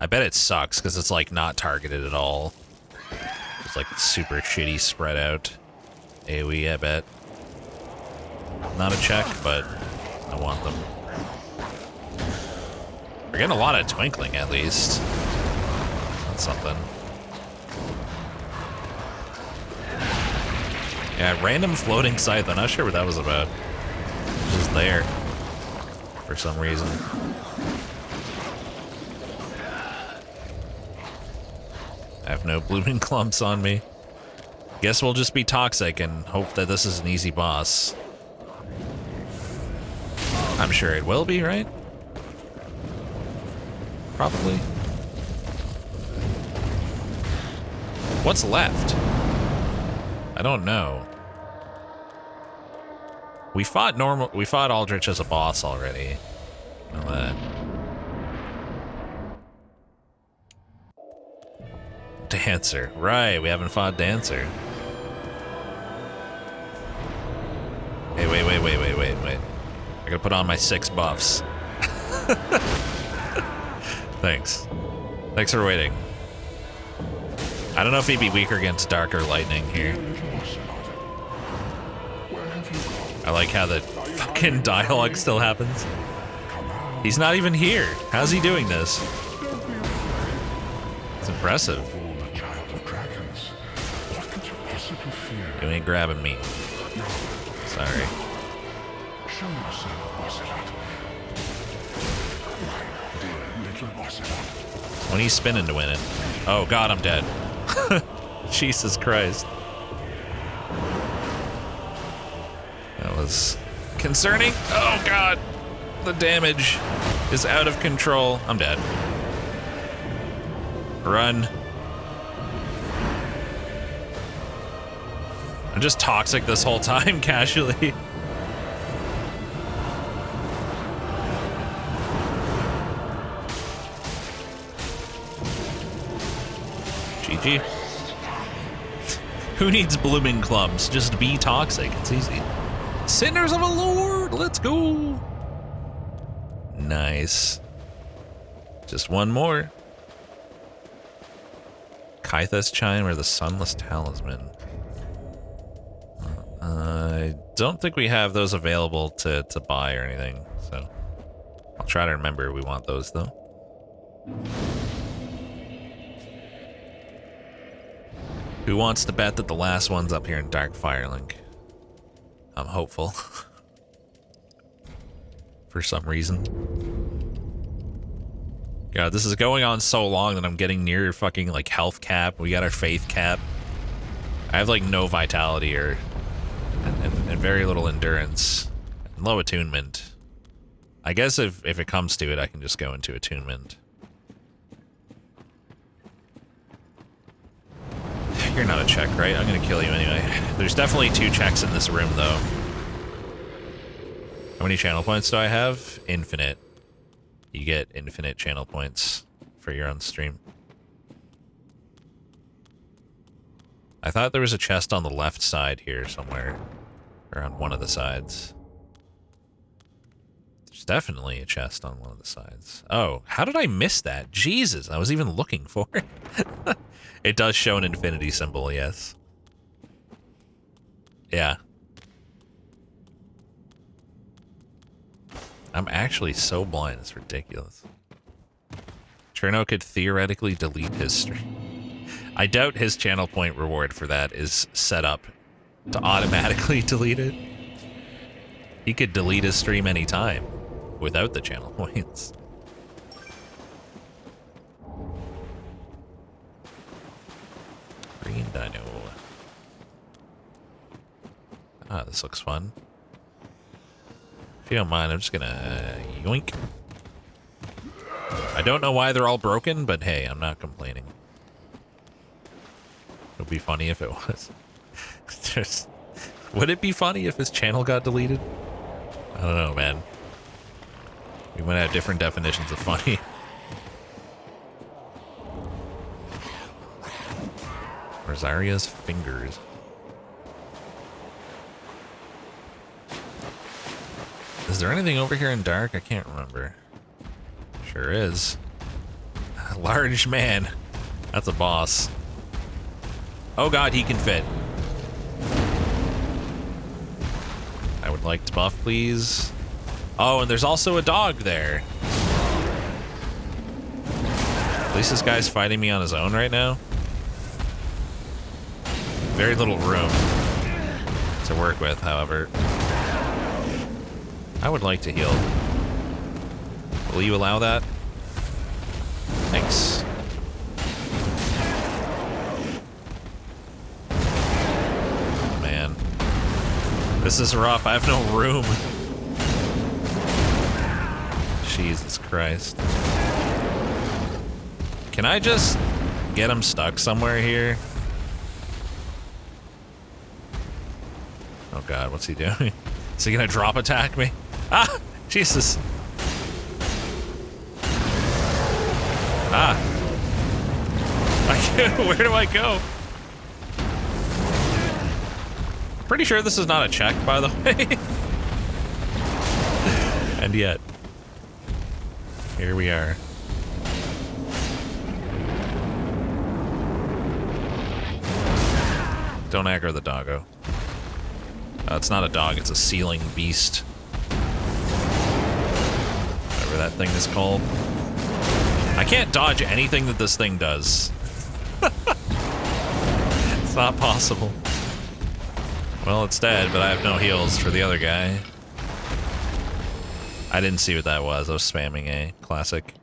Speaker 1: I bet it sucks because it's like not targeted at all. It's like super shitty spread out AoE, I bet. Not a check, but I want them. We're getting a lot of twinkling at least. That's something. Yeah, random floating scythe. I'm not sure what that was about. It was there for some reason. I have no blooming clumps on me. Guess we'll just be toxic and hope that this is an easy boss. I'm sure it will be, right? Probably. What's left? I don't know. We fought Aldrich as a boss already. I know that. Dancer. Right, we haven't fought Dancer. Hey, wait. I gotta put on my 6 buffs. Thanks. Thanks for waiting. I don't know if he'd be weaker against Dark or Lightning here. I like how the fucking dialogue still happens. He's not even here. How's he doing this? It's impressive. You ain't grabbing me. Sorry. When he's spinning to win it. Oh god, I'm dead. Jesus Christ. That was concerning. Oh god. The damage is out of control. I'm dead. Run. I'm just toxic this whole time, casually. GG. Who needs blooming clumps? Just be toxic. It's easy. Sinners of a Lord! Let's go! Nice. Just one more. Kythus Chime or the Sunless Talisman. I don't think we have those available to buy or anything, so I'll try to remember we want those though. Who wants to bet that the last one's up here in Dark Firelink? I'm hopeful. For some reason. God, this is going on so long that I'm getting near fucking like health cap. We got our faith cap. I have like no vitality or and very little endurance. And low attunement. I guess if it comes to it, I can just go into attunement. You're not a check, right? I'm gonna kill you anyway. There's definitely 2 checks in this room, though. How many channel points do I have? Infinite. You get infinite channel points for your own stream. I thought there was a chest on the left side here somewhere. Or on one of the sides. There's definitely a chest on one of the sides. Oh, how did I miss that? Jesus, I was even looking for it. It does show an infinity symbol, yes. Yeah. I'm actually so blind, it's ridiculous. Cherno could theoretically delete his stream. I doubt his channel point reward for that is set up to automatically delete it. He could delete his stream anytime without the channel points. Green dino. Ah, this looks fun. If you don't mind, I'm just gonna yoink. I don't know why they're all broken, but hey, I'm not complaining. It would be funny if it was. Just, would it be funny if his channel got deleted? I don't know, man. We might have different definitions of funny. Rosaria's fingers. Is there anything over here in dark? I can't remember. Sure is. Large man. That's a boss. Oh god, he can fit. I would like to buff, please. Oh, and there's also a dog there. At least this guy's fighting me on his own right now. Very little room to work with, however. I would like to heal. Will you allow that? Thanks. Oh, man. This is rough. I have no room. Jesus Christ. Can I just get him stuck somewhere here? Oh god, what's he doing? Is he gonna drop attack me? Ah! Jesus! Ah! Where do I go? Pretty sure this is not a check, by the way. And yet, here we are. Don't aggro the doggo. It's not a dog, it's a ceiling beast. Whatever that thing is called. I can't dodge anything that this thing does. It's not possible. Well, it's dead, but I have no heals for the other guy. I didn't see what that was. I was spamming A. Classic.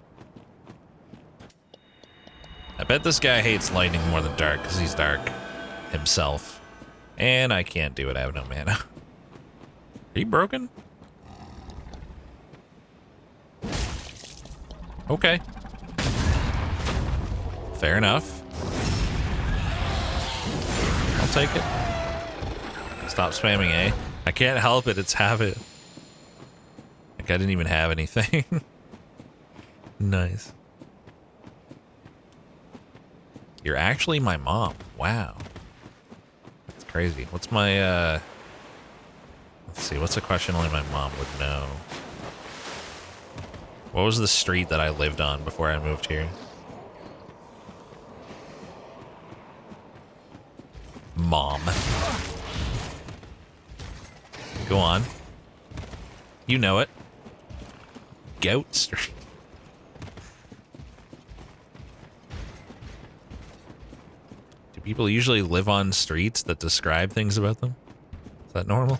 Speaker 1: I bet this guy hates lightning more than dark, because he's dark himself. And I can't do it. I have no mana. Are you broken? Okay. Fair enough. I'll take it. Stop spamming A. I can't help it. It's habit. Like, I didn't even have anything. Nice. You're actually my mom. Wow. That's crazy. What's my, let's see, what's a question only my mom would know? What was the street that I lived on before I moved here? Mom. Go on. You know it. Goat Street. Do people usually live on streets that describe things about them? Is that normal?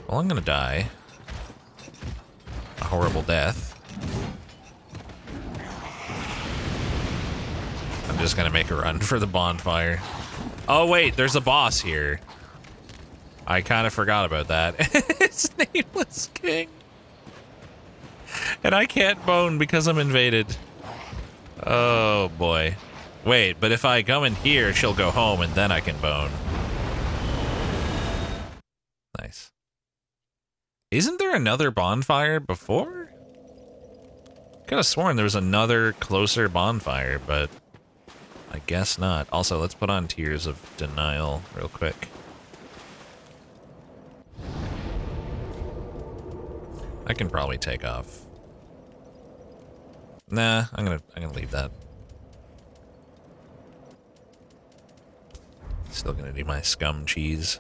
Speaker 1: Well, I'm gonna die. A horrible death. I'm just gonna make a run for the bonfire. Oh wait, there's a boss here. I kind of forgot about that. It's Nameless King. And I can't bone because I'm invaded. Oh boy. Wait, but if I come in here, she'll go home and then I can bone. Nice. Isn't there another bonfire before? Could have sworn there was another closer bonfire, but I guess not. Also, let's put on Tears of Denial real quick. I can probably take off. Nah, I'm gonna leave that. Still gonna do my scum cheese.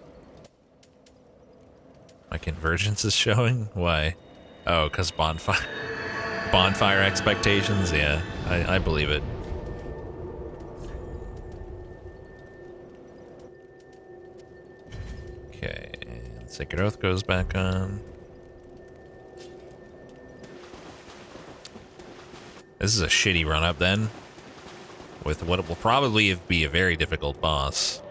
Speaker 1: My convergence is showing? Why? Oh, because bonfire expectations? Yeah, I believe it. Okay, and Sacred Oath goes back on. This is a shitty run-up then, with what will probably be a very difficult boss.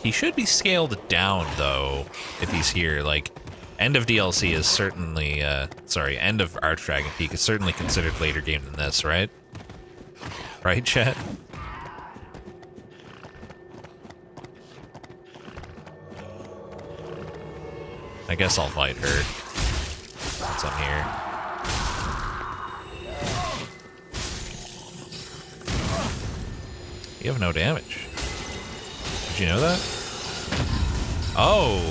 Speaker 1: He should be scaled down, though, if he's here. Like, end of DLC is certainly, sorry, end of Archdragon Peak is certainly considered later game than this, right? Right, chat? I guess I'll fight her once I'm here. You have no damage. Did you know that? Oh!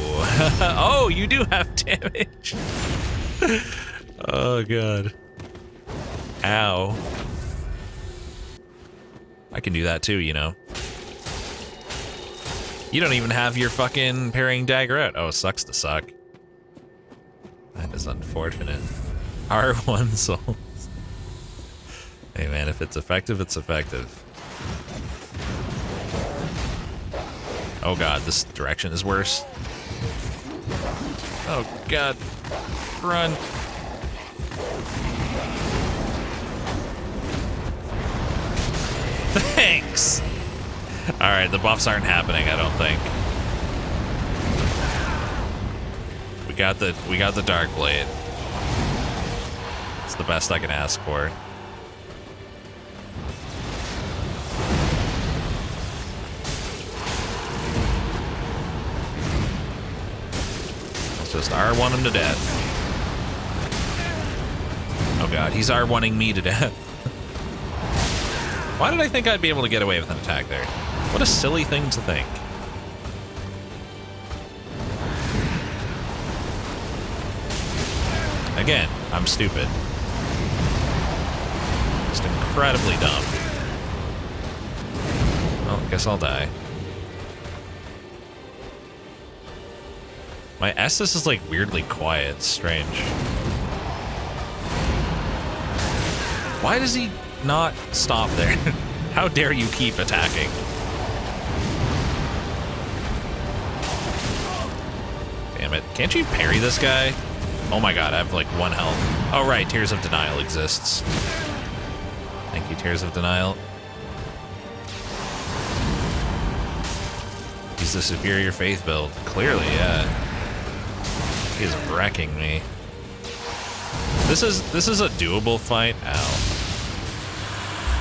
Speaker 1: Oh, you do have damage! Oh, God. Ow. I can do that too, you know. You don't even have your fucking parrying dagger out. Oh, sucks to suck. That is unfortunate. R1 souls. Hey man, if it's effective, it's effective. Oh god, this direction is worse. Oh god. Run. Thanks! Alright, the buffs aren't happening, I don't think. We got the Dark Blade. It's the best I can ask for. Let's just R1 him to death. Oh god, he's R1ing me to death. Why did I think I'd be able to get away with an attack there? What a silly thing to think. Again, I'm stupid. Just incredibly dumb. Well, I guess I'll die. My Estus is like weirdly quiet, strange. Why does he not stop there? How dare you keep attacking? Damn it. Can't you parry this guy? Oh my god, I have like 1 health. Oh right, Tears of Denial exists. Thank you, Tears of Denial. He's the superior faith build. Clearly, yeah. He is wrecking me. This is a doable fight. Ow.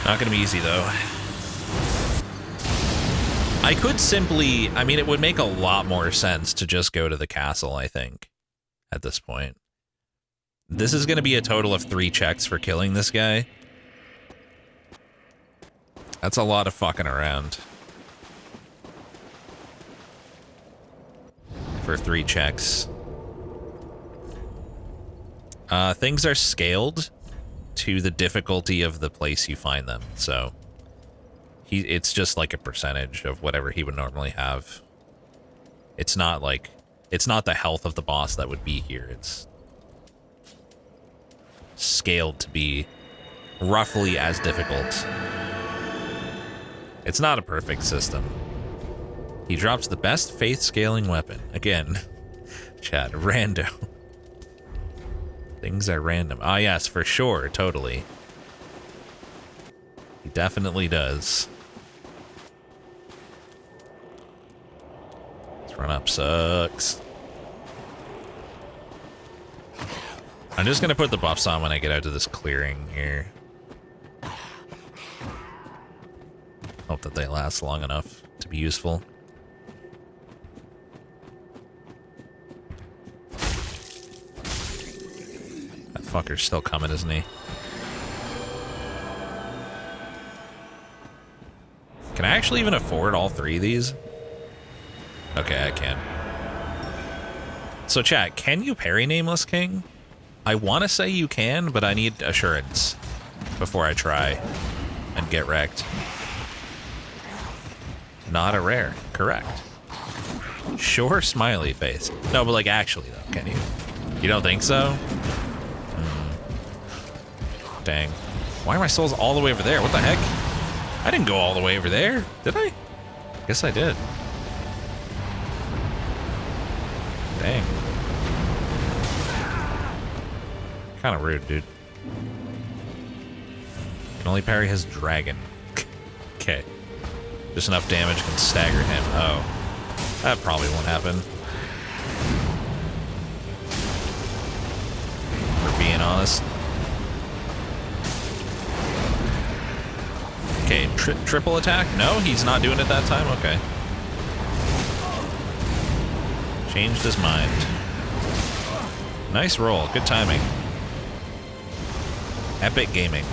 Speaker 1: Not gonna be easy though. I could simply, I mean, it would make a lot more sense to just go to the castle, I think, at this point. This is going to be a total of 3 checks for killing this guy. That's a lot of fucking around. For 3 checks. Things are scaled to the difficulty of the place you find them, so it's just like a percentage of whatever he would normally have. It's not like, it's not the health of the boss that would be here. It's scaled to be roughly as difficult. It's not a perfect system. He drops the best faith scaling weapon. Again, chat, rando. Things are random. Ah, yes, for sure, totally. He definitely does. This run-up sucks. I'm just gonna put the buffs on when I get out to this clearing here. Hope that they last long enough to be useful. That fucker's still coming, isn't he? Can I actually even afford all 3 of these? Okay, I can. So chat, can you parry Nameless King? I want to say you can, but I need assurance before I try and get wrecked. Not a rare. Correct. Sure, smiley face. No, but like actually though, can you? You don't think so? Dang. Why are my souls all the way over there? What the heck? I didn't go all the way over there, did I? Guess I did. Dang. Kind of rude, dude. Can only parry his dragon. Okay. Just enough damage can stagger him. Oh. That probably won't happen. For being honest. Okay, triple attack? No, he's not doing it that time? Okay. Changed his mind. Nice roll. Good timing. Epic gaming.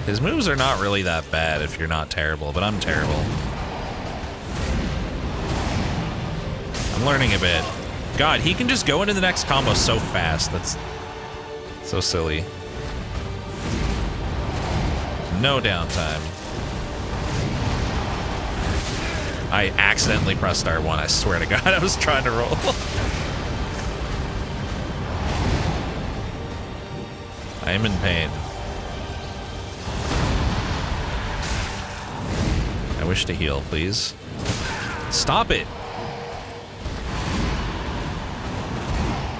Speaker 1: His moves are not really that bad if you're not terrible, but I'm terrible. I'm learning a bit. God, he can just go into the next combo so fast. That's so silly. No downtime. I accidentally pressed R1. I swear to God, I was trying to roll. I am in pain. I wish to heal, please. Stop it!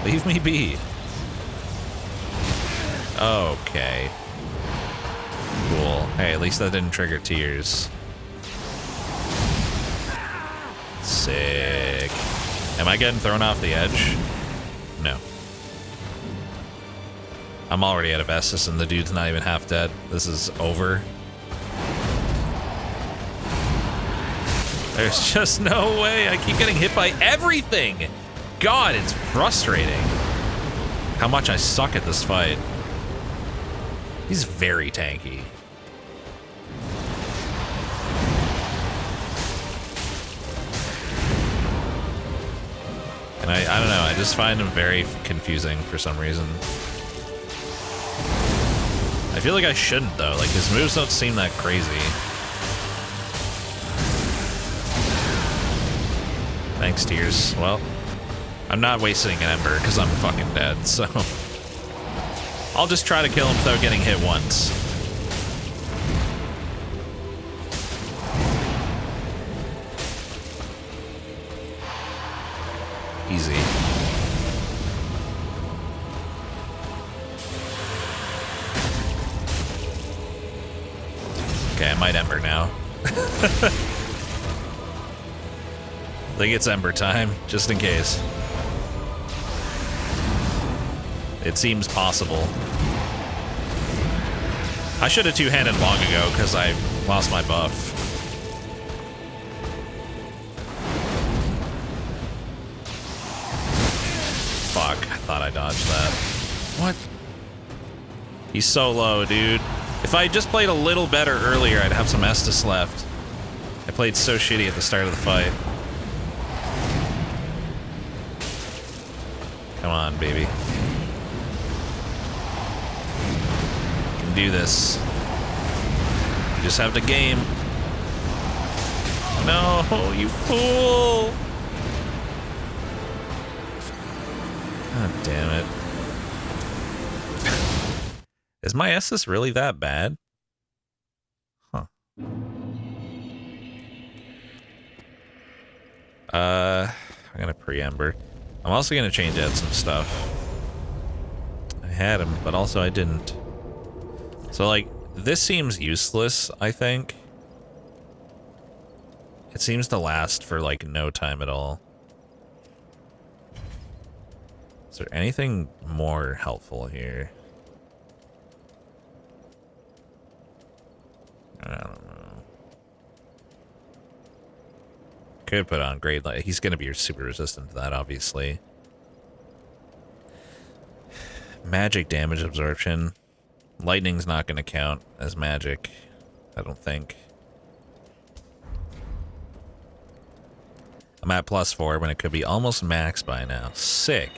Speaker 1: Leave me be. Okay. Cool. Hey, at least that didn't trigger tears. Sick. Am I getting thrown off the edge? No. I'm already out of Estus and the dude's not even half dead. This is over. There's just no way. I keep getting hit by everything. God, it's frustrating. How much I suck at this fight. He's very tanky. And I don't know, I just find him very confusing for some reason. I feel like I shouldn't though, like his moves don't seem that crazy. Thanks, Tears. Well, I'm not wasting an Ember because I'm fucking dead, so I'll just try to kill him without getting hit once. Easy. Okay, I might Ember now. I think it's Ember time, just in case. It seems possible. I should have two-handed long ago because I lost my buff. thought I dodged that. What? He's so low, dude. If I just played a little better earlier, I'd have some Estus left. I played so shitty at the start of the fight. Come on, baby. You can do this. You just have to game. No, you fool! God damn it. Is my Estus really that bad? Huh. I'm gonna pre-ember. I'm also gonna change out some stuff. I had him, but also I didn't. So, like, this seems useless, I think. It seems to last for, like, no time at all. Is there anything more helpful here? I don't know. Could put on Great Light. He's going to be super resistant to that, obviously. Magic damage absorption. Lightning's not going to count as magic, I don't think. I'm at +4 when it could be almost max by now. Sick.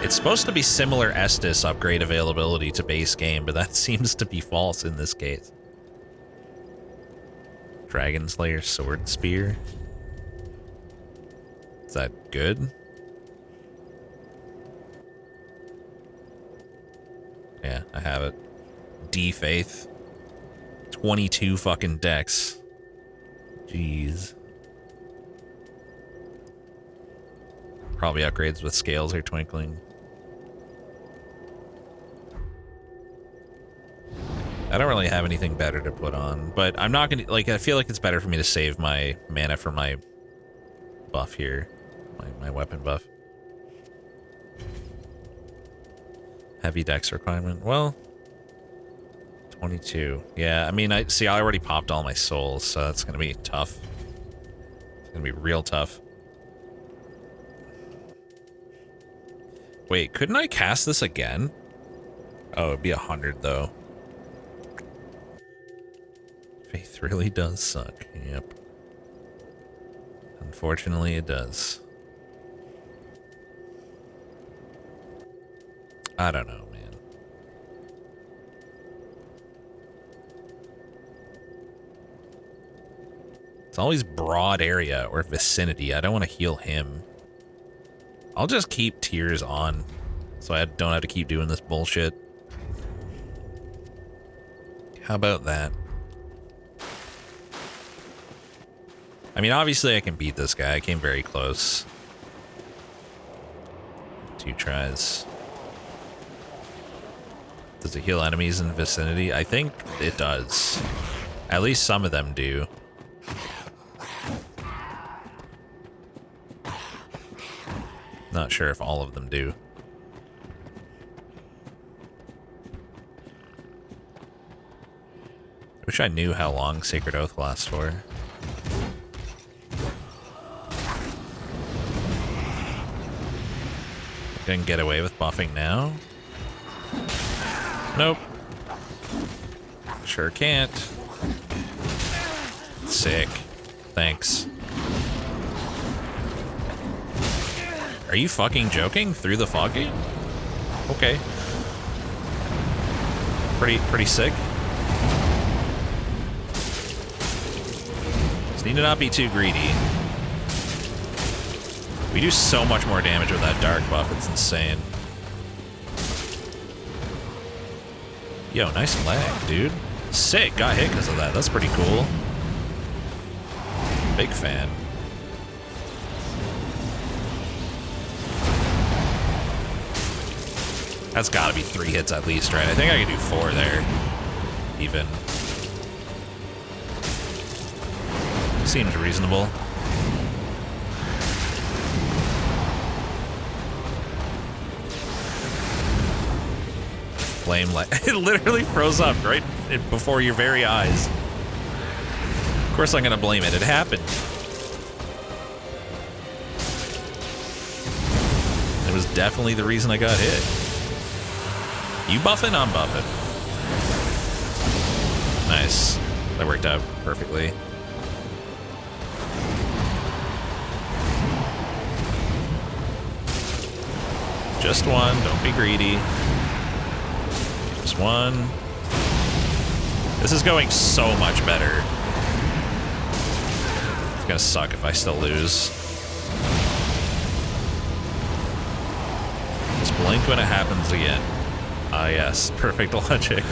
Speaker 1: It's supposed to be similar Estus upgrade availability to base game, but that seems to be false in this case. Dragon Slayer Sword Spear. Is that good? Yeah, I have it. D Faith. 22 fucking decks. Jeez. Probably upgrades with scales or twinkling. I don't really have anything better to put on, but I'm not gonna, like, I feel like it's better for me to save my mana for my buff here. My weapon buff. Heavy dex requirement. Well, 22. Yeah, I mean, I already popped all my souls, so that's gonna be tough. It's gonna be real tough. Wait, couldn't I cast this again? Oh, it'd be 100 though. Faith really does suck. Yep. Unfortunately, it does. I don't know, man. It's always broad area or vicinity. I don't want to heal him. I'll just keep tears on so I don't have to keep doing this bullshit. How about that? I mean, obviously I can beat this guy. I came very close. 2 tries. Does it heal enemies in the vicinity? I think it does. At least some of them do. Not sure if all of them do. I wish I knew how long Sacred Oath lasts for. Gonna get away with buffing now? Nope. Sure can't. Sick. Thanks. Are you fucking joking? Through the fog gate? Okay. Pretty sick. Just need to not be too greedy. We do so much more damage with that dark buff, it's insane. Yo, nice lag, dude. Sick, got hit because of that. That's pretty cool. Big fan. That's gotta be 3 hits at least, right? I think I can do 4 there. Even. Seems reasonable. Flame light. It literally froze up right before your very eyes. Of course I'm gonna blame it. It happened. definitely the reason I got hit. You buffing? I'm buffing. Nice. That worked out perfectly. Just one. Don't be greedy. Just one. This is going so much better. It's gonna suck if I still lose. Just blink when it happens again. Ah, yes. Perfect logic.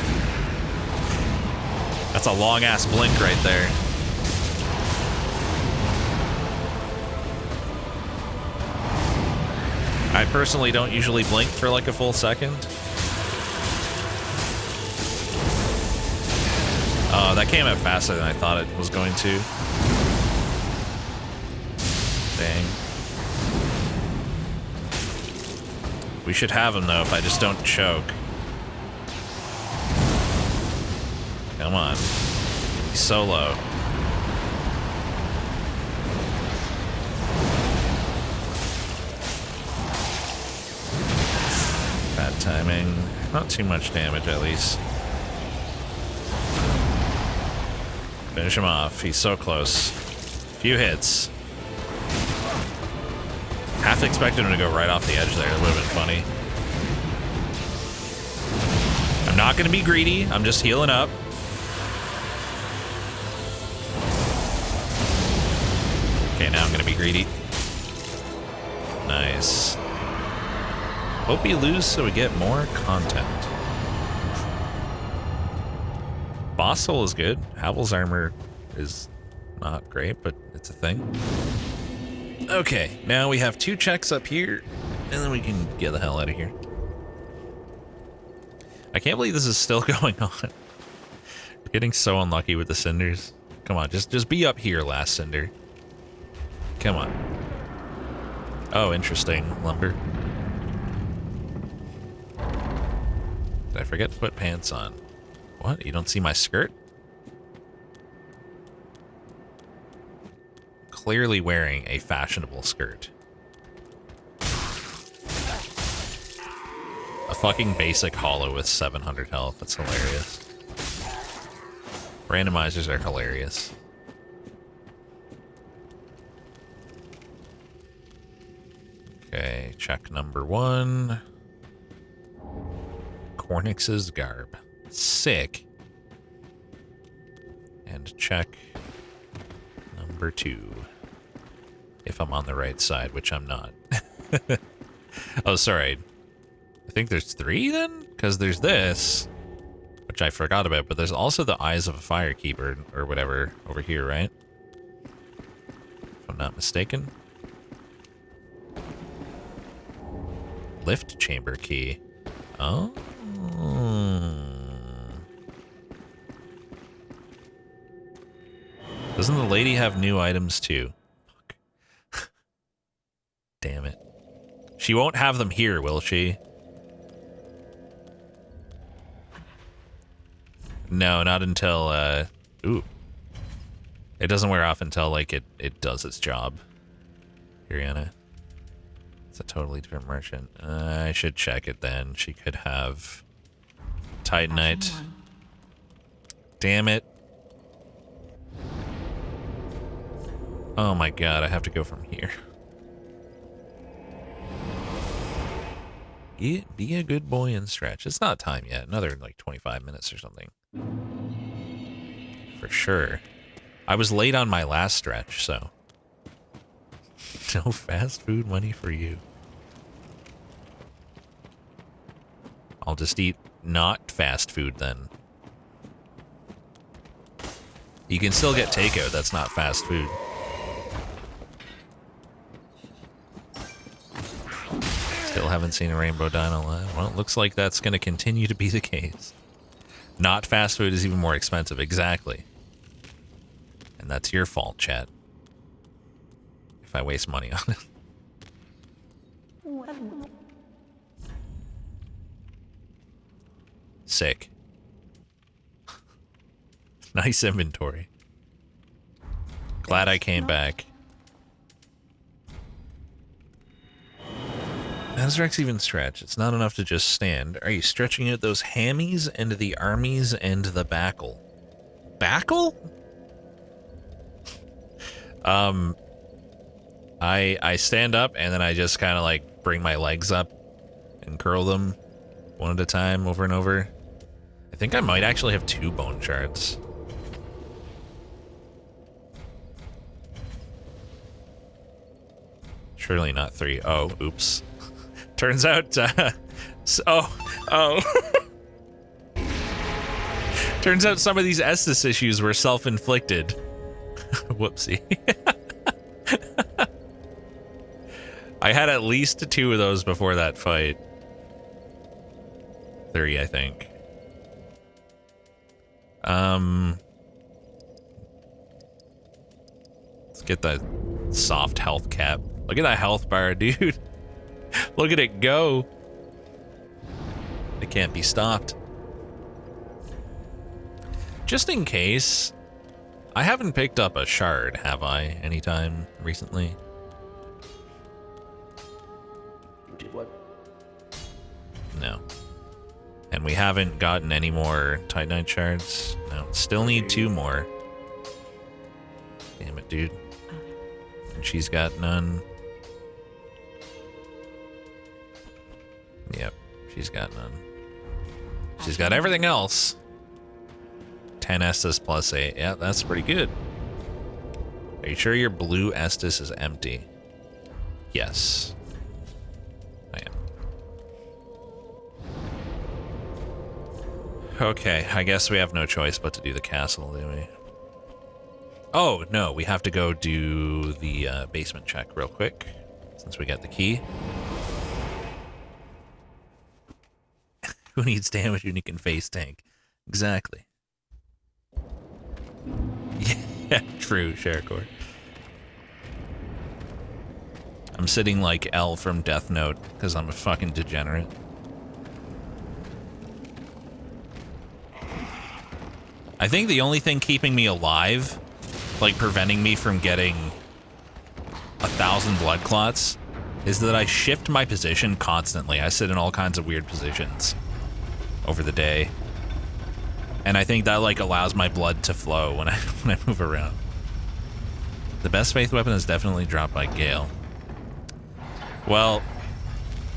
Speaker 1: That's a long-ass blink right there. I personally don't usually blink for like a full second. Oh, that came out faster than I thought it was going to. Dang. We should have him, though, if I just don't choke. Come on. He's so low. Bad timing. Not too much damage, at least. Finish him off. He's so close. Few hits. Half expected him to go right off the edge there. It would have been funny. I'm not going to be greedy. I'm just healing up. Okay, now I'm going to be greedy. Nice. Hope you lose so we get more content. Boss soul is good. Havel's armor is not great, but it's a thing. Okay, now we have 2 checks up here, and then we can get the hell out of here. I can't believe this is still going on. We're getting so unlucky with the cinders. Come on, just be up here, last cinder. Come on. Oh, interesting. Lumber. Did I forget to put pants on? What? You don't see my skirt? Clearly wearing a fashionable skirt. A fucking basic hollow with 700 health. That's hilarious. Randomizers are hilarious. Okay, check number 1. Cornix's garb. Sick. And check number 2. If I'm on the right side, which I'm not. Oh, sorry. I think there's 3 then? Because there's this, which I forgot about, but there's also the Eyes of a Firekeeper, or whatever, over here, right? If I'm not mistaken. Lift chamber key. Oh. Doesn't the lady have new items too? Fuck. Damn it. She won't have them here, will she? No, not until, ooh. It doesn't wear off until, like, it does its job. Ariana. It's a totally different merchant. I should check it then. She could have Titanite. Damn it. Oh my god, I have to go from here. Be a good boy and stretch. It's not time yet. Another, like, 25 minutes or something. For sure. I was late on my last stretch, so... No fast food money for you. I'll just eat not fast food then. You can still get takeout, that's not fast food. Still haven't seen a rainbow dino live. Well, it looks like that's going to continue to be the case. Not fast food is even more expensive, exactly. And that's your fault, chat. If I waste money on it. Sick. Nice inventory. Glad I came back. How does Rex even stretch? It's not enough to just stand. Are you stretching out those hammies and the armies and the backle? Backle? I stand up and then I just kind of like bring my legs up and curl them one at a time over and over. I think I might actually have 2 bone shards. Surely not 3. Oh, oops. Turns out, turns out some of these Estus issues were self-inflicted. Whoopsie. I had at least 2 of those before that fight. 3, I think. Let's get that soft health cap. Look at that health bar, dude. Look at it go. It can't be stopped. Just in case, I haven't picked up a shard, have I, anytime recently?
Speaker 2: What?
Speaker 1: No. And we haven't gotten any more Titanite shards. No, still need 2 more. Damn it, dude. And she's got none. Yep, she's got none. She's got everything else. 10 Estus plus 8. Yeah, that's pretty good. Are you sure your blue Estus is empty? Yes. I am. Okay, I guess we have no choice but to do the castle, do we? Oh, no, we have to go do the basement check real quick, since we got the key. Who needs damage when you can face tank? Exactly. Yeah, true, Sharecore. I'm sitting like L from Death Note, because I'm a fucking degenerate. I think the only thing keeping me alive, like preventing me from getting 1,000 blood clots, is that I shift my position constantly. I sit in all kinds of weird positions over the day. And I think that like allows my blood to flow when I move around. The best faith weapon is definitely dropped by Gale. Well,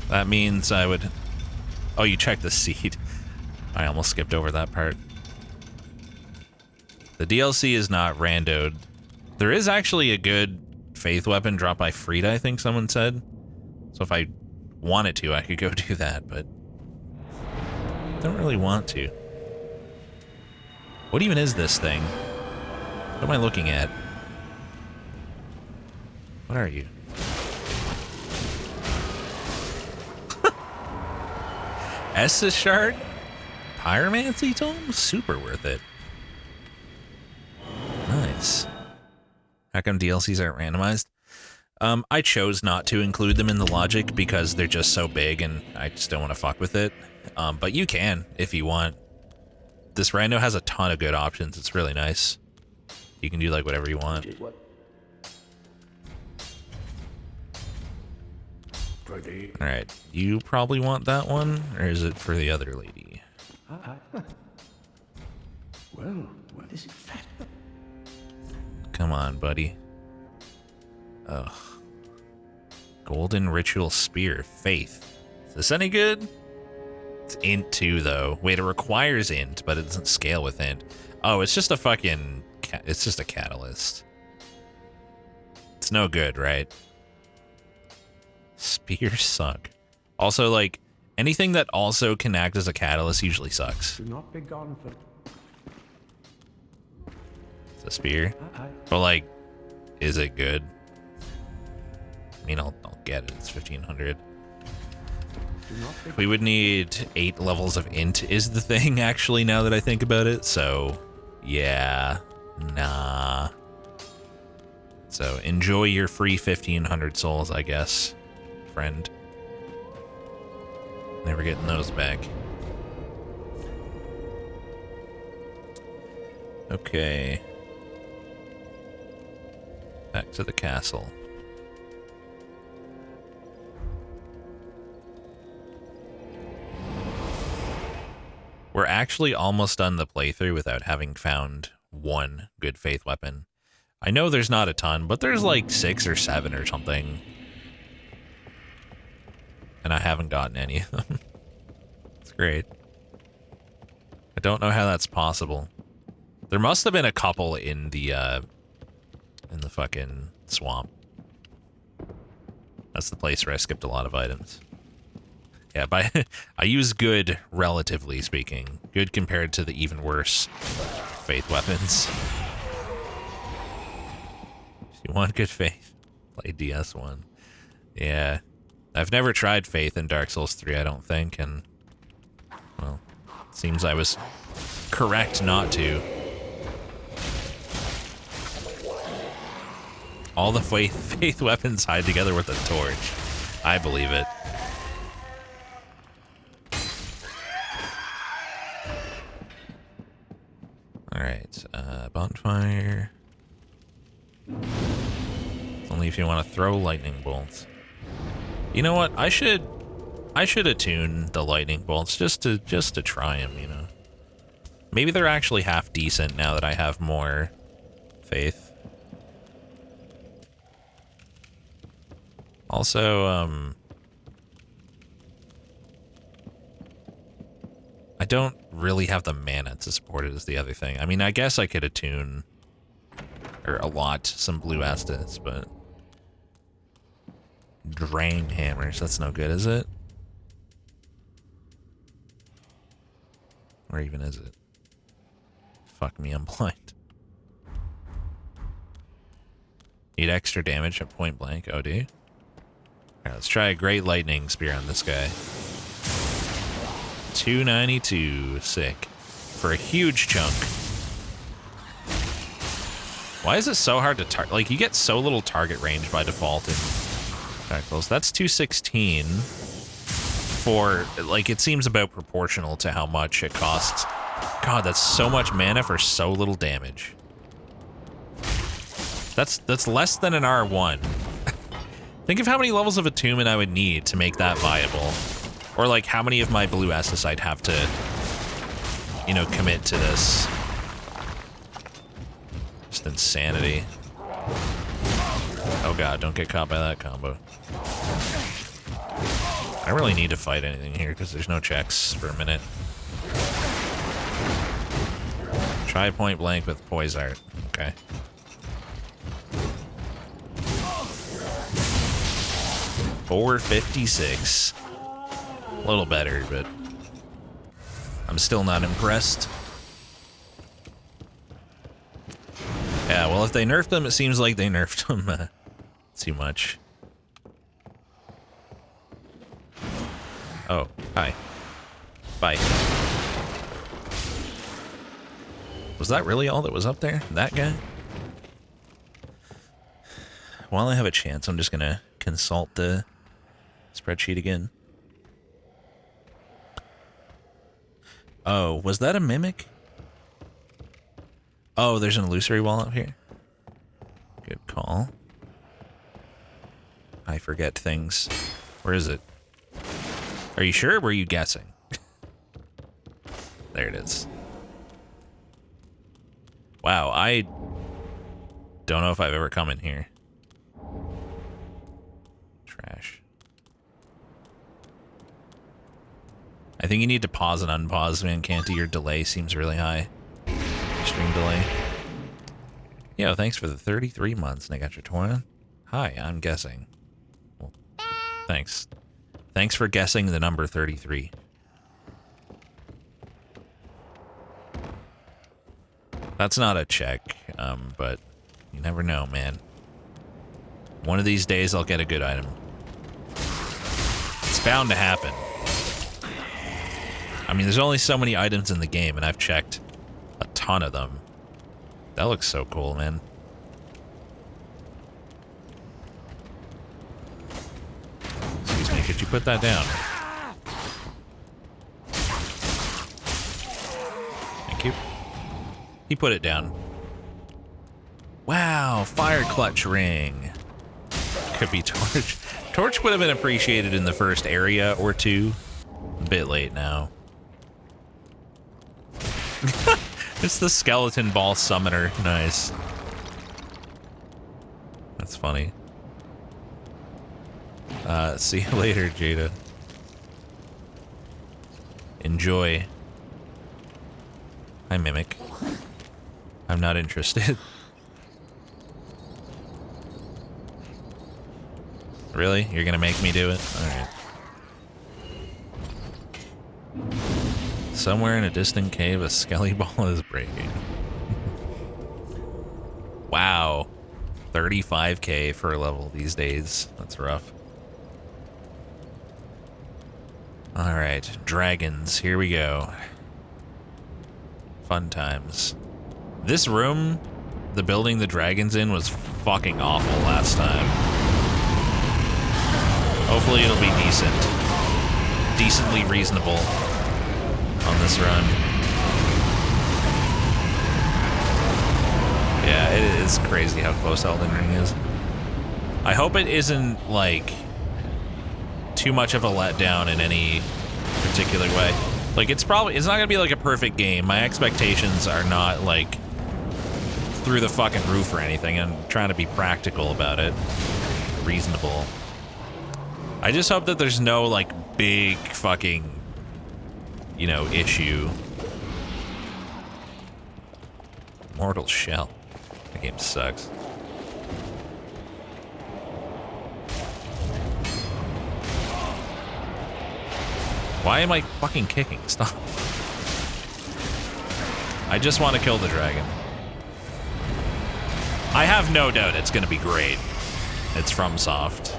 Speaker 1: that means I would... Oh, you checked the seed. I almost skipped over that part. The DLC is not randoed. There is actually a good faith weapon dropped by Frida, I think someone said. So if I wanted to, I could go do that, but I don't really want to. What even is this thing? What am I looking at? What are you? Estus Shard? Pyromancy Tome? Super worth it. Nice. How come DLCs aren't randomized? I chose not to include them in the logic because they're just so big and I just don't want to fuck with it. But you can, if you want. This rando has a ton of good options. It's really nice. You can do like whatever you want. Alright, you probably want that one, or is it for the other lady?
Speaker 2: Well, what is it fat?
Speaker 1: Come on, buddy. Ugh. Golden Ritual Spear, Faith. Is this any good? It's int 2, though. Wait, it requires int, but it doesn't scale with int. Oh, it's just a fucking... It's just a catalyst. It's no good, right? Spears suck. Also, like, anything that also can act as a catalyst usually sucks.
Speaker 2: Do not be gone for...
Speaker 1: It's a spear. But, like, is it good? I mean, I'll get it. It's 1500. We would need 8 levels of int is the thing, actually, now that I think about it. So, yeah. Nah. So, enjoy your free 1500 souls, I guess, friend. Never getting those back. Okay. Back to the castle. actually almost done the playthrough without having found one good faith weapon. I know there's not a ton, but there's like 6 or 7 or something. And I haven't gotten any of them. It's great. I don't know how that's possible. There must have been a couple in the fucking swamp. That's the place where I skipped a lot of items. Yeah, but I use good, relatively speaking. Good compared to the even worse faith weapons. If you want good faith, play DS1. Yeah. I've never tried faith in Dark Souls 3, I don't think, and... well, it seems I was correct not to. All the faith weapons hide together with a torch. I believe it. Alright, bonfire. Only if you want to throw lightning bolts. You know what? I should attune the lightning bolts just to try them, you know. Maybe they're actually half decent now that I have more faith. Also, I don't really have the mana to support it is the other thing. I mean, I guess I could attune or allot some blue Estus, but drain hammers, that's no good, is it? Or even is it? Fuck me, I'm blind. Need extra damage at point blank. Oh, do you? Alright, let's try a Great Lightning Spear on this guy. 292. Sick. For a huge chunk. Why is it so hard to target? Like, you get so little target range by default in Dark Souls. That's 216 for, like, it seems about proportional to how much it costs. God, that's so much mana for so little damage. That's less than an R1. Think of how many levels of attunement I would need to make that viable. Or, like, how many of my blue Estus I'd have to, you know, commit to this. Just insanity. Oh god, don't get caught by that combo. I really need to fight anything here because there's no checks for a minute. Try point blank with Poise Art. Okay. $456. A little better, but I'm still not impressed. Yeah, well, if they nerfed them, it seems like they nerfed them too much. Oh, hi. Bye. Was that really all that was up there? That guy? While I have a chance, I'm just gonna consult the spreadsheet again. Oh, was that a mimic? Oh, there's an illusory wall up here. Good call. I forget things. Where is it? Are you sure? Or were you guessing? There it is. Wow, I don't know if I've ever come in here. Trash. I think you need to pause and unpause, man. Canty, your delay seems really high. Stream delay. Yo, thanks for the 33 months, Negatoran. Hi, I'm guessing. Well, thanks. Thanks for guessing the number 33. That's not a check, but you never know, man. One of these days I'll get a good item. It's bound to happen. I mean, there's only so many items in the game, and I've checked a ton of them. That looks so cool, man. Excuse me, could you put that down? Thank you. He put it down. Wow, fire clutch ring. Could be torch. Torch would have been appreciated in the first area or two. A bit late now. It's the skeleton ball summoner. Nice. That's funny. See you later, Jada. Enjoy. Hi, Mimic. I'm not interested. Really? You're gonna make me do it? Alright. Somewhere in a distant cave, a skelly ball is breaking. Wow. 35k for a level these days. That's rough. Alright, dragons. Here we go. Fun times. This room, the building the dragons in, was fucking awful last time. Hopefully it'll be decent. Decently reasonable on this run. Yeah, it is crazy how close Elden Ring is. I hope it isn't, like, too much of a letdown in any particular way. Like, it's not gonna be like a perfect game. My expectations are not, like, through the fucking roof or anything. I'm trying to be practical about it. Reasonable. I just hope that there's no, like, big fucking, you know, issue. Mortal Shell. That game sucks. Why am I fucking kicking? Stop. I just want to kill the dragon. I have no doubt it's gonna be great. It's FromSoft.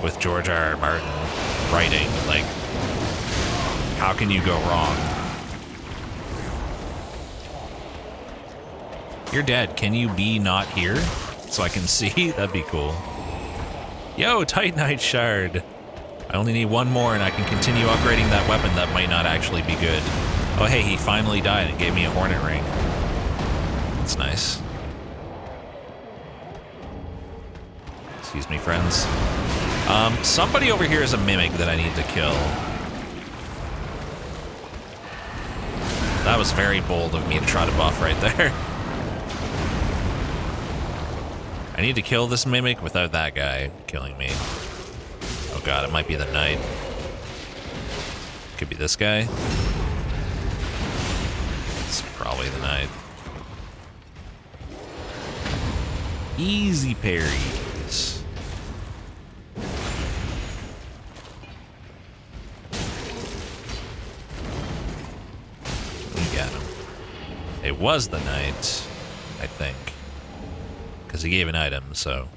Speaker 1: With George R.R. Martin writing, like, how can you go wrong? You're dead. Can you be not here? So I can see? That'd be cool. Yo, Titanite Shard. I only need one more and I can continue upgrading that weapon that might not actually be good. Oh hey, he finally died and gave me a Hornet Ring. That's nice. Excuse me, friends. Somebody over here is a Mimic that I need to kill. That was very bold of me to try to buff right there. I need to kill this Mimic without that guy killing me. Oh god, it might be the knight. Could be this guy. It's probably the knight. Easy parries. We got him. It was the knight, I think. Because he gave an item, so...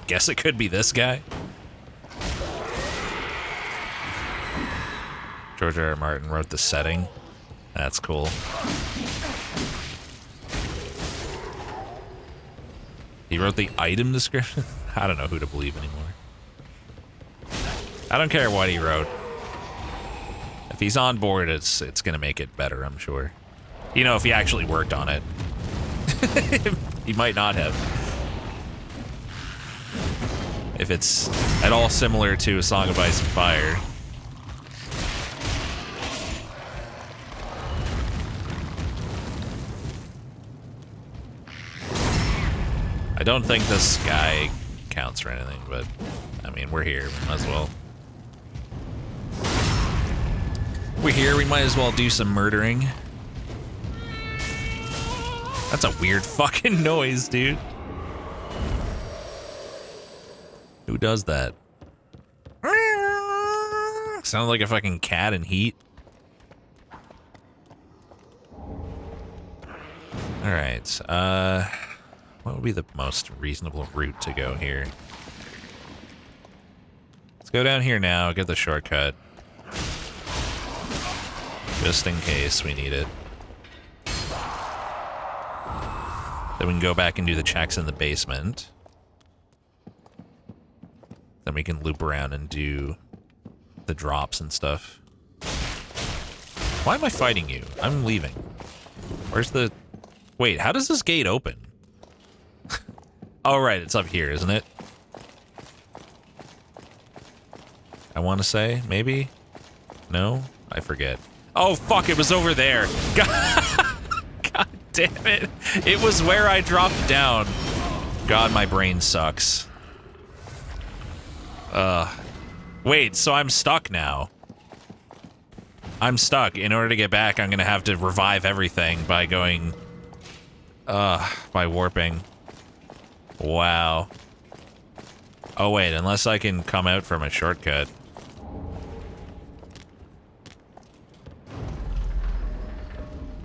Speaker 1: Guess it could be this guy. George R.R. Martin wrote the setting. That's cool. He wrote the item description? I don't know who to believe anymore. I don't care what he wrote. If he's on board, it's gonna make it better, I'm sure. You know, if he actually worked on it. He might not have. If it's at all similar to A Song of Ice and Fire. I don't think this guy counts for anything, but I mean, we're here, we might as well. We're here, we might as well do some murdering. That's a weird fucking noise, dude. Who does that? Sounds like a fucking cat in heat. Alright, what would be the most reasonable route to go here? Let's go down here now, get the shortcut. Just in case we need it. Then we can go back and do the checks in the basement. Then we can loop around and do the drops and stuff. Why am I fighting you? I'm leaving. Where's the... Wait, how does this gate open? Oh, right, it's up here, isn't it? I want to say, maybe? No? I forget. Oh, fuck, it was over there. God, God damn it. It was where I dropped down. God, my brain sucks. Wait, so I'm stuck now. I'm stuck. In order to get back, I'm gonna have to revive everything by going... by warping. Wow. Oh wait, unless I can come out from a shortcut.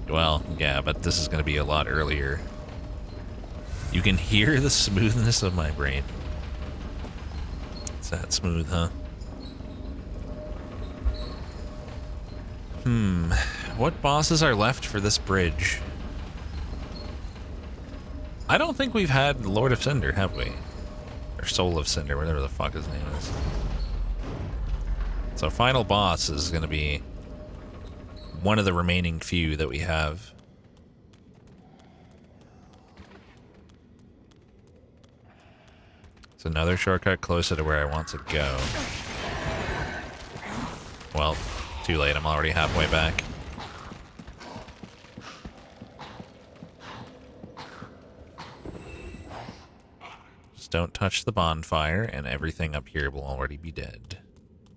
Speaker 1: Well, yeah, but this is gonna be a lot earlier. You can hear the smoothness of my brain. It's that smooth, huh? What bosses are left for this bridge? I don't think we've had Lord of Cinder, have we? Or Soul of Cinder, whatever the fuck his name is. So final boss is gonna be one of the remaining few that we have. It's another shortcut closer to where I want to go. Well, too late, I'm already halfway back. Just don't touch the bonfire, and everything up here will already be dead.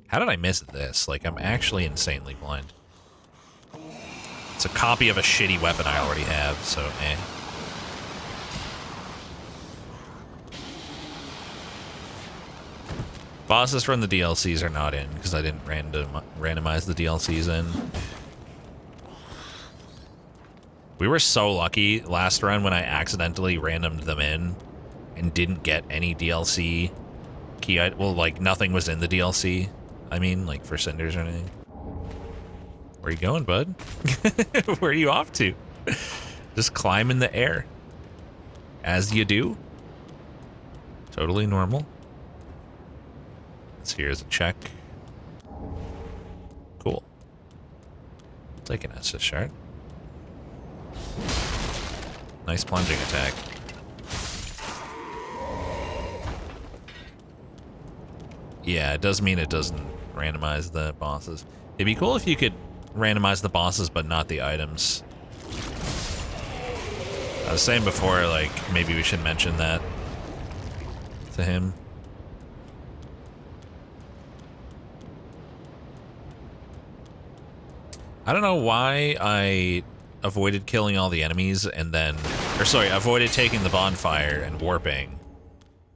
Speaker 1: How did I miss this? Like, I'm actually insanely blind. It's a copy of a shitty weapon I already have, so eh. Bosses from the DLCs are not in, because I didn't randomize the DLCs in. We were so lucky last run when I accidentally randomed them in and didn't get any DLC key. Well, like, nothing was in the DLC. I mean, like, for Cinders or anything. Where are you going, bud? Where are you off to? Just climb in the air. As you do. Totally normal. This here is a check. Cool. Take an Estus shard. Nice plunging attack. Yeah, it does mean it doesn't randomize the bosses. It'd be cool if you could randomize the bosses but not the items. I was saying before, like, maybe we should mention that to him. I don't know why I avoided killing all the enemies and then... Or sorry, avoided taking the bonfire and warping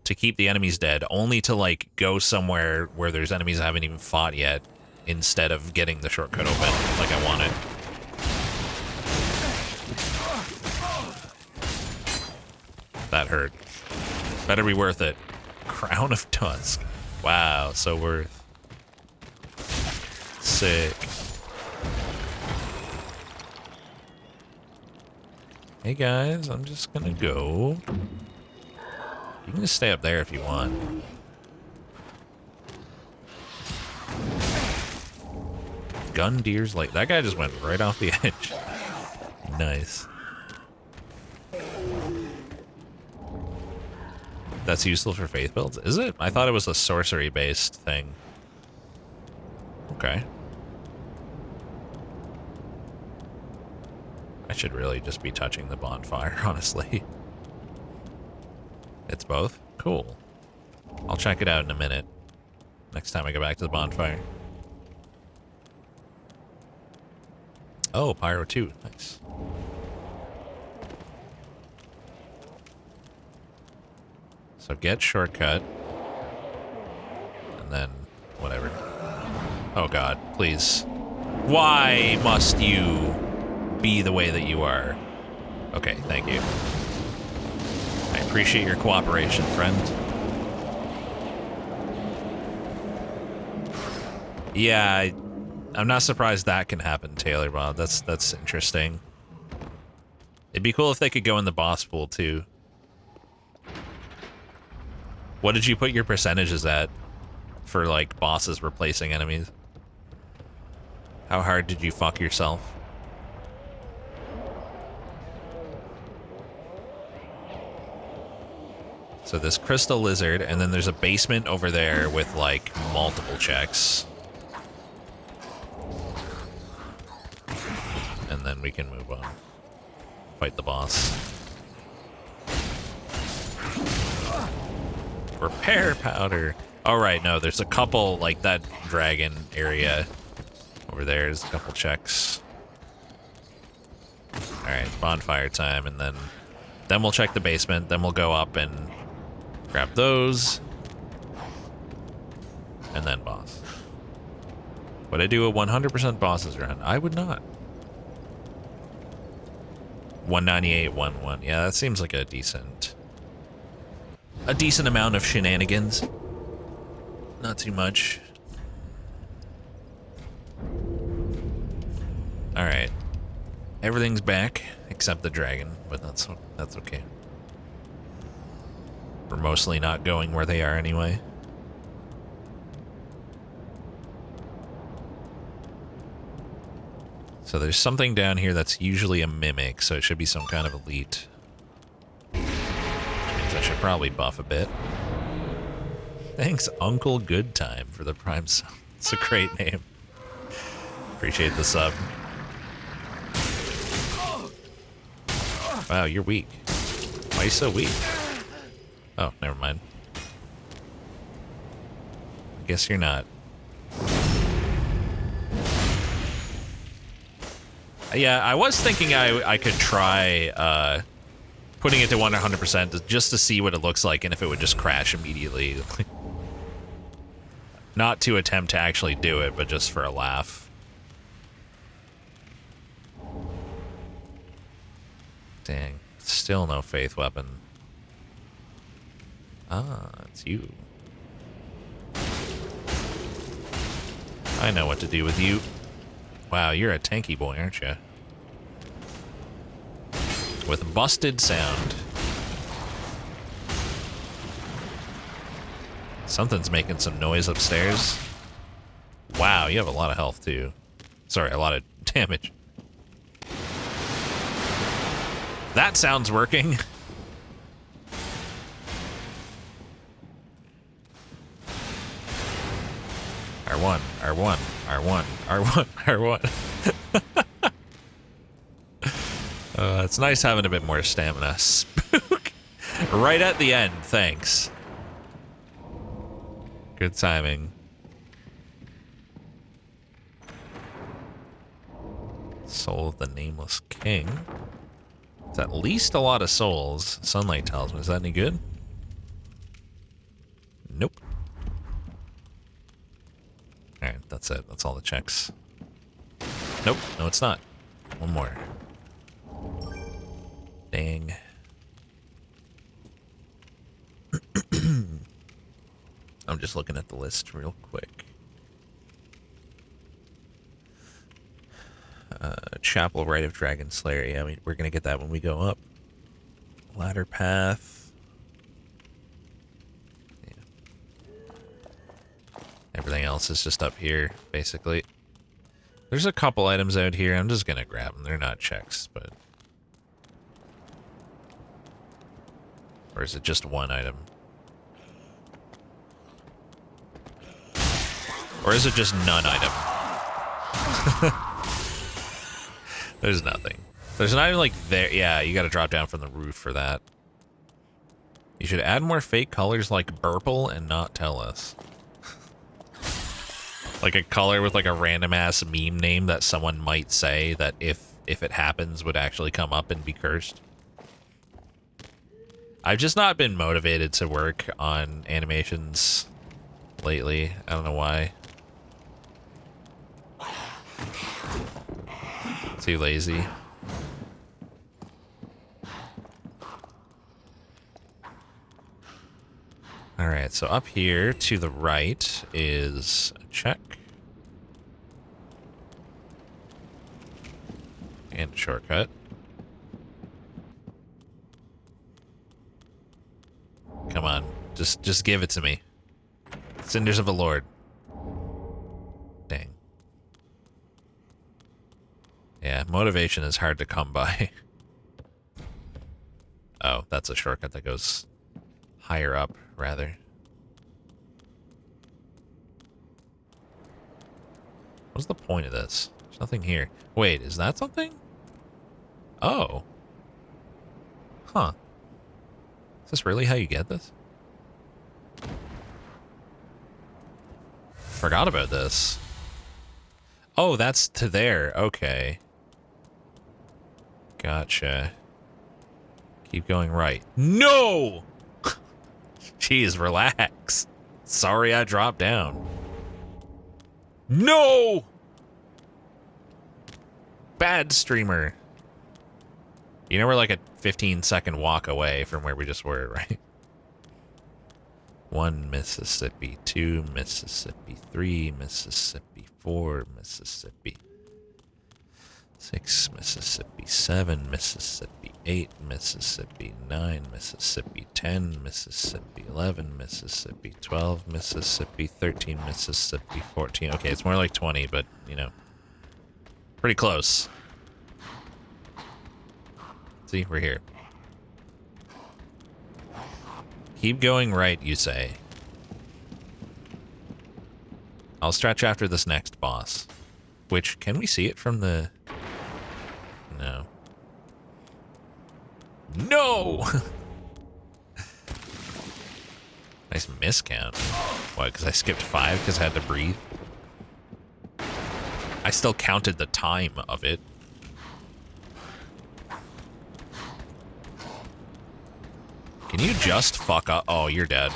Speaker 1: to keep the enemies dead, only to, like, go somewhere where there's enemies I haven't even fought yet, instead of getting the shortcut open like I wanted. That hurt. Better be worth it. Crown of Tusk. Wow, so worth. Sick. Hey guys, I'm just gonna go. You can just stay up there if you want. Gun Deer's Light. That guy just went right off the edge. Nice. That's useful for faith builds, is it? I thought it was a sorcery-based thing. Okay. I should really just be touching the bonfire, honestly. It's both? Cool. I'll check it out in a minute. Next time I go back to the bonfire. Oh, Pyro 2. Nice. So get shortcut. And then whatever. Oh god, please. Why must you be the way that you are? Okay, thank you. I appreciate your cooperation, friend. Yeah, I'm not surprised that can happen, Taylor Bob. That's interesting. It'd be cool if they could go in the boss pool, too. What did you put your percentages at for, like, bosses replacing enemies? How hard did you fuck yourself? So this crystal lizard, and then there's a basement over there with, like, multiple checks. we can move on. Fight the boss. Repair powder. Oh, right, no, there's a couple, like that dragon area over there. There's a couple checks. Alright, bonfire time, and then we'll check the basement, then we'll go up and grab those. And then boss. Would I do a 100% bosses run? I would not. 198, 1-1. Yeah, that seems like a decent amount of shenanigans. Not too much. All right. Everything's back except the dragon, but that's okay. We're mostly not going where they are anyway. So there's something down here that's usually a mimic, so it should be some kind of elite. That means I should probably buff a bit. Thanks, Uncle Goodtime, for the prime sub. It's a great name. Appreciate the sub. Wow, you're weak. Why are you so weak? Oh, never mind. I guess you're not. Yeah, I was thinking I could try putting it to 100% just to see what it looks like and if it would just crash immediately. Not to attempt to actually do it, but just for a laugh. Dang, still no faith weapon. Ah, it's you. I know what to do with you. Wow, you're a tanky boy, aren't you? With busted sound. Something's making some noise upstairs. Wow, you have a lot of health too. Sorry, a lot of damage. That sound's working. R1, R1, R1, R1, R1. It's nice having a bit more stamina. Spook! Right at the end, thanks. Good timing. Soul of the Nameless King. It's at least a lot of souls. Sunlight tells me. Is that any good? Nope. Alright, that's it. That's all the checks. Nope. No, it's not. One more. Dang. I'm just looking at the list real quick. Chapel Rite of Dragon Slayer. Yeah, we're gonna get that when we go up. Ladder path. Yeah. Everything else is just up here, basically. There's a couple items out here. I'm just gonna grab them. They're not checks, but... Or is it just one item? Or is it just none item? There's nothing. There's not even like there. Yeah, you gotta drop down from the roof for that. You should add more fake colors like purple and not tell us. Like a color with like a random ass meme name that someone might say that if it happens would actually come up and be cursed. I've just not been motivated to work on animations lately. I don't know why. Too lazy. Alright, so up here to the right is a check. And a shortcut. Come on, just give it to me. Cinders of the Lord. Dang. Yeah, motivation is hard to come by. Oh, that's a shortcut that goes higher up, rather. What's the point of this? There's nothing here. Wait, is that something? Oh. Huh. Is this really how you get this? Forgot about this. Oh, that's to there. Okay. Gotcha. Keep going right. No! Jeez, relax. Sorry I dropped down. No! Bad streamer. You know we're like a 15-second walk away from where we just were, right? 1 Mississippi, 2 Mississippi, 3 Mississippi, 4 Mississippi, 6 Mississippi, 7 Mississippi, 8 Mississippi, 9 Mississippi, 10 Mississippi, 11 Mississippi, 12 Mississippi, 13 Mississippi, 14. Okay, it's more like 20, but, you know, pretty close. See, we're here. Keep going right, you say. I'll stretch after this next boss. Which, can we see it from the... No. No! Nice miscount. What, because I skipped 5 because I had to breathe? I still counted the time of it. Can you just fuck up? Oh, you're dead.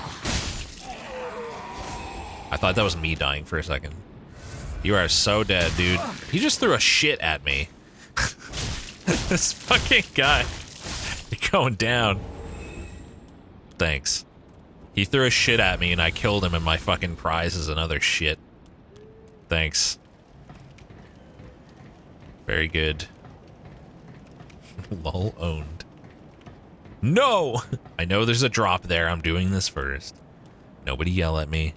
Speaker 1: I thought that was me dying for a second. You are so dead, dude. He just threw a shit at me. This fucking guy. You're going down. Thanks. He threw a shit at me and I killed him and my fucking prize is another shit. Thanks. Very good. Lol owned. No! I know there's a drop there. I'm doing this first. Nobody yell at me.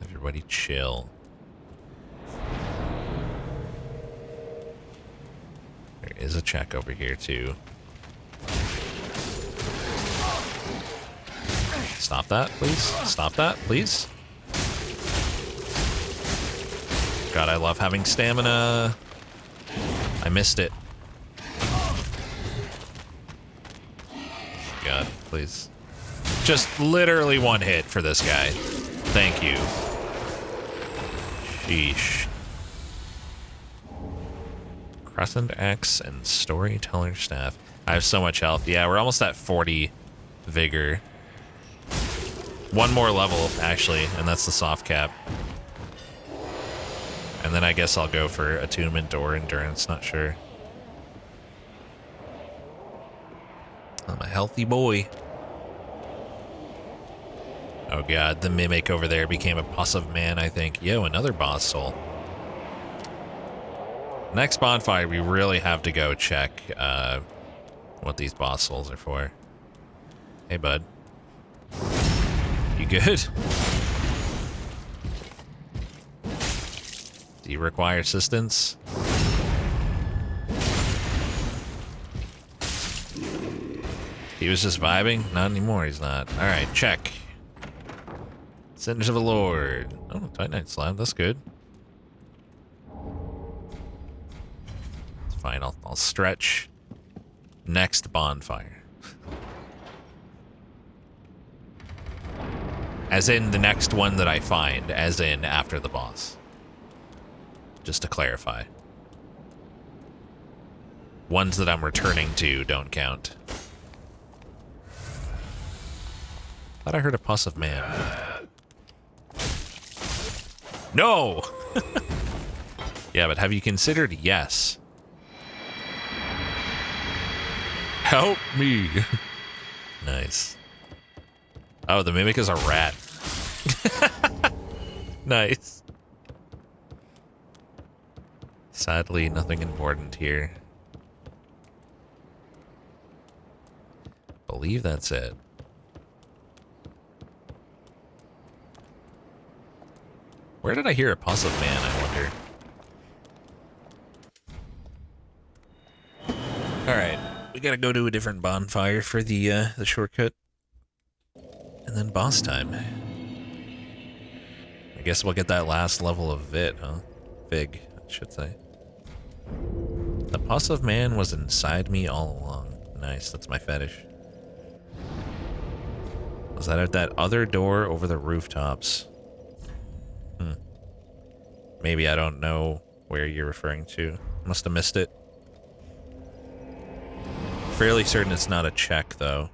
Speaker 1: Everybody chill. There is a check over here, too. Stop that, please. Stop that, please. God, I love having stamina. I missed it. God, please. Just literally one hit for this guy. Thank you. Sheesh. Crescent Axe and Storyteller Staff. I have so much health. Yeah, we're almost at 40 vigor. One more level, actually, and that's the soft cap. And then I guess I'll go for attunement or endurance, not sure. I'm a healthy boy. Oh god, the mimic over there became a pus of man, I think. Yo, another boss soul. Next bonfire, we really have to go check what these boss souls are for. Hey, bud. You good? Do you require assistance? He was just vibing? Not anymore, he's not. Alright, check. Centers of the Lord. Oh, Titanite Slab, that's good. It's fine, I'll stretch. Next bonfire. As in the next one that I find, as in after the boss. Just to clarify. Ones that I'm returning to don't count. Thought I heard a pus of man. No! Yeah, but have you considered yes? Help me! Nice. Oh, the mimic is a rat. Nice. Sadly, nothing important here. Believe that's it. Where did I hear a pus of man, I wonder? Alright, we gotta go to a different bonfire for the shortcut. And then boss time. I guess we'll get that last level of Vit, huh? Vig, I should say. The pus of man was inside me all along. Nice, that's my fetish. Was that at that other door over the rooftops? Maybe I don't know where you're referring to. Must have missed it. Fairly certain it's not a check, though.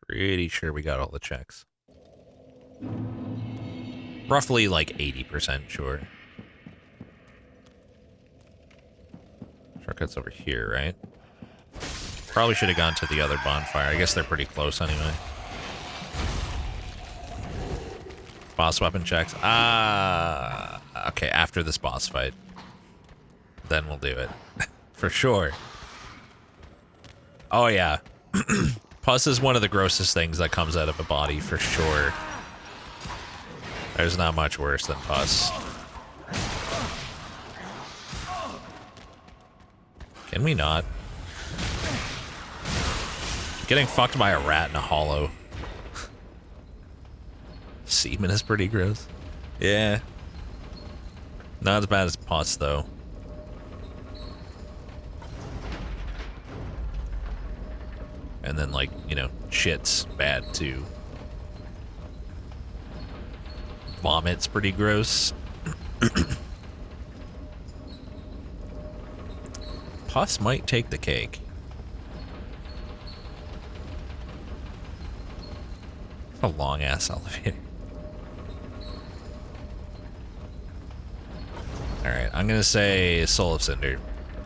Speaker 1: Pretty sure we got all the checks. Roughly like 80% sure. Shortcut's over here, right? Probably should have gone to the other bonfire. I guess they're pretty close anyway. Boss weapon checks. Okay, after this boss fight. Then we'll do it. For sure. Oh yeah. Pus is one of the grossest things that comes out of a body, for sure. There's not much worse than pus. Can we not? Getting fucked by a rat in a hollow. Semen is pretty gross. Yeah. Not as bad as pus, though. And then, like, you know, shit's bad, too. Vomit's pretty gross. Pus might take the cake. A long-ass elevator. Alright, I'm gonna say Soul of Cinder.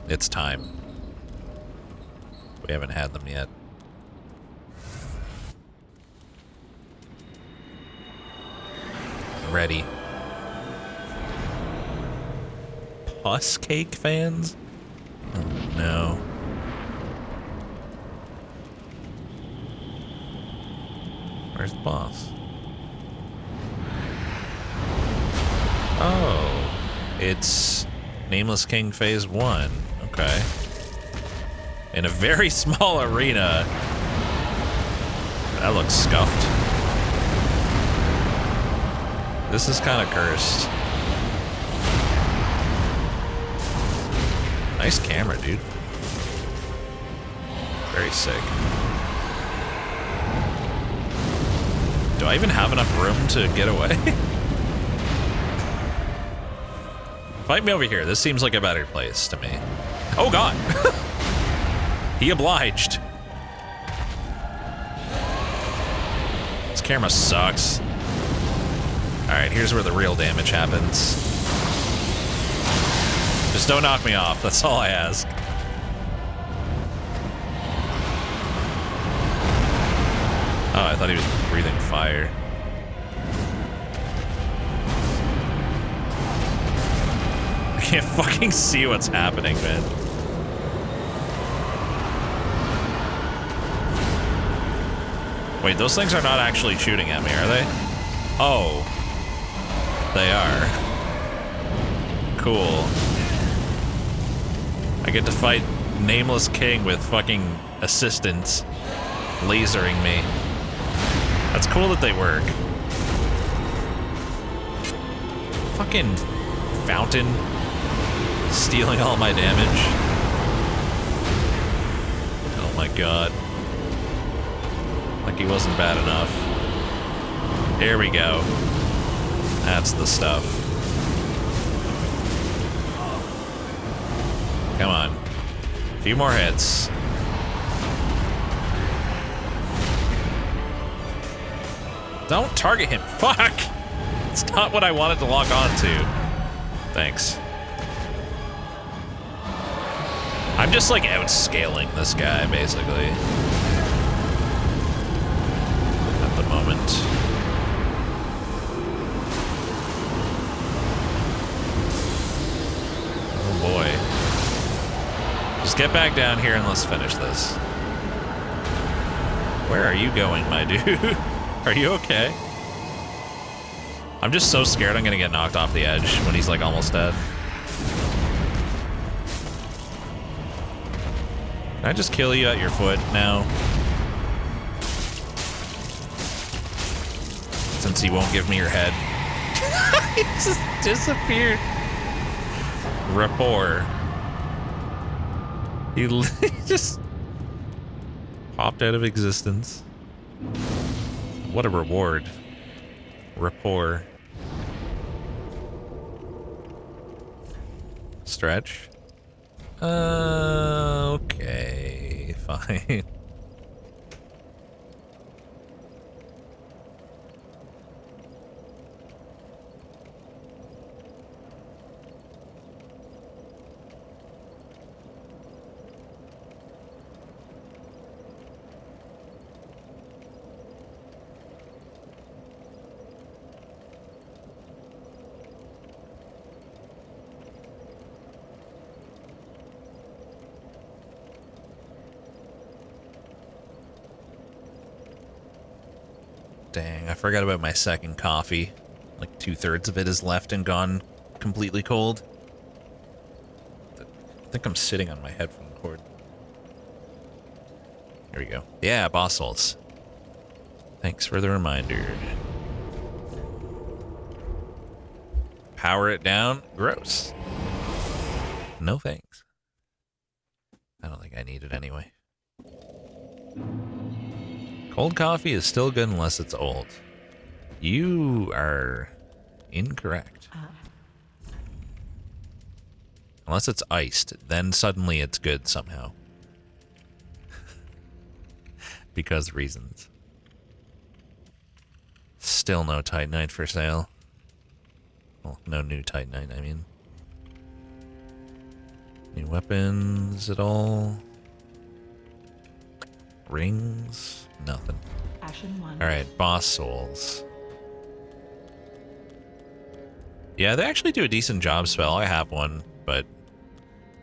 Speaker 1: It's time. We haven't had them yet. Ready. Pus cake fans? Oh no. Where's the boss? Oh, it's Nameless King Phase 1. Okay. In a very small arena. That looks scuffed. This is kind of cursed. Nice camera, dude. Very sick. Do I even have enough room to get away? Fight me over here. This seems like a better place to me. Oh god! He obliged. This camera sucks. Alright, here's where the real damage happens. Just don't knock me off, that's all I ask. Oh, I thought he was breathing fire. I can't fucking see what's happening, man. Wait, those things are not actually shooting at me, are they? Oh. They are. Cool. I get to fight Nameless King with fucking assistants lasering me. That's cool that they work. Fucking fountain stealing all my damage. Oh my god. Like he wasn't bad enough. Here we go. That's the stuff. Come on. A few more hits. Don't target him. Fuck! It's not what I wanted to lock on to. Thanks. I'm just like outscaling this guy, basically. At the moment. Oh boy. Just get back down here and let's finish this. Where are you going, my dude? Are you okay? I'm just so scared I'm gonna get knocked off the edge when he's like almost dead. Can I just kill you at your foot now? Since he won't give me your head. disappeared. Rapport. He just popped out of existence. What a reward. Rapport. Stretch. Okay, fine. Dang, I forgot about my second coffee. Like 2/3 of it is left and gone completely cold. I think I'm sitting on my headphone cord. Here we go. Yeah, boss souls. Thanks for the reminder. Power it down? Gross. No thanks. I don't think I need it anyway. Cold coffee is still good unless it's old. You are incorrect. Unless it's iced, then suddenly it's good somehow. Because reasons. Still no Titanite for sale. Well, no new Titanite, I mean. New weapons at all? Rings? Nothing. Alright, boss souls. Yeah, they actually do a decent job spell. I have one, but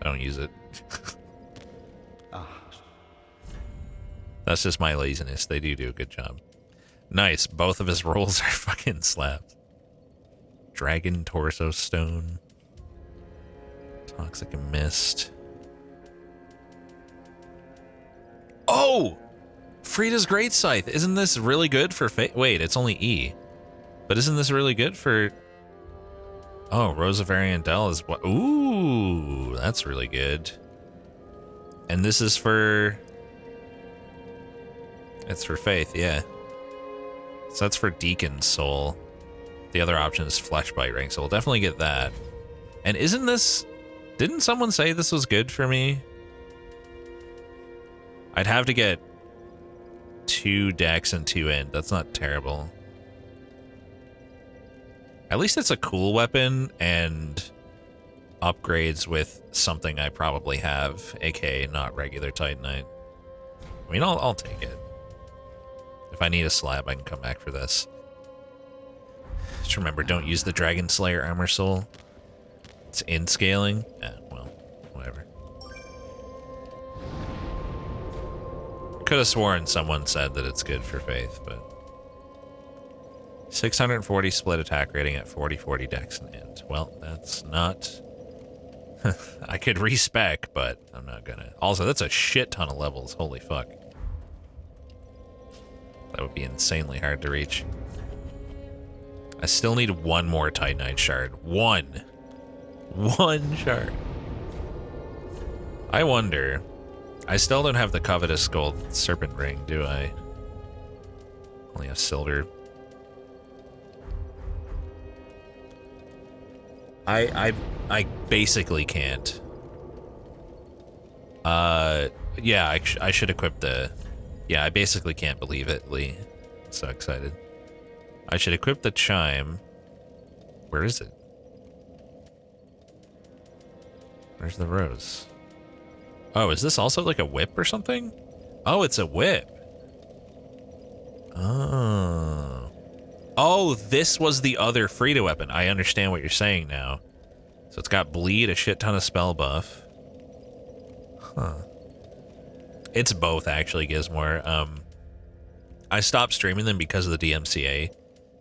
Speaker 1: I don't use it. That's just my laziness. They do a good job. Nice. Both of his rolls are fucking slapped. Dragon Torso Stone. Toxic Mist. Oh! Frida's Great Scythe. Isn't this really good for wait, it's only E. But isn't this really good for... Oh, Rosavarian Dell is what? Ooh, that's really good. And this is for... It's for Faith, yeah. So that's for Deacon's Soul. The other option is Fleshbite Ring, so we'll definitely get that. And isn't this... Didn't someone say this was good for me? I'd have to get 2 Dex and 2 Int. That's not terrible. At least it's a cool weapon and upgrades with something I probably have, aka not regular Titanite. I mean, I'll take it. If I need a slab, I can come back for this. Just remember, don't use the Dragon Slayer Armor Soul. It's in scaling. Well, whatever. Could have sworn someone said that it's good for Faith, but 640 split attack rating at 40/40 Dex and Int. Well, that's not... I could respec, but I'm not gonna. Also, that's a shit ton of levels. Holy fuck. That would be insanely hard to reach. I still need one more Titanite shard. One shard. I wonder... I still don't have the covetous gold serpent ring, do I? Only have silver. I basically can't. Yeah, I should equip the... Yeah, I basically can't believe it, Lee. I'm so excited. I should equip the chime. Where is it? Where's the rose? Oh, is this also like a whip or something? Oh, it's a whip. Oh. Oh, this was the other Frida weapon. I understand what you're saying now. So it's got bleed, a shit ton of spell buff. Huh. It's both, actually, Gizmore. I stopped streaming them because of the DMCA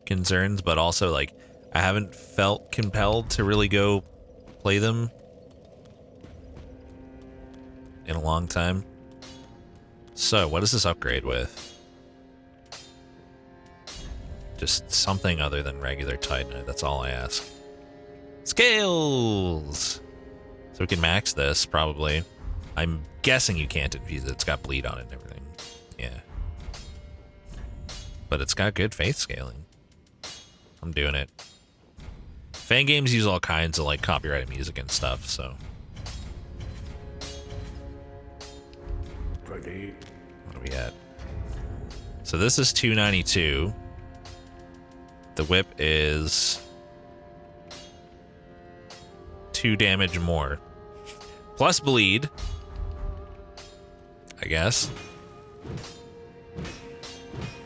Speaker 1: concerns, but also, like, I haven't felt compelled to really go play them in a long time. So, what does this upgrade with? Just something other than regular Titanite, that's all I ask. Scales! So we can max this, probably. I'm guessing you can't infuse it. It's got bleed on it and everything. Yeah. But it's got good faith scaling. I'm doing it. Fan games use all kinds of, like, copyrighted music and stuff, so...
Speaker 2: Ready.
Speaker 1: What are we at? So this is 292. The whip is 2 damage more. Plus bleed. I guess.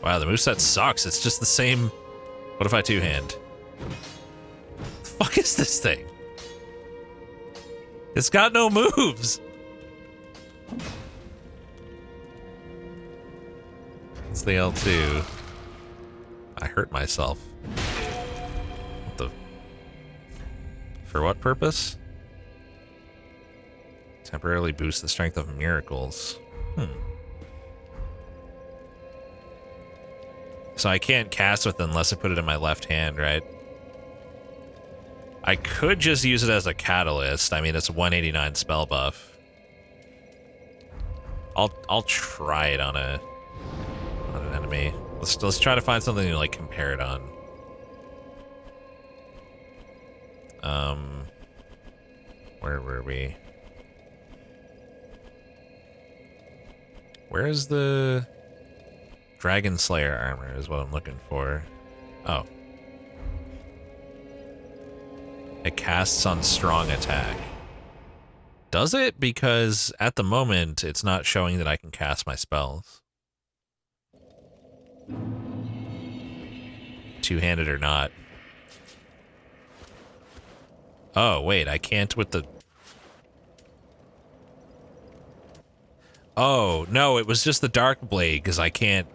Speaker 1: Wow, the moveset sucks. It's just the same. What if I two-hand? The fuck is this thing? It's got no moves. It's the L2. I hurt myself. What the? For what purpose? Temporarily boost the strength of miracles. So I can't cast with it unless I put it in my left hand, right? I could just use it as a catalyst. I mean, it's 189 spell buff. I'll try it on an enemy. Let's try to find something to like compare it on. Where were we? Where is the Dragon Slayer armor is what I'm looking for. Oh. It casts on strong attack. Does it? Because at the moment, it's not showing that I can cast my spells. Two-handed or not. Oh, wait, I can't with the... Oh, no, it was just the Dark Blade, because I can't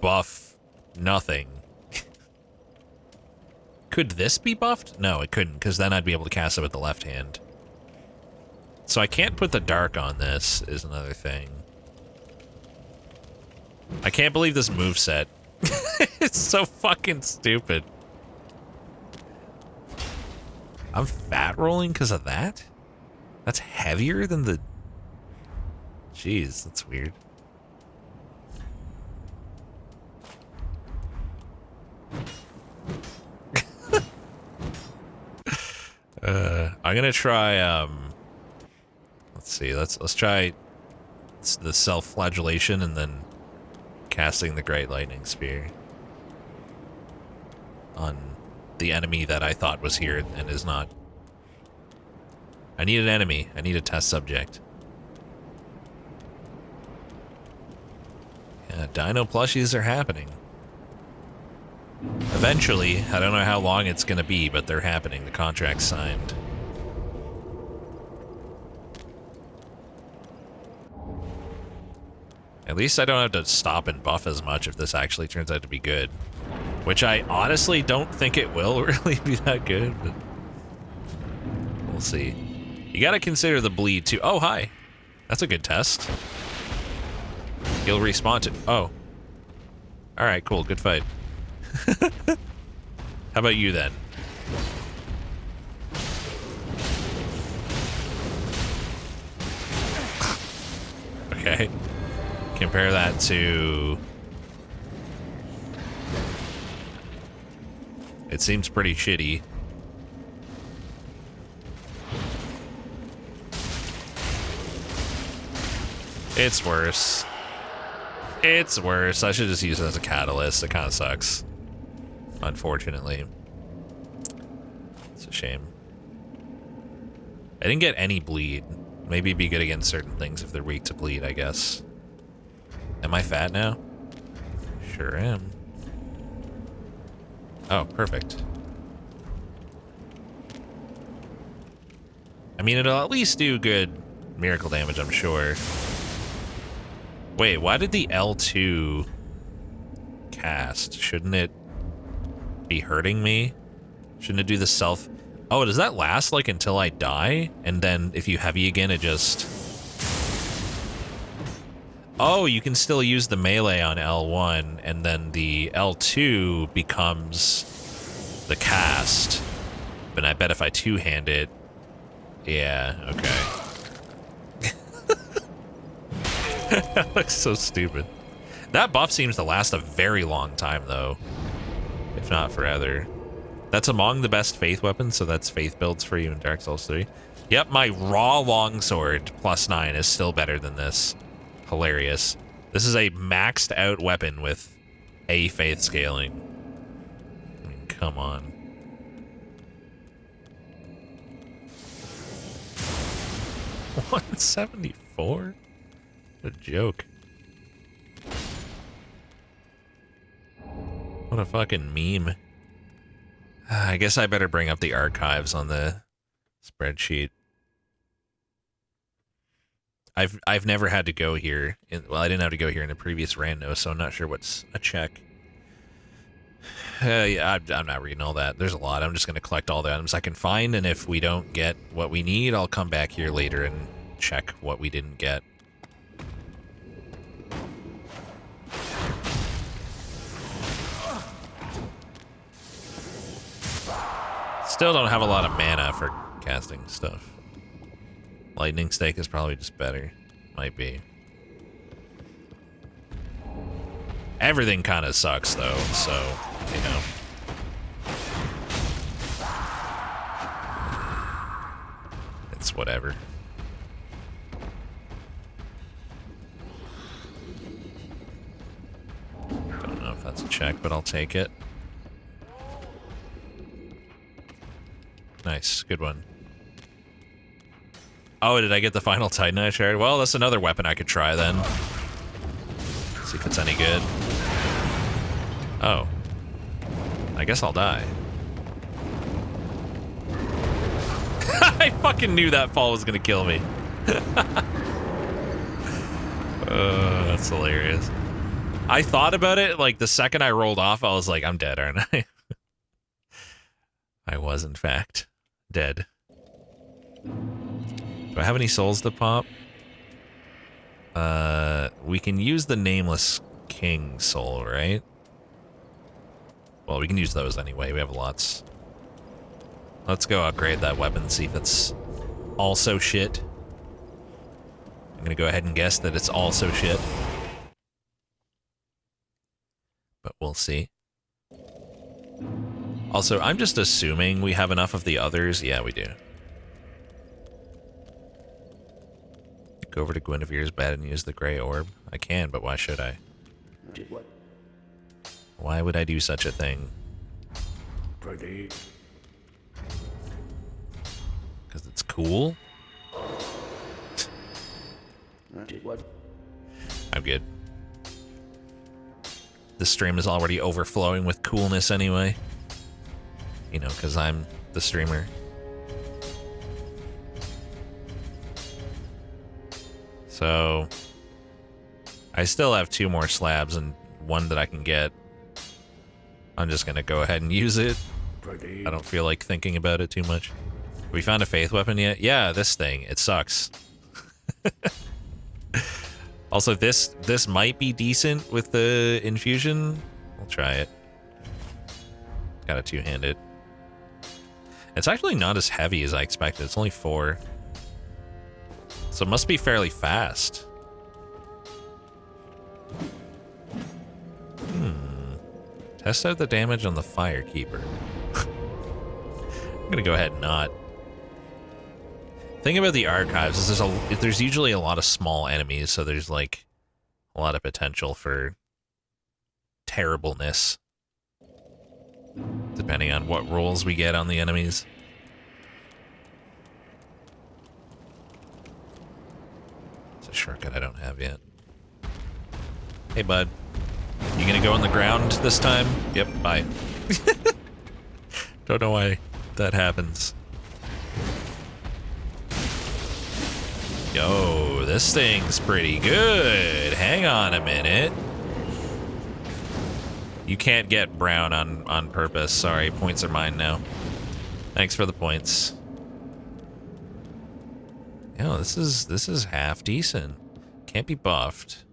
Speaker 1: buff nothing. Could this be buffed? No, it couldn't, because then I'd be able to cast it with the left hand. So I can't put the Dark on this, is another thing. I can't believe this moveset. It's so fucking stupid. I'm fat rolling because of that? That's heavier than the... Jeez, that's weird. I'm gonna try, let's see, let's try the self-flagellation and then casting the Great Lightning Spear on the enemy that I thought was here and is not. I need an enemy. I need a test subject. Yeah, dino plushies are happening. Eventually, I don't know how long it's gonna be, but they're happening. The contract's signed. At least I don't have to stop and buff as much if this actually turns out to be good. Which I honestly don't think it will really be that good, but we'll see. You gotta consider the bleed too. Oh, hi. That's a good test. He'll respawn to... Oh. Alright, cool. Good fight. How about you then? Okay. Compare that to... It seems pretty shitty. It's worse. It's worse. I should just use it as a catalyst. It kind of sucks. Unfortunately. It's a shame. I didn't get any bleed. Maybe it'd be good against certain things if they're weak to bleed, I guess. Am I fat now? Sure am. Oh, perfect. I mean, it'll at least do good miracle damage, I'm sure. Wait, why did the L2 cast? Shouldn't it be hurting me? Shouldn't it do the self... Oh, does that last, like, until I die? And then if you heavy again, it just... Oh, you can still use the melee on L1, and then the L2 becomes the cast. But I bet if I two-hand it... Yeah, okay. That looks so stupid. That buff seems to last a very long time, though. If not forever. That's among the best Faith weapons, so that's Faith builds for you in Dark Souls 3. Yep, my raw longsword +9 is still better than this. Hilarious. This is a maxed out weapon with a Faith scaling. I mean, come on. $174? What a joke. What a fucking meme. I guess I better bring up the archives on the spreadsheet. I've never had to go here. Well, I didn't have to go here in the previous rando, so I'm not sure what's a check. Yeah, I'm not reading all that. There's a lot. I'm just going to collect all the items I can find, and if we don't get what we need, I'll come back here later and check what we didn't get. Still don't have a lot of mana for casting stuff. Lightning Stake is probably just better. Might be. Everything kind of sucks, though, so, you know. It's whatever. Don't know if that's a check, but I'll take it. Nice, good one. Oh, did I get the final Titanite shard? Well, that's another weapon I could try then. See if it's any good. Oh. I guess I'll die. I fucking knew that fall was gonna kill me. That's hilarious. I thought about it, like, the second I rolled off, I was like, I'm dead, aren't I? I was, in fact, dead. Do I have any souls to pop? We can use the Nameless King soul, right? Well, we can use those anyway. We have lots. Let's go upgrade that weapon, see if it's also shit. I'm gonna go ahead and guess that it's also shit. But we'll see. Also, I'm just assuming we have enough of the others. Yeah, we do. Go over to Guinevere's bed and use the gray orb. I can, but why should I?
Speaker 2: Did what?
Speaker 1: Why would I do such a thing?
Speaker 2: Pretty.
Speaker 1: Because it's cool?
Speaker 2: Did what?
Speaker 1: I'm good. The stream is already overflowing with coolness anyway. You know, because I'm the streamer. So, I still have 2 more slabs and 1 that I can get. I'm just going to go ahead and use it. I don't feel like thinking about it too much. Have we found a Faith weapon yet? Yeah, this thing. It sucks. Also, this might be decent with the infusion. We'll try it. Got a 2-handed. It's actually not as heavy as I expected. It's only 4. So it must be fairly fast. Test out the damage on the Firekeeper. I'm gonna go ahead and not. Thing about the archives is there's usually a lot of small enemies, so there's like a lot of potential for terribleness. Depending on what rolls we get on the enemies. It's a shortcut I don't have yet. Hey, bud. You gonna go on the ground this time? Yep, bye. Don't know why that happens. Yo, this thing's pretty good. Hang on a minute. You can't get brown on purpose. Sorry, points are mine now. Thanks for the points. Yo, this is half decent. Can't be buffed.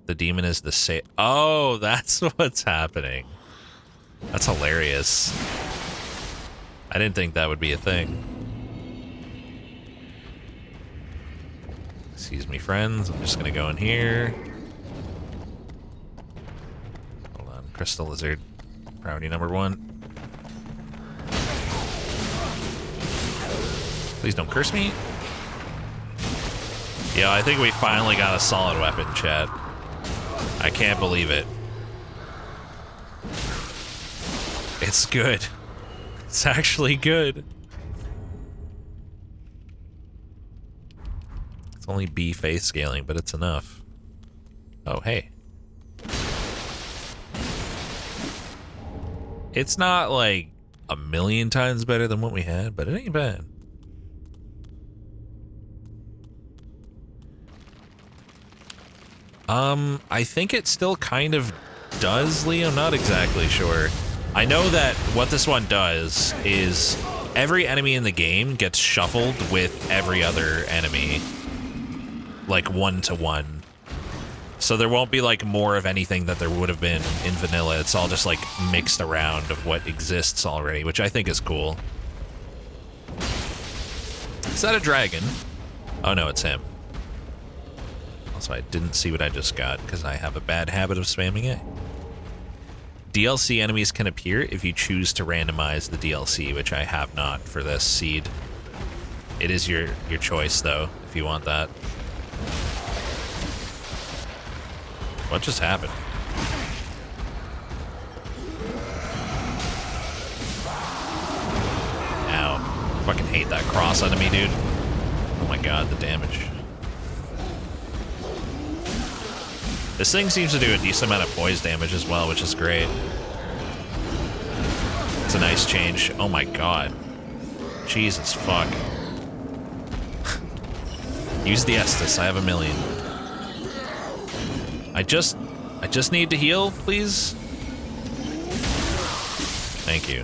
Speaker 1: The demon is the same. Oh, that's what's happening. That's hilarious. I didn't think that would be a thing. Excuse me, friends. I'm just gonna go in here. Hold on. Crystal Lizard. Priority number 1. Please don't curse me. Yeah, I think we finally got a solid weapon, chat. I can't believe it. It's good. It's actually good. It's only B face scaling, but it's enough. Oh, hey. It's not like a million times better than what we had, but it ain't bad. I think it still kind of does, Leo. Not exactly sure. I know that what this one does is every enemy in the game gets shuffled with every other enemy. Like 1-to-1. So there won't be like more of anything that there would have been in vanilla. It's all just like mixed around of what exists already, which I think is cool. Is that a dragon? Oh no, it's him. Also, I didn't see what I just got because I have a bad habit of spamming it. DLC enemies can appear if you choose to randomize the DLC, which I have not for this seed. It is your choice though, if you want that. What just happened? Ow. Fucking hate that cross enemy, dude. Oh my god, the damage. This thing seems to do a decent amount of poise damage as well, which is great. It's a nice change. Oh my god. Jesus fuck. Use the Estus. I have a million. I just need to heal, please. Thank you.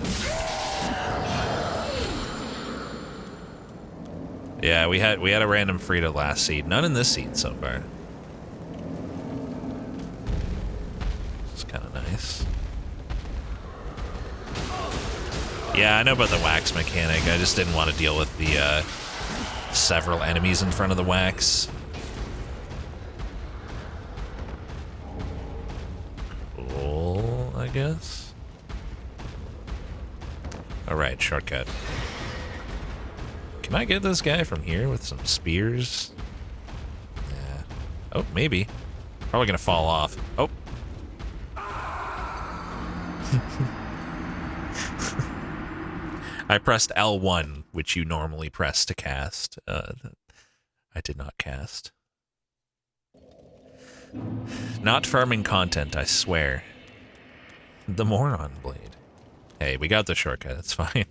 Speaker 1: Yeah, we had a random Frida last seed. None in this seed so far. It's kind of nice. Yeah, I know about the wax mechanic. I just didn't want to deal with the several enemies in front of the wax. Cool, I guess. Alright, shortcut. Can I get this guy from here with some spears? Yeah. Oh, maybe. Probably gonna fall off. Oh. I pressed L1, which you normally press to cast. I did not cast. Not farming content, I swear. The Moron Blade. Hey, we got the shortcut, it's fine.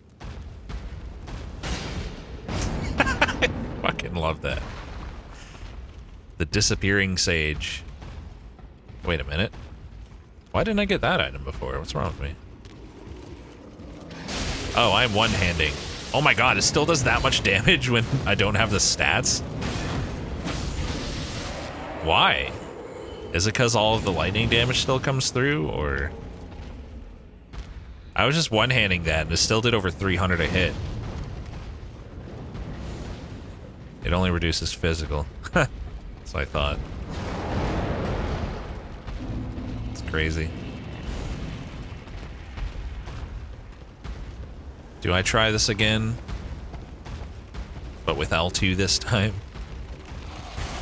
Speaker 1: I fucking love that. The Disappearing Sage. Wait a minute. Why didn't I get that item before? What's wrong with me? Oh, I'm one-handing. Oh my god, it still does that much damage when I don't have the stats? Why? Is it because all of the lightning damage still comes through, or... I was just one-handing that, and it still did over 300 a hit. It only reduces physical. That's what I thought. It's crazy. Do I try this again? But with L2 this time?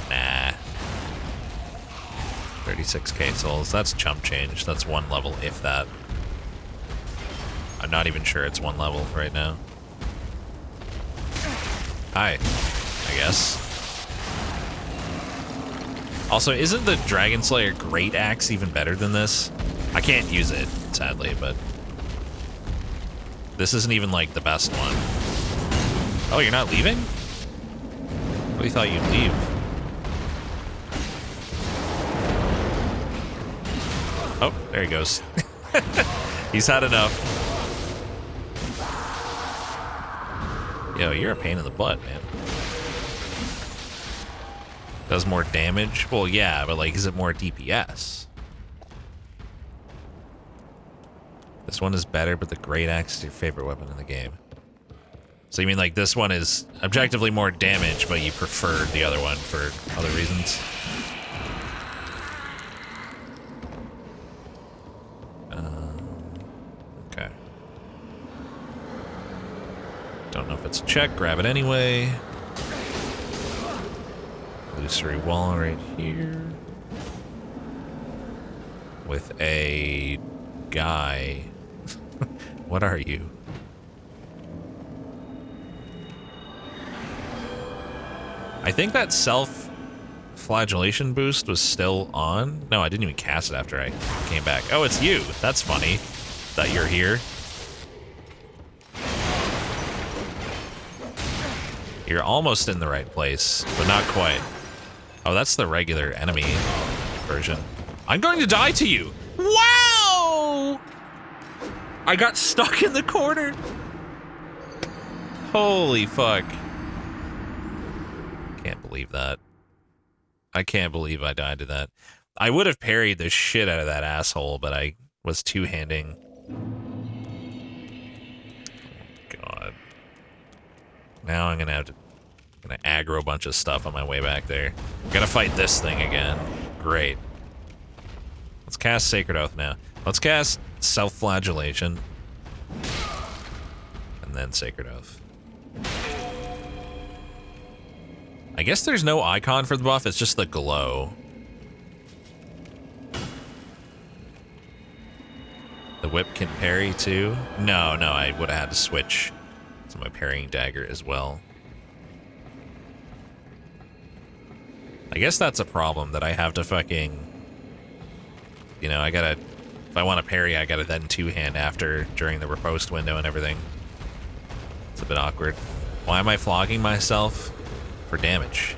Speaker 1: Nah. 36k souls. That's chump change. That's one level, if that. I'm not even sure it's one level right now. Hi, I guess. Also, isn't the Dragon Slayer Great Axe even better than this? I can't use it, sadly, but... This isn't even, like, the best one. Oh, you're not leaving? We thought you'd leave. Oh, there he goes. He's had enough. Yo, you're a pain in the butt, man. Does more damage? Well, yeah, but, like, is it more DPS? This one is better, but the great axe is your favorite weapon in the game. So you mean like this one is objectively more damage, but you preferred the other one for other reasons? Okay. Don't know if it's a check. Grab it anyway. Illusory wall right here. With a guy. What are you? I think that self-flagellation boost was still on. No, I didn't even cast it after I came back. Oh, it's you. That's funny that you're here. You're almost in the right place, but not quite. Oh, that's the regular enemy version. I'm going to die to you. Wow! I got stuck in the corner. Holy fuck. Can't believe that. I can't believe I died to that. I would have parried the shit out of that asshole, but I was two-handing. God. Now I'm gonna aggro a bunch of stuff on my way back there. I'm gonna fight this thing again. Great. Let's cast Sacred Oath now. Let's cast Self-Flagellation. And then Sacred Oath. I guess there's no icon for the buff, it's just the glow. The whip can parry too? No, I would have had to switch to my parrying dagger as well. I guess that's a problem that I have to fucking... You know, I gotta... If I want to parry, I gotta then two-hand after, during the riposte window and everything. It's a bit awkward. Why am I flogging myself? For damage.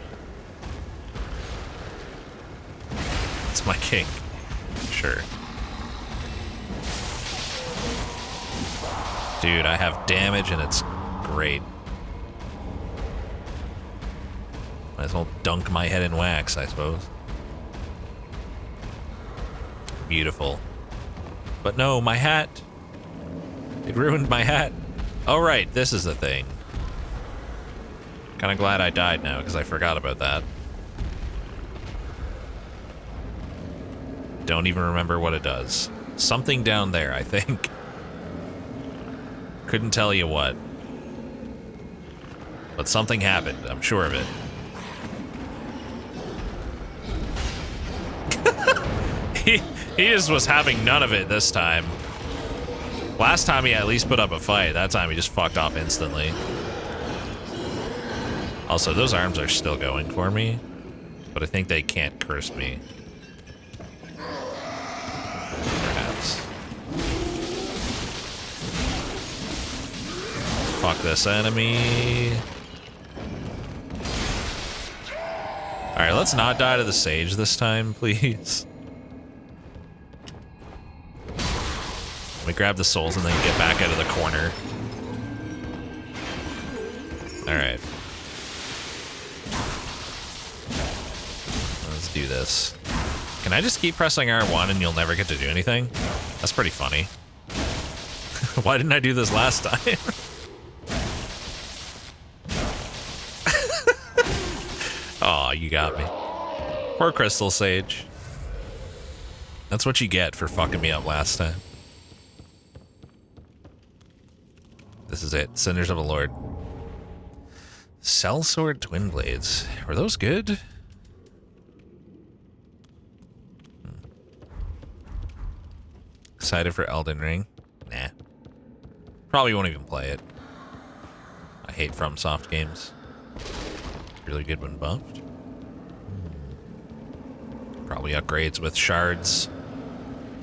Speaker 1: It's my kink. Sure. Dude, I have damage and it's great. Might as well dunk my head in wax, I suppose. Beautiful. But no, my hat. It ruined my hat. Oh right, this is the thing. Kind of glad I died now, because I forgot about that. Don't even remember what it does. Something down there, I think. Couldn't tell you what. But something happened, I'm sure of it. He just was having none of it this time. Last time he at least put up a fight. That time he just fucked off instantly. Also, those arms are still going for me, but I think they can't curse me. Perhaps. Fuck this enemy. Alright, let's not die to the sage this time, please. Let me grab the souls and then get back out of the corner. Alright. Let's do this. Can I just keep pressing R1 and you'll never get to do anything? That's pretty funny. Why didn't I do this last time? Aw, you got me. Poor Crystal Sage. That's what you get for fucking me up last time. This is it. Cinders of a Lord. Sellsword Twin Blades. Were those good? Excited for Elden Ring? Nah. Probably won't even play it. I hate FromSoft games. Really good when buffed. Probably upgrades with shards.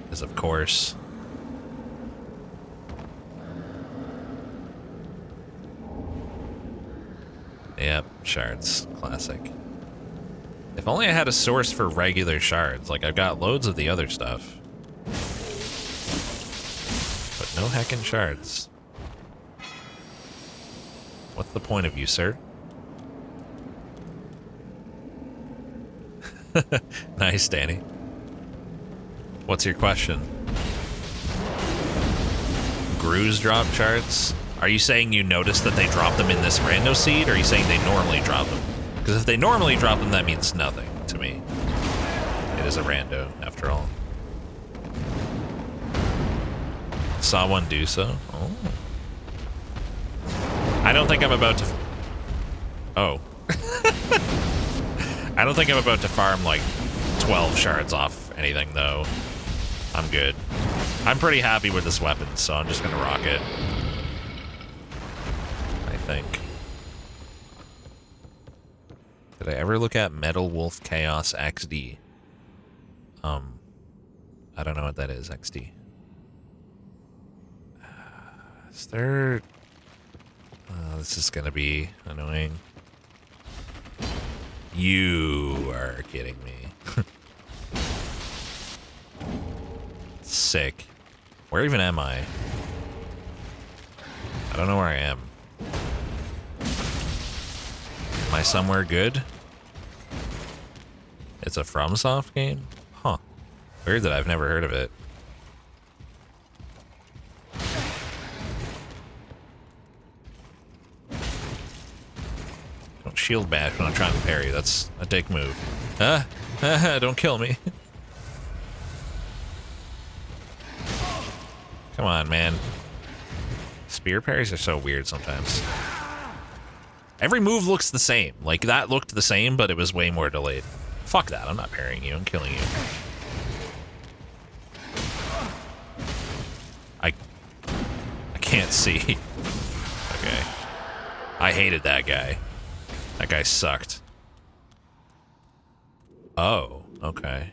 Speaker 1: Because of course. Yep, shards. Classic. If only I had a source for regular shards. Like, I've got loads of the other stuff. But no heckin' shards. What's the point of you, sir? Nice, Danny. What's your question? Grooves drop charts? Are you saying you noticed that they drop them in this rando seed, or are you saying they normally drop them? Because if they normally drop them, that means nothing to me. It is a rando, after all. Saw one do so. Oh. I don't think I'm about to... Oh. I don't think I'm about to farm, like, 12 shards off anything, though. I'm good. I'm pretty happy with this weapon, so I'm just gonna rock it. I think. Did I ever look at Metal Wolf Chaos XD? I don't know what that is, XD. Is there... this is gonna be annoying. You are kidding me. Sick. Where even am I? I don't know where I am. Am I somewhere good? It's a FromSoft game? Huh. Weird that I've never heard of it. Don't shield bash when I'm trying to parry. That's a dick move. Don't kill me. Come on, man. Spear parries are so weird sometimes. Every move looks the same. Like, that looked the same, but it was way more delayed. Fuck that. I'm not parrying you. I'm killing you. I can't see. Okay. I hated that guy. That guy sucked. Oh, okay.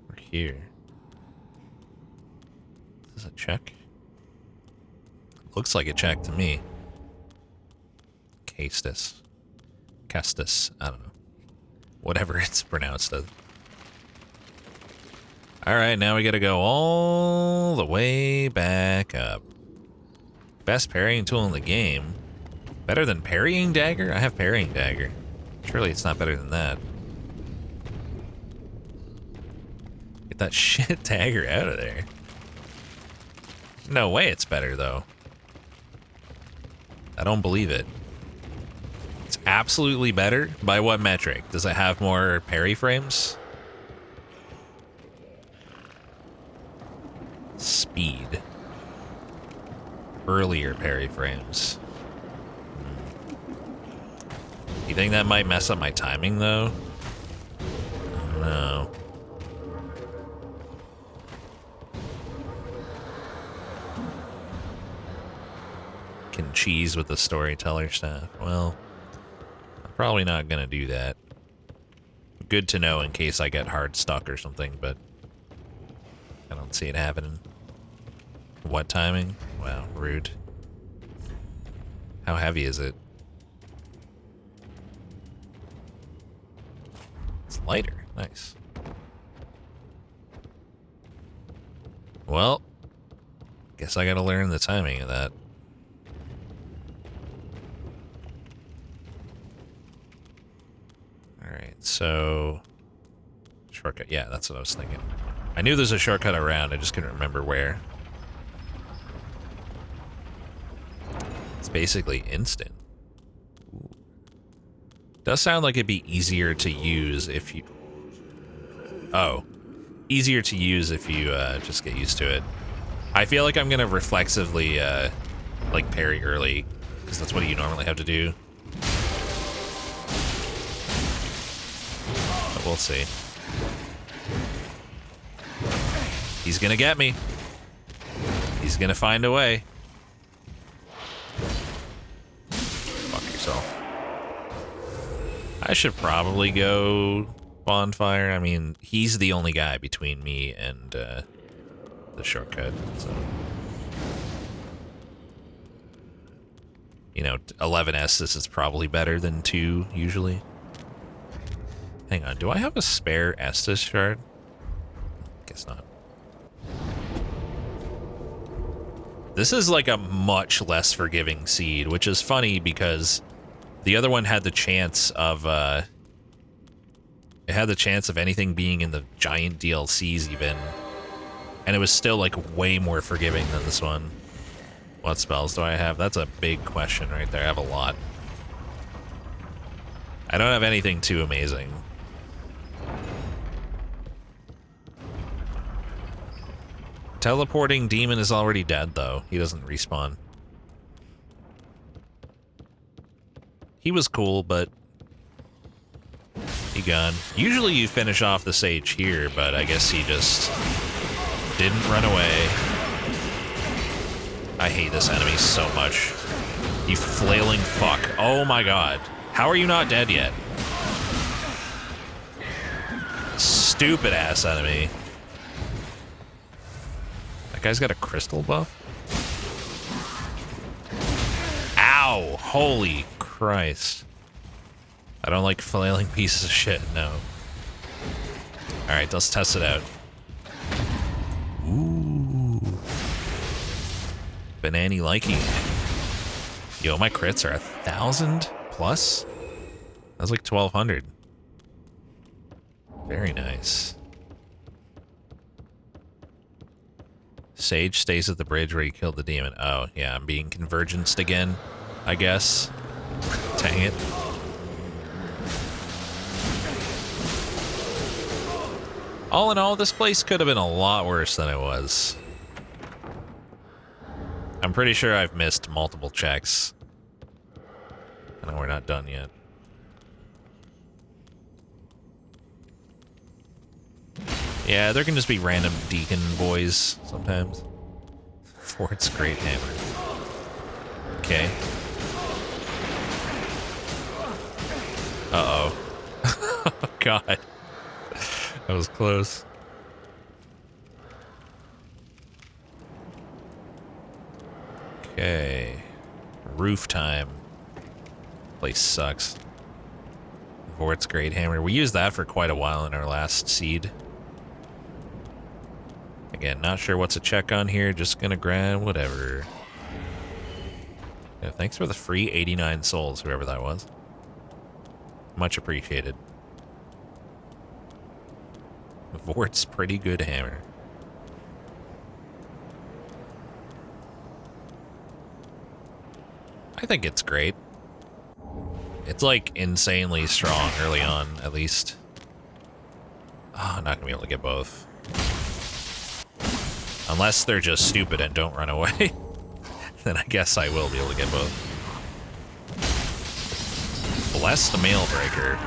Speaker 1: We're here. Is this a check? Looks like a check to me. Castus. Castus. I don't know. Whatever it's pronounced as. Alright, now we gotta go all the way back up. Best parrying tool in the game. Better than parrying dagger? I have parrying dagger. Surely it's not better than that. Get that shit dagger out of there. No way it's better, though. I don't believe it. It's absolutely better? By what metric? Does it have more parry frames? Speed. Earlier parry frames. You think that might mess up my timing, though? I don't know. Can cheese with the storyteller staff. Well, I'm probably not gonna do that. Good to know in case I get hard stuck or something, but I don't see it happening. What timing? Wow, rude. How heavy is it? It's lighter. Nice. Well, guess I gotta learn the timing of that. Alright, so... Shortcut. Yeah, that's what I was thinking. I knew there's a shortcut around, I just couldn't remember where. It's basically instant. Ooh. Does sound like it'd be easier to use if you... Oh. Easier to use if you just get used to it. I feel like I'm gonna reflexively like parry early, because that's what you normally have to do. But we'll see. He's gonna get me. He's gonna find a way. Fuck yourself. I should probably go bonfire. I mean, he's the only guy between me and the shortcut, so. You know, 11S, this is probably better than 2, usually. Hang on, do I have a spare Estus shard? Guess not. This is like a much less forgiving seed, which is funny because the other one had the chance of, it had the chance of anything being in the giant DLCs even. And it was still like way more forgiving than this one. What spells do I have? That's a big question right there. I have a lot. I don't have anything too amazing. Teleporting demon is already dead, though. He doesn't respawn. He was cool, but he gone. Usually you finish off the sage here, but I guess he just didn't run away. I hate this enemy so much. You flailing fuck. Oh my god. How are you not dead yet? Stupid ass enemy. That guy's got a crystal buff? Ow! Holy Christ. I don't like flailing pieces of shit, no. Alright, let's test it out. Ooh. Banani likey. Yo, my crits are 1,000 plus? That's like 1,200. Very nice. Sage stays at the bridge where you killed the demon. Oh, yeah, I'm being convergenced again, I guess. Dang it. All in all, this place could have been a lot worse than it was. I'm pretty sure I've missed multiple checks. I know we're not done yet. Yeah, there can just be random deacon boys sometimes. Fort's great hammer. Okay. Uh-oh. Oh, God. That was close. Okay. Roof time. Place sucks. Vort's great hammer. We used that for quite a while in our last seed. Again, not sure what's a check on here. Just gonna grab whatever. Yeah, thanks for the free 89 souls, whoever that was. Much appreciated. Vort's pretty good hammer. I think it's great. It's like insanely strong early on, at least. Oh, I'm not gonna be able to get both. Unless they're just stupid and don't run away. Then I guess I will be able to get both. Bless the Mail Breaker.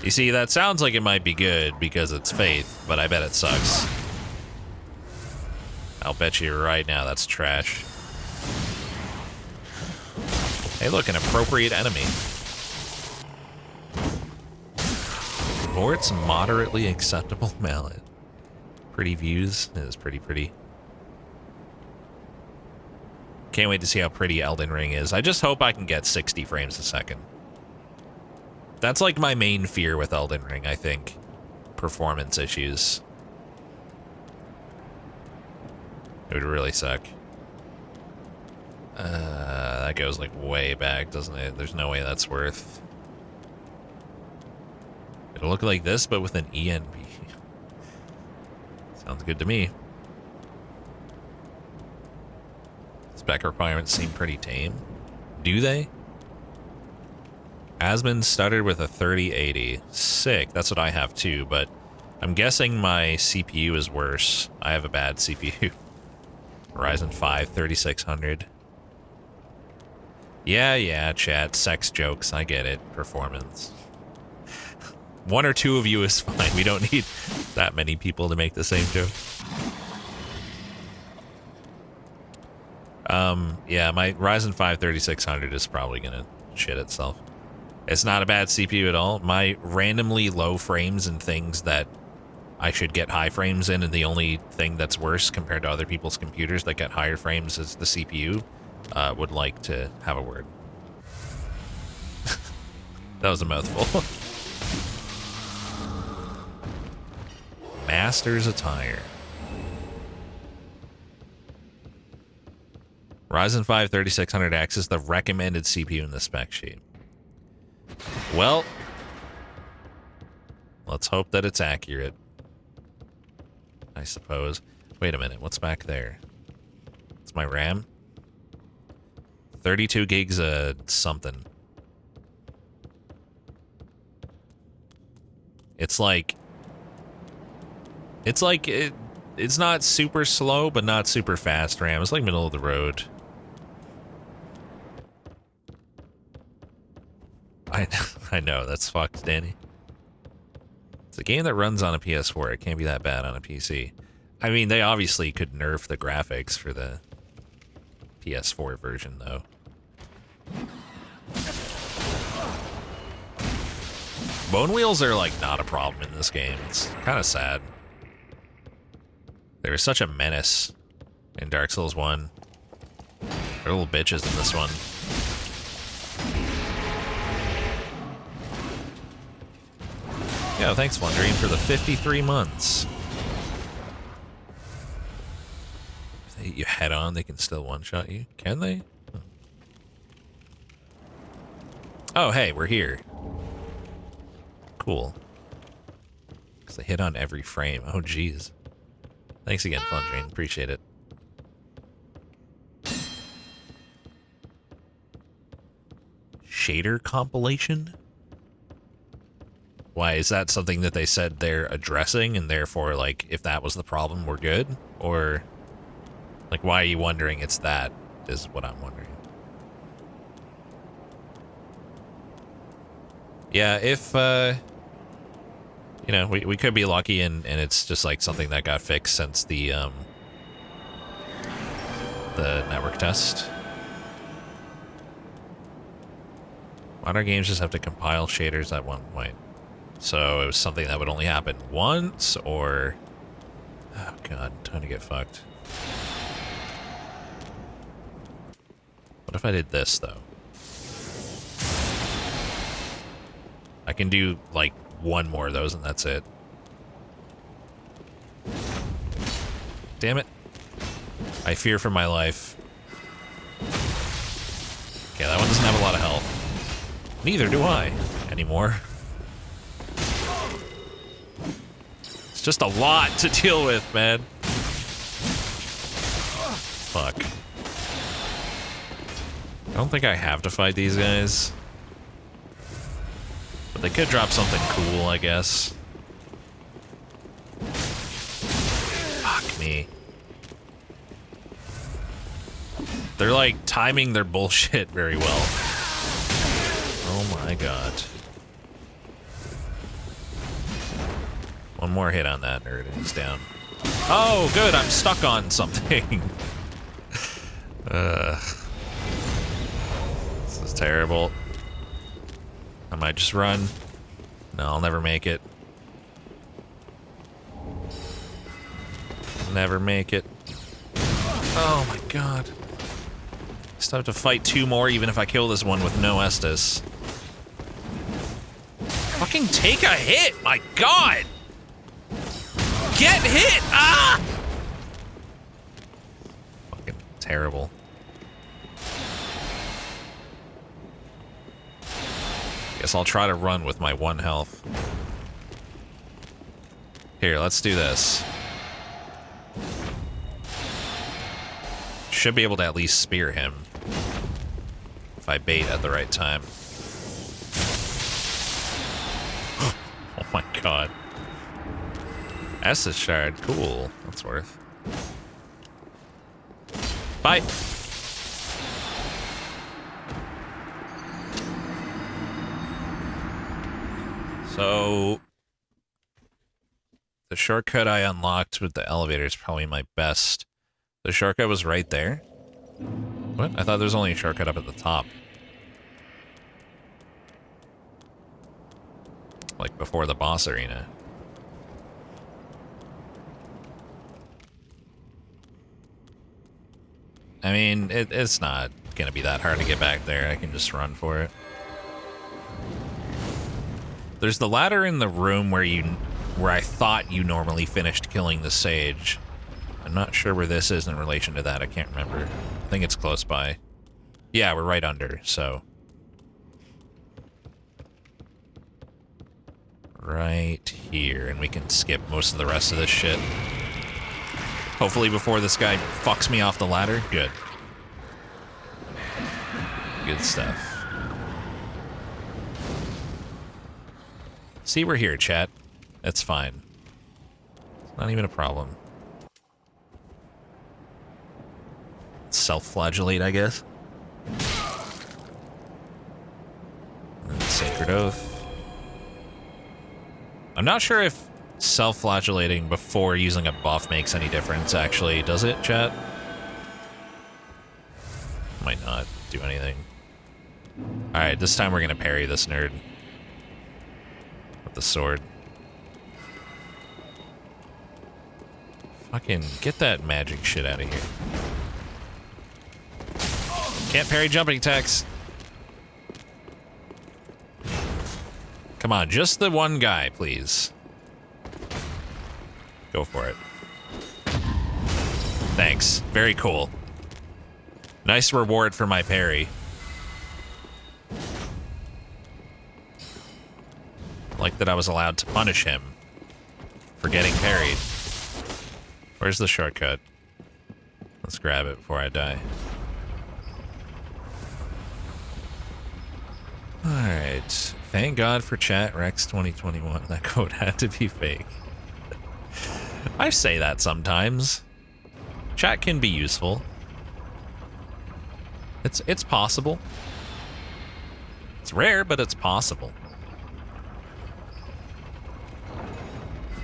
Speaker 1: You see, that sounds like it might be good because it's Faith, but I bet it sucks. I'll bet you right now that's trash. Hey, look, an appropriate enemy. Vort's moderately acceptable mallet. Pretty views. It is pretty. Can't wait to see how pretty Elden Ring is. I just hope I can get 60 frames a second. That's like my main fear with Elden Ring, I think. Performance issues. It would really suck. That goes like way back, doesn't it? There's no way that's worth. It'll look like this, but with an ENB. Sounds good to me. Spec requirements seem pretty tame. Do they? Asmund started with a 3080. Sick. That's what I have too, but I'm guessing my CPU is worse. I have a bad CPU. Ryzen 5 3600. Yeah, chat. Sex jokes. I get it. Performance. One or two of you is fine. We don't need that many people to make the same joke. Yeah, my Ryzen 5 3600 is probably gonna shit itself. It's not a bad CPU at all. My randomly low frames and things that I should get high frames in, and the only thing that's worse compared to other people's computers that get higher frames is the CPU, would like to have a word. That was a mouthful. Master's attire. Ryzen 5 3600X is the recommended CPU in the spec sheet. Well, let's hope that it's accurate, I suppose. Wait a minute, what's back there? It's my RAM? 32 gigs of something. It's not super slow, but not super fast RAM. It's like middle of the road. I know, that's fucked, Danny. It's a game that runs on a PS4. It can't be that bad on a PC. I mean, they obviously could nerf the graphics for the PS4 version, though. Bone wheels are, like, not a problem in this game. It's kind of sad. They were such a menace in Dark Souls 1. They're little bitches in this one. Yeah, thanks, Wondering, for the 53 months. If they hit you head on, they can still one-shot you. Can they? Oh, hey, we're here. Cool. Because they hit on every frame. Oh, jeez. Thanks again, Wondering. Appreciate it. Shader compilation? Why, is that something that they said they're addressing, and therefore, like, if that was the problem, we're good? Or, like, why are you wondering it's that, is what I'm wondering. Yeah, if, you know, we could be lucky and it's just, like, something that got fixed since the network test. Modern games just have to compile shaders at one point. So it was something that would only happen once, or... Oh god, time to get fucked. What if I did this, though? I can do, like, one more of those and that's it. Damn it. I fear for my life. Okay, that one doesn't have a lot of health. Neither do I anymore. It's just a lot to deal with, man. Fuck. I don't think I have to fight these guys. But they could drop something cool, I guess. Fuck me. They're, like, timing their bullshit very well. Oh my god. One more hit on that nerd and he's down. Oh, good, I'm stuck on something. This is terrible. I might just run. No, I'll never make it. Never make it. Oh my god. Still have to fight two more even if I kill this one with no Estus. Fucking take a hit! My god! Get hit! Ah! Fucking terrible. Guess I'll try to run with my 1 health. Here, let's do this. Should be able to at least spear him. If I bait at the right time. Oh my god. Estus shard, cool. That's worth. Bye. So the shortcut I unlocked with the elevator is probably my best. The shortcut was right there. What? I thought there was only a shortcut up at the top. Like before the boss arena. I mean, it's not gonna be that hard to get back there. I can just run for it. There's the ladder in the room where I thought you normally finished killing the sage. I'm not sure where this is in relation to that. I can't remember. I think it's close by. Yeah, we're right under, so. Right here, and we can skip most of the rest of this shit. Hopefully before this guy fucks me off the ladder. Good. good stuff. See, we're here, chat. That's fine. It's not even a problem. Self-flagellate, I guess. And Sacred Oath. I'm not sure if self-flagellating before using a buff makes any difference, actually. Does it, chat? Might not do anything. Alright, this time we're gonna parry this nerd. With the sword. Fucking get that magic shit out of here. Can't parry jumping attacks. Come on, just the one guy, please. Go for it. Thanks. Very cool. Nice reward for my parry. Like that I was allowed to punish him for getting parried. Where's the shortcut? Let's grab it before I die. Alright. Thank God for chat Rex 2021. That code had to be fake. I say that sometimes. Chat can be useful. It's possible. It's rare, but it's possible.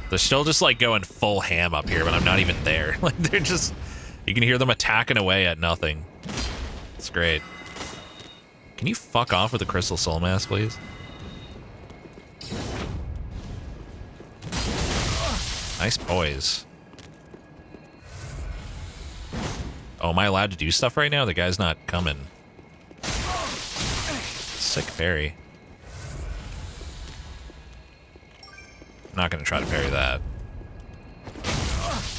Speaker 1: They're still just like going full ham up here, but I'm not even there. Like they're just, you can hear them attacking away at nothing. It's great. Can you fuck off with the Crystal Soul Mask, please? Nice poise. Oh, am I allowed to do stuff right now? The guy's not coming. Sick parry. I'm not gonna try to parry that.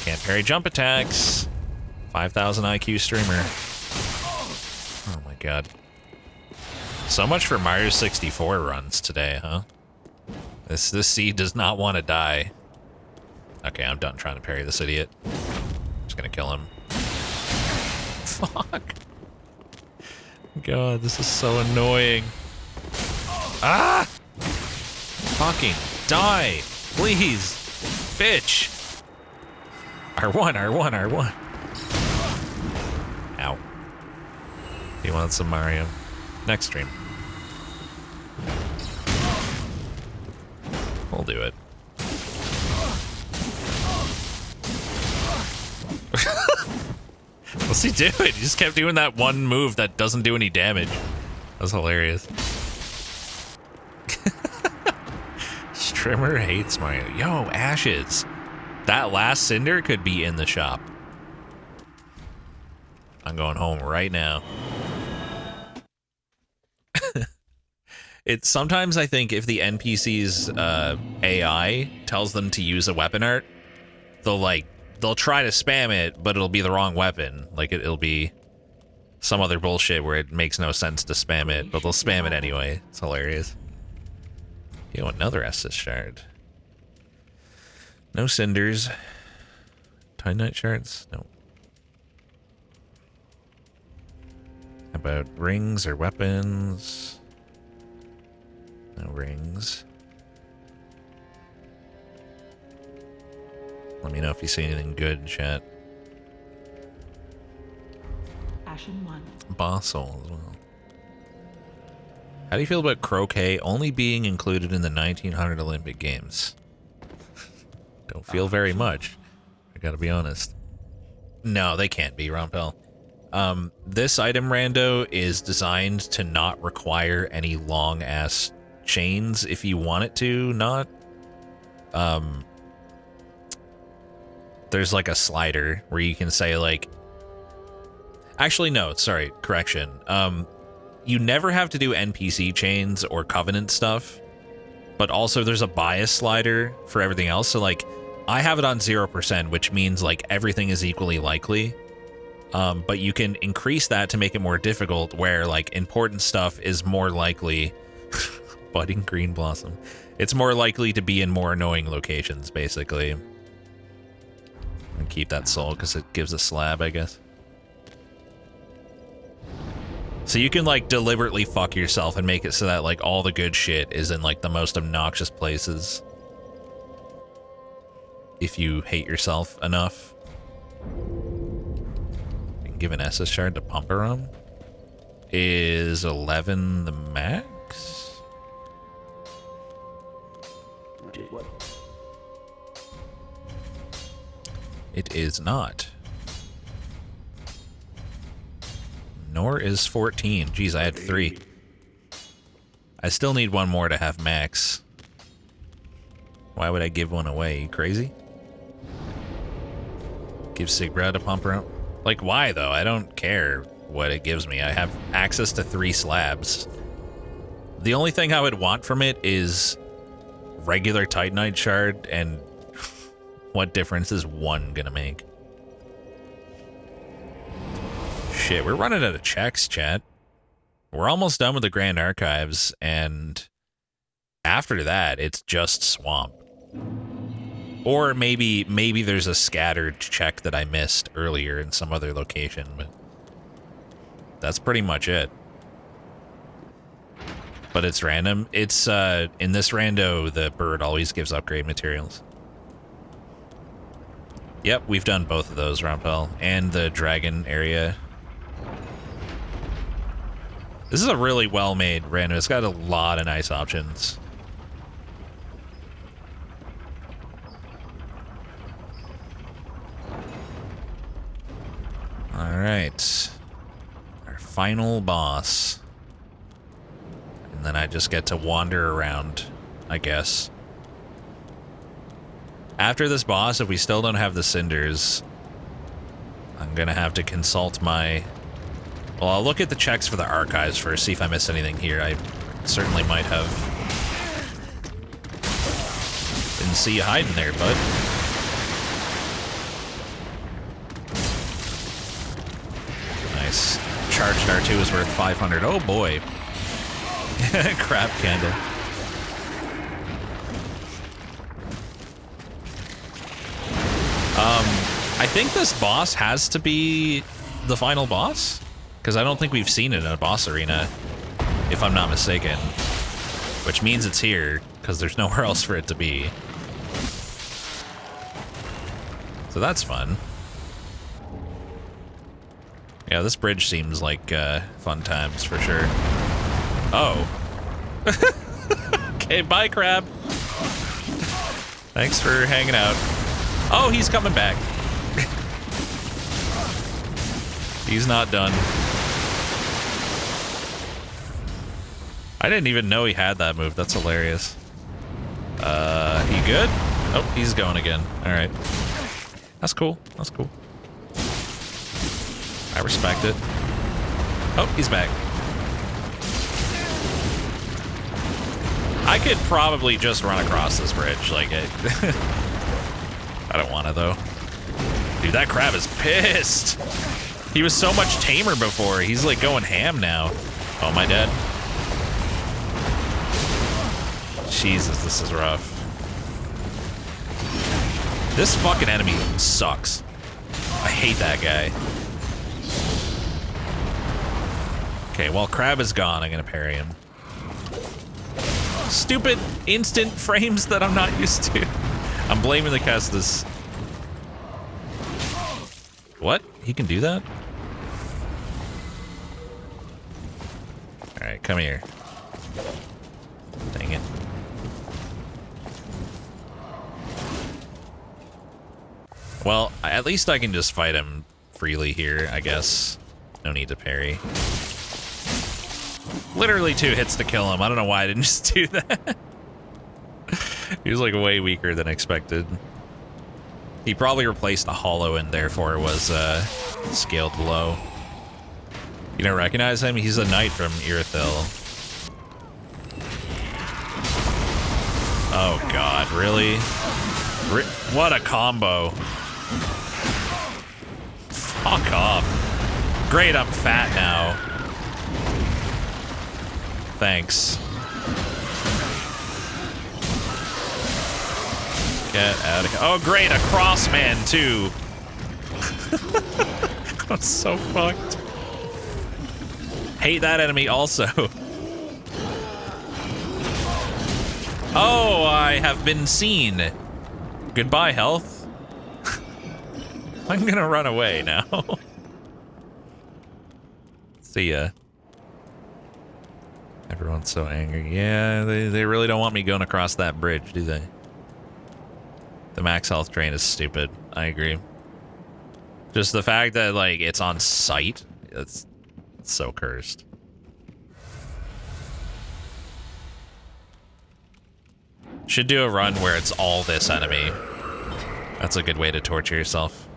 Speaker 1: Can't parry jump attacks. 5,000 IQ streamer. Oh my god. So much for Mario 64 runs today, huh? This seed does not want to die. Okay, I'm done trying to parry this idiot. Just gonna kill him. Fuck. God, this is so annoying. Ah! Fucking die! Please! Bitch! R1, R1, R1. Ow. He wants some Mario. Next stream. We'll do it. What's he doing? He just kept doing that one move that doesn't do any damage. That's hilarious. Strimmer hates Mario. Yo, Ashes. That last Cinder could be in the shop. I'm going home right now. It's sometimes I think if the NPC's AI tells them to use a weapon art, they'll try to spam it, but it'll be the wrong weapon. Like it'll be some other bullshit where it makes no sense to spam it, but they'll spam it anyway. It's hilarious. Yo, another Estus shard. No cinders. Titanite shards? No. How about rings or weapons? No rings. Let me know if you see anything good, chat.
Speaker 6: Ashen 1.
Speaker 1: Boss soul as well. How do you feel about croquet only being included in the 1900 Olympic Games? Don't feel very much. I gotta be honest. No, they can't be, Rompel. This item rando is designed to not require any long-ass chains if you want it to not. There's like a slider where you can say like, actually no, sorry, correction. You never have to do NPC chains or covenant stuff, but also there's a bias slider for everything else. So like I have it on 0%, which means like everything is equally likely. But you can increase that to make it more difficult where like important stuff is more likely budding green blossom. It's more likely to be in more annoying locations, basically. And keep that soul because it gives a slab, I guess. So you can like deliberately fuck yourself and make it so that like all the good shit is in like the most obnoxious places. If you hate yourself enough. You can give an SS shard to Pumper Room. Is 11 the max? It is not. Nor is 14. Jeez, I had 3. I still need one more to have max. Why would I give one away? You crazy? Give Sigbra to Pumper Room. Like, why though? I don't care what it gives me. I have access to 3 slabs. The only thing I would want from it is regular Titanite shard, and what difference is 1 gonna make? Shit, we're running out of checks, chat. We're almost done with the Grand Archives, and after that, it's just swamp. Or maybe there's a scattered check that I missed earlier in some other location, but that's pretty much it. But it's random. It's, in this rando, the bird always gives upgrade materials. Yep, we've done both of those, Rompel, and the dragon area. This is a really well-made rando. It's got a lot of nice options. Alright. Our final boss. And then I just get to wander around, I guess. After this boss, if we still don't have the cinders, I'm gonna have to consult my... Well, I'll look at the checks for the archives first, see if I missed anything here. I certainly might have. Didn't see you hiding there, bud. Nice. Charged R2 is worth 500. Oh boy. Crap candle. I think this boss has to be the final boss, because I don't think we've seen it in a boss arena, if I'm not mistaken. Which means it's here, because there's nowhere else for it to be. So that's fun. Yeah, this bridge seems like fun times for sure. Oh. Okay, bye, crab. Thanks for hanging out. Oh, he's coming back. He's not done. I didn't even know he had that move. That's hilarious. He good? Oh, he's going again. All right. That's cool. That's cool. I respect it. Oh, he's back. I could probably just run across this bridge. Like, I don't want to, though. Dude, that crab is pissed. He was so much tamer before. He's, like, going ham now. Oh, am I dead? Jesus, this is rough. This fucking enemy sucks. I hate that guy. Okay, well, crab is gone. I'm gonna parry him. Stupid instant frames that I'm not used to. I'm blaming the Kestis. What? He can do that? Alright, come here. Dang it. Well, at least I can just fight him freely here, I guess. No need to parry. Literally 2 hits to kill him. I don't know why I didn't just do that. He was like way weaker than expected. He probably replaced a hollow and therefore was scaled low. You don't recognize him? He's a knight from Irithyll. Oh god, really? What a combo. Fuck off. Great, I'm fat now. Thanks. Get out of here. Oh, great, a crossman, too. I'm so fucked. Hate that enemy also. Oh, I have been seen. Goodbye, health. I'm gonna run away now. See ya. Everyone's so angry. Yeah, they really don't want me going across that bridge, do they? The max health drain is stupid. I agree. Just the fact that, like, it's on sight, it's so cursed. Should do a run where it's all this enemy. That's a good way to torture yourself.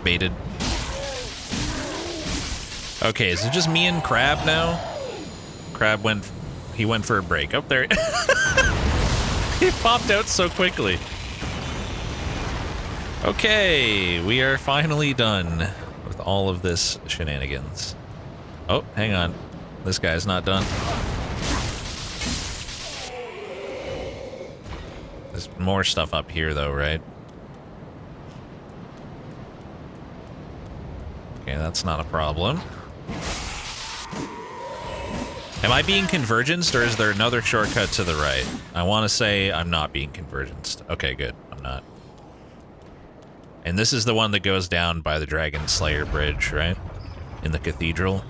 Speaker 1: Baited. Okay, is it just me and Crab now? Crab went for a break. Up there. He popped out so quickly. Okay, we are finally done with all of this shenanigans. Oh, hang on. This guy's not done. There's more stuff up here though, right? Okay, that's not a problem. Am I being convergenced, or is there another shortcut to the right? I want to say I'm not being convergenced. Okay, good. I'm not. And this is the one that goes down by the Dragon Slayer Bridge, right? In the cathedral.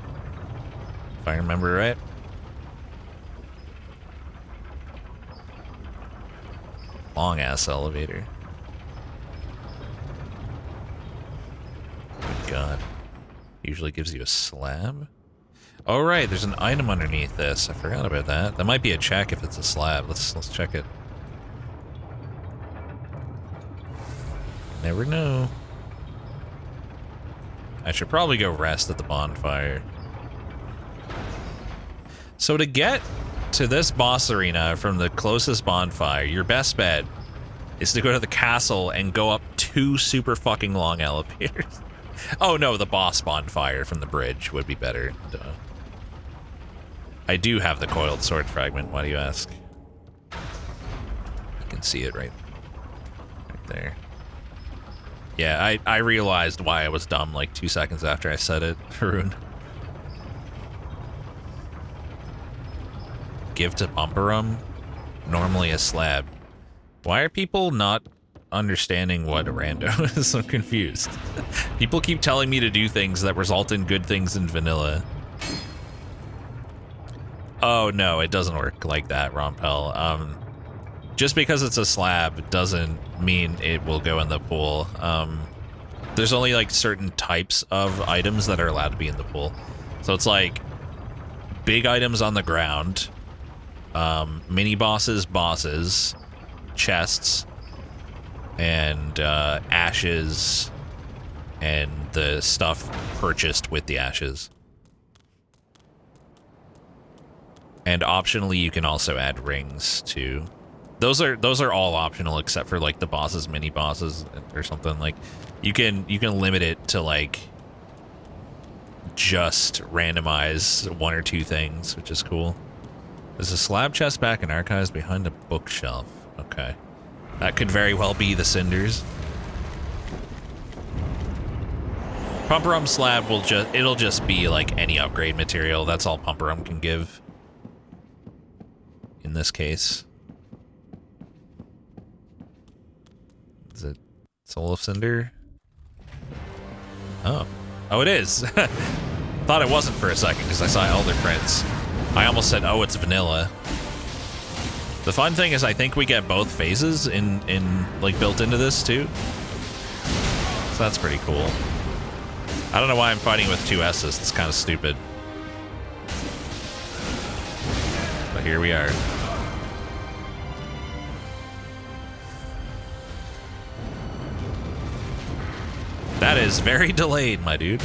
Speaker 1: If I remember right. Long-ass elevator. Good God. Usually gives you a slab. Oh right, there's an item underneath this. I forgot about that. That might be a check if it's a slab. Let's check it. Never know. I should probably go rest at the bonfire. So to get to this boss arena from the closest bonfire, your best bet is to go to the castle and go up 2 super fucking long elevators. Oh no, the boss bonfire from the bridge would be better. Duh. I do have the coiled sword fragment, why do you ask? You can see it right there. Yeah, I realized why I was dumb like 2 seconds after I said it, Haroon. Give to Bumperum, normally a slab. Why are people not understanding what a rando is? So confused. People keep telling me to do things that result in good things in vanilla. Oh no, it doesn't work like that, Rompel. Just because it's a slab doesn't mean it will go in the pool. There's only like certain types of items that are allowed to be in the pool. So it's like big items on the ground, mini bosses, chests, and ashes, and the stuff purchased with the ashes. And optionally, you can also add rings too. Those are all optional except for like the bosses, mini bosses, or something. Like you can limit it to like just randomize 1 or 2 things, which is cool. There's a slab chest back in archives behind a bookshelf. Okay, that could very well be the cinders. Pumperum slab it'll just be like any upgrade material. That's all Pumperum can give. In this case. Is it Soul of Cinder? Oh. Oh, it is! Thought it wasn't for a second because I saw Elder Prince. I almost said, oh, it's vanilla. The fun thing is I think we get both phases in like built into this too. So that's pretty cool. I don't know why I'm fighting with 2 S's. It's kind of stupid. But here we are. That is very delayed, my dude.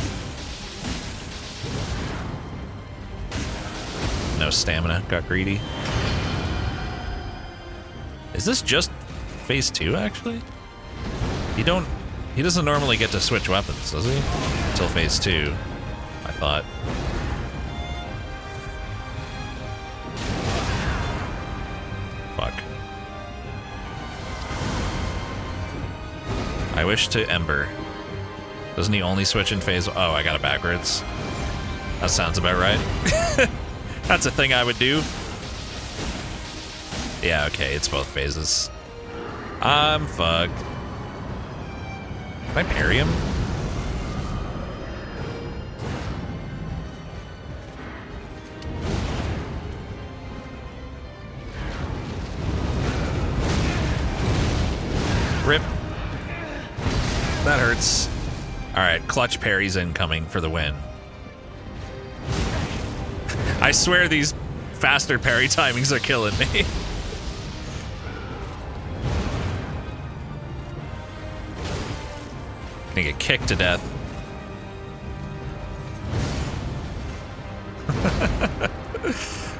Speaker 1: No stamina, got greedy. Is this just phase 2, actually? He doesn't normally get to switch weapons, does he? Until phase 2, I thought. Fuck. I wish to Ember. Doesn't he only switch in phase? Oh, I got it backwards. That sounds about right. That's a thing I would do. Yeah, okay, it's both phases. I'm fucked. Can I parry him? Rip. That hurts. Alright, clutch parries incoming for the win. I swear these faster parry timings are killing me. Gonna get kicked to death.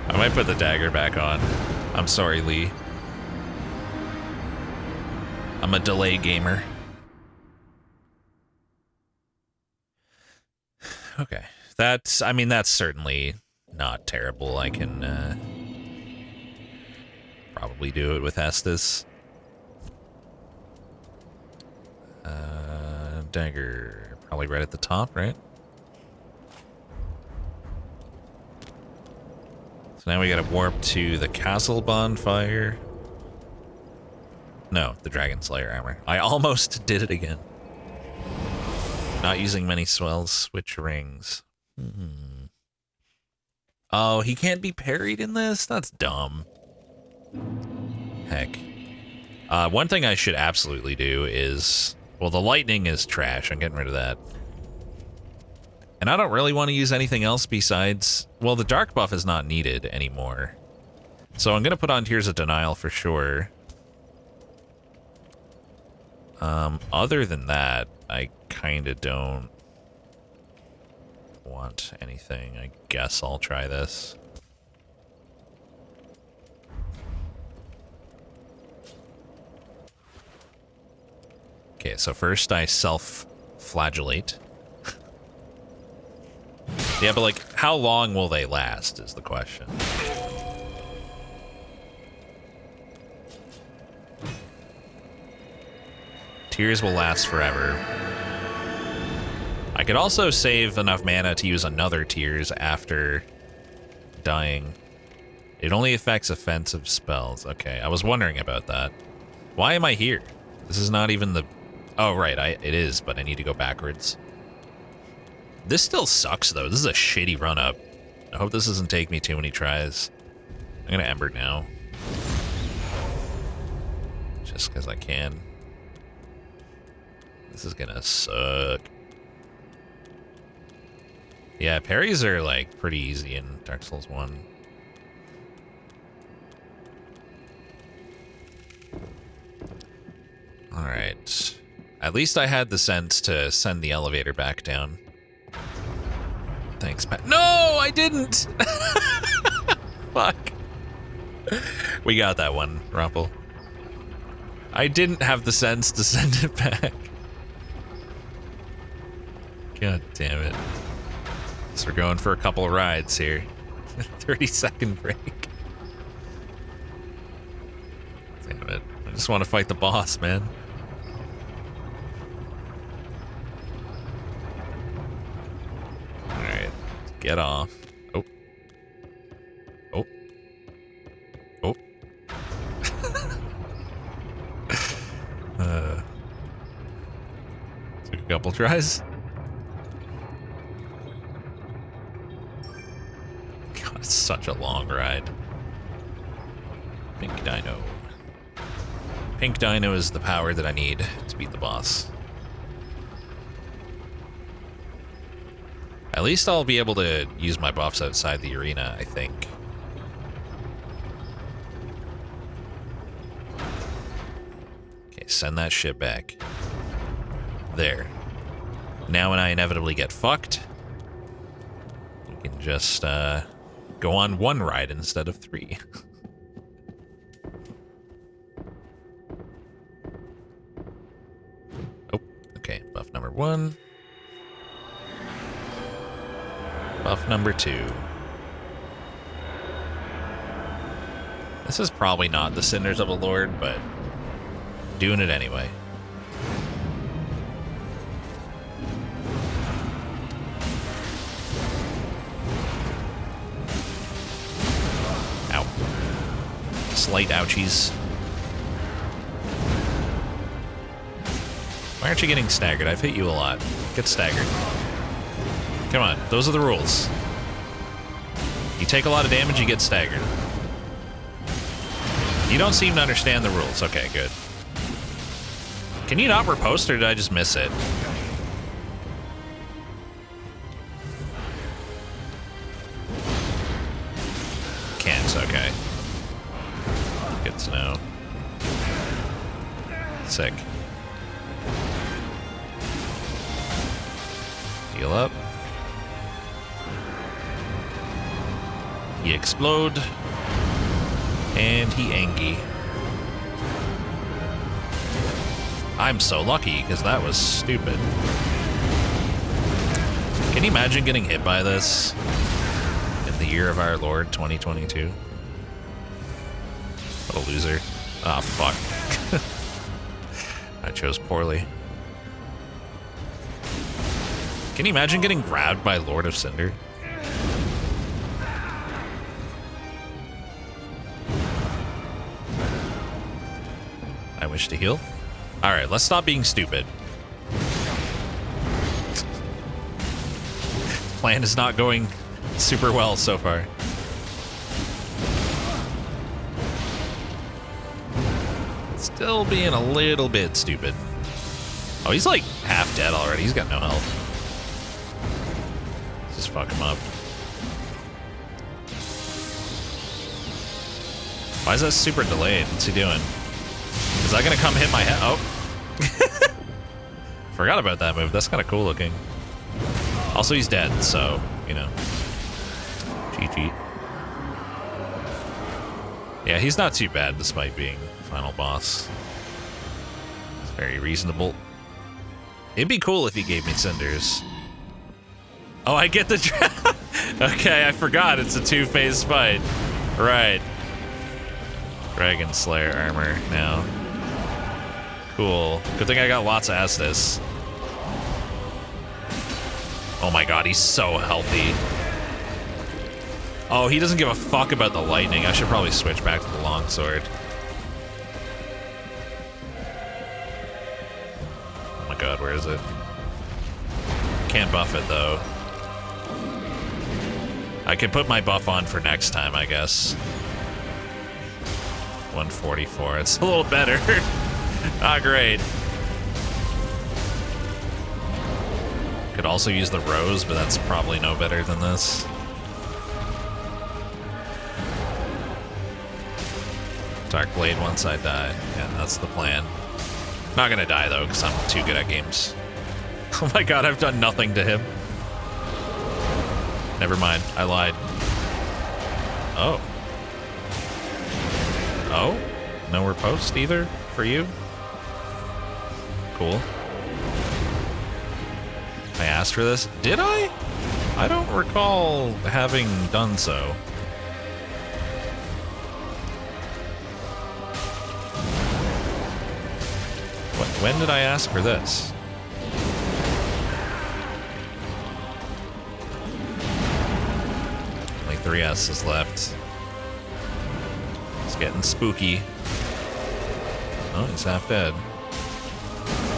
Speaker 1: I might put the dagger back on. I'm sorry, Lee. I'm a delay gamer. Okay. That's, I mean, that's certainly not terrible. I can probably do it with Estus. Dagger, probably right at the top, right? So now we gotta warp to the castle bonfire. No, the Dragon Slayer armor. I almost did it again. Not using many swells, switch rings. Oh, he can't be parried in this? That's dumb. Heck. One thing I should absolutely do is... Well, the lightning is trash. I'm getting rid of that. And I don't really want to use anything else besides... Well, the dark buff is not needed anymore. So I'm going to put on Tears of Denial for sure. Other than that, I kind of don't want anything. I guess I'll try this. Okay, so first I self-flagellate. Yeah, but like, how long will they last is the question. Tears will last forever. I could also save enough mana to use another Tears after dying. It only affects offensive spells. Okay, I was wondering about that. Why am I here? This is not even the... Oh, right, it is, but I need to go backwards. This still sucks, though. This is a shitty run-up. I hope this doesn't take me too many tries. I'm gonna Ember now. Just because I can. This is gonna suck. Yeah, parries are, like, pretty easy in Dark Souls 1. Alright. At least I had the sense to send the elevator back down. Thanks, Pat. No, I didn't! Fuck. We got that one, Rumpel. I didn't have the sense to send it back. God damn it. So we're going for a couple of rides here. 30-second break. Damn it. I just want to fight the boss, man. Alright. Get off. Oh. Oh. Oh. Took a couple tries. God, it's such a long ride. Pink Dino. Pink Dino is the power that I need to beat the boss. At least I'll be able to use my buffs outside the arena, I think. Okay, send that shit back. There. Now when I inevitably get fucked, we can just go on one ride instead of 3. Oh, okay, buff number 1. Buff number 2. This is probably not the Cinders of a Lord, but doing it anyway. slight ouchies. Why aren't you getting staggered? I've hit you a lot. Get staggered. Come on, those are the rules. You take a lot of damage, you get staggered. You don't seem to understand the rules. Okay, good. Can you not riposte, or did I just miss it? Can't, okay. Good to know. Sick. Heal up. He explode. And he angy. I'm so lucky, because that was stupid. Can you imagine getting hit by this in the year of our Lord 2022? What a loser. Ah, fuck. I chose poorly. Can you imagine getting grabbed by Lord of Cinder? I wish to heal. Alright, let's stop being stupid. Plan is not going super well so far. Still being a little bit stupid. Oh, he's like half dead already. He's got no health. Just fuck him up. Why is that super delayed? What's he doing? Is that gonna come hit my head? Oh. Forgot about that move. That's kind of cool looking. Also, he's dead, so, you know. GG. Yeah, he's not too bad despite being the final boss. It's very reasonable. It'd be cool if he gave me cinders. Oh, I get the okay, I forgot. It's a two-phase fight. Right. Dragon Slayer armor now. Cool. Good thing I got lots of Estus. Oh my god, he's so healthy. Oh, he doesn't give a fuck about the lightning. I should probably switch back to the longsword. Oh my god, where is it? Can't buff it though. I could put my buff on for next time, I guess. 144. It's a little better. Not great. Could also use the rose, but that's probably no better than this. Dark Blade once I die. Yeah, that's the plan. Not gonna die though, because I'm too good at games. Oh my god, I've done nothing to him. Never mind, I lied. Oh. Oh? No riposte either for you? Cool. I asked for this. Did I? I don't recall having done so. When did I ask for this? Only 3 S's left. It's getting spooky. Oh, he's half dead.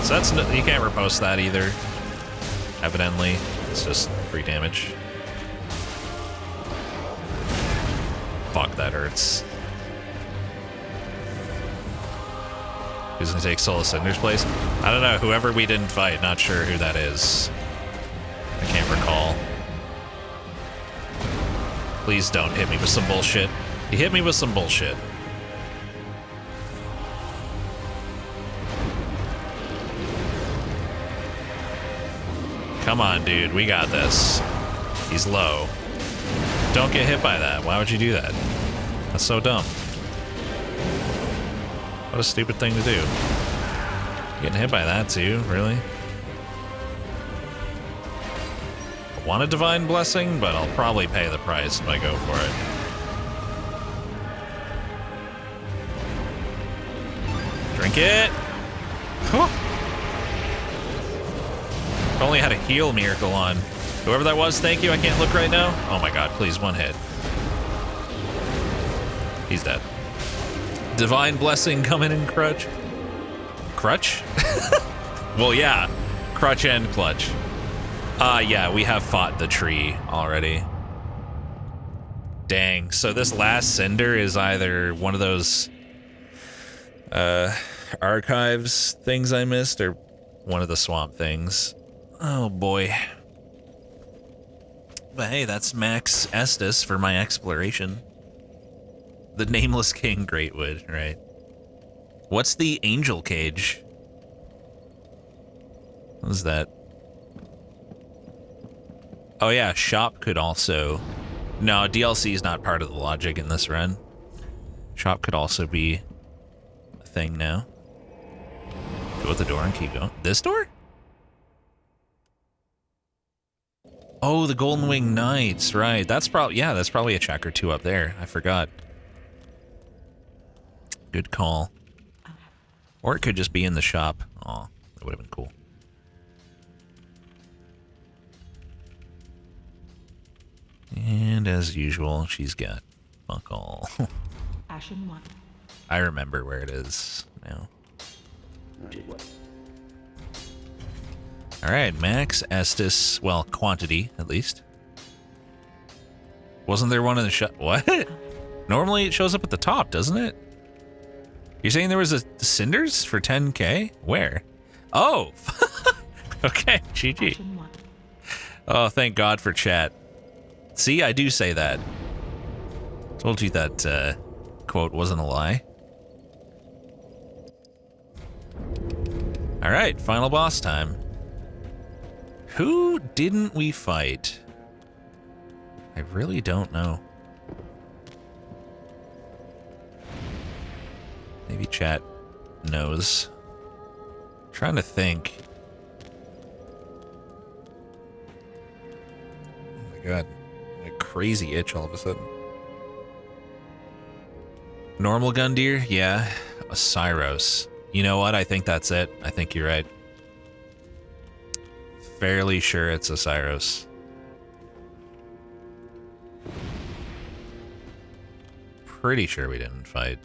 Speaker 1: So that's you can't riposte that either. Evidently, it's just free damage. Fuck, that hurts. Who's gonna take Soul Cinder's place? I don't know. Whoever we didn't fight, not sure who that is. I can't recall. Please don't hit me with some bullshit. You hit me with some bullshit. Come on, dude. We got this. He's low. Don't get hit by that. Why would you do that? That's so dumb. What a stupid thing to do. Getting hit by that too, really? I want a Divine Blessing, but I'll probably pay the price if I go for it. Drink it! Huh. If only had a heal miracle on. Whoever that was, thank you. I can't look right now. Oh my god, please, one hit. He's dead. Divine blessing coming in crutch. Crutch? Well, yeah. Crutch and clutch. Yeah, we have fought the tree already. Dang. So this last cinder is either one of those archives things I missed or one of the swamp things. Oh boy. But hey, that's Max Estus for my exploration. The Nameless King Greatwood, right? What's the angel cage? What is that? Oh yeah, shop could also... No, DLC is not part of the logic in this run. Shop could also be a thing now. Go at the door and keep going. This door? Oh, the Golden Wing Knights, right. That's probably, yeah, that's probably a check or two up there. I forgot. Good call. Or it could just be in the shop. Aw, that would have been cool. And as usual, she's got fuck all.
Speaker 6: Ashen 1.
Speaker 1: I remember where it is now. Alright, Max Estus, well, quantity, at least. Wasn't there one in the shop? What? Normally it shows up at the top, doesn't it? You're saying there was a cinders for 10k? Where? Oh! Okay, GG.
Speaker 6: Ashen 1.
Speaker 1: Oh, thank God for chat. See, I do say that. Told you that quote wasn't a lie. Alright, final boss time. Who didn't we fight? I really don't know. Maybe chat knows. I'm trying to think. Oh my God. A crazy itch all of a sudden. Normal Gundyr? Yeah. A Cyros. You know what? I think that's it. I think you're right. Fairly sure it's a Cyros. Pretty sure we didn't fight.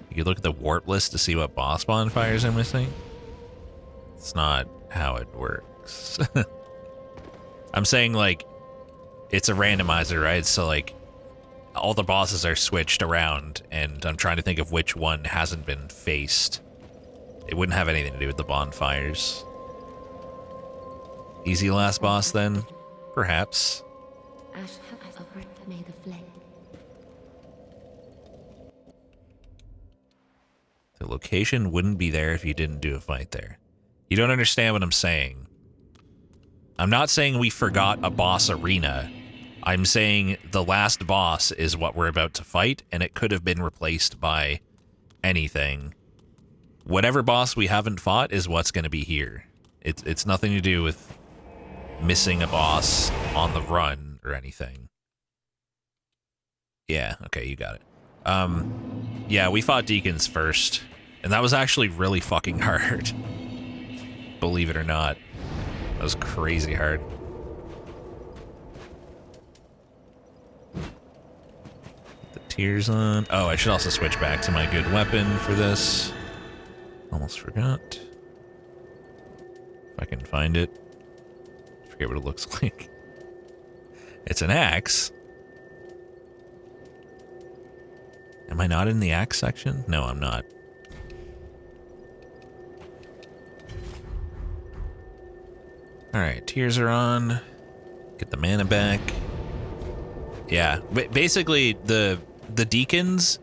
Speaker 1: You could look at the warp list to see what boss bonfires are missing. It's not how it works. I'm saying, like, it's a randomizer, right? So, like, all the bosses are switched around, and I'm trying to think of which one hasn't been faced. It wouldn't have anything to do with the bonfires. Easy last boss, then? Perhaps. The location wouldn't be there if you didn't do a fight there. You don't understand what I'm saying. I'm not saying we forgot a boss arena. I'm saying the last boss is what we're about to fight, and it could have been replaced by anything. Whatever boss we haven't fought is what's going to be here. It's nothing to do with missing a boss on the run or anything. Yeah, okay, you got it. Yeah, we fought Deacons first, and that was actually really fucking hard. Believe it or not. That was crazy hard. The tears on. Oh, I should also switch back to my good weapon for this. Almost forgot. If I can find it. I forget what it looks like. It's an axe. Am I not in the axe section? No, I'm not. Alright, tears are on. Get the mana back. Yeah, basically the Deacons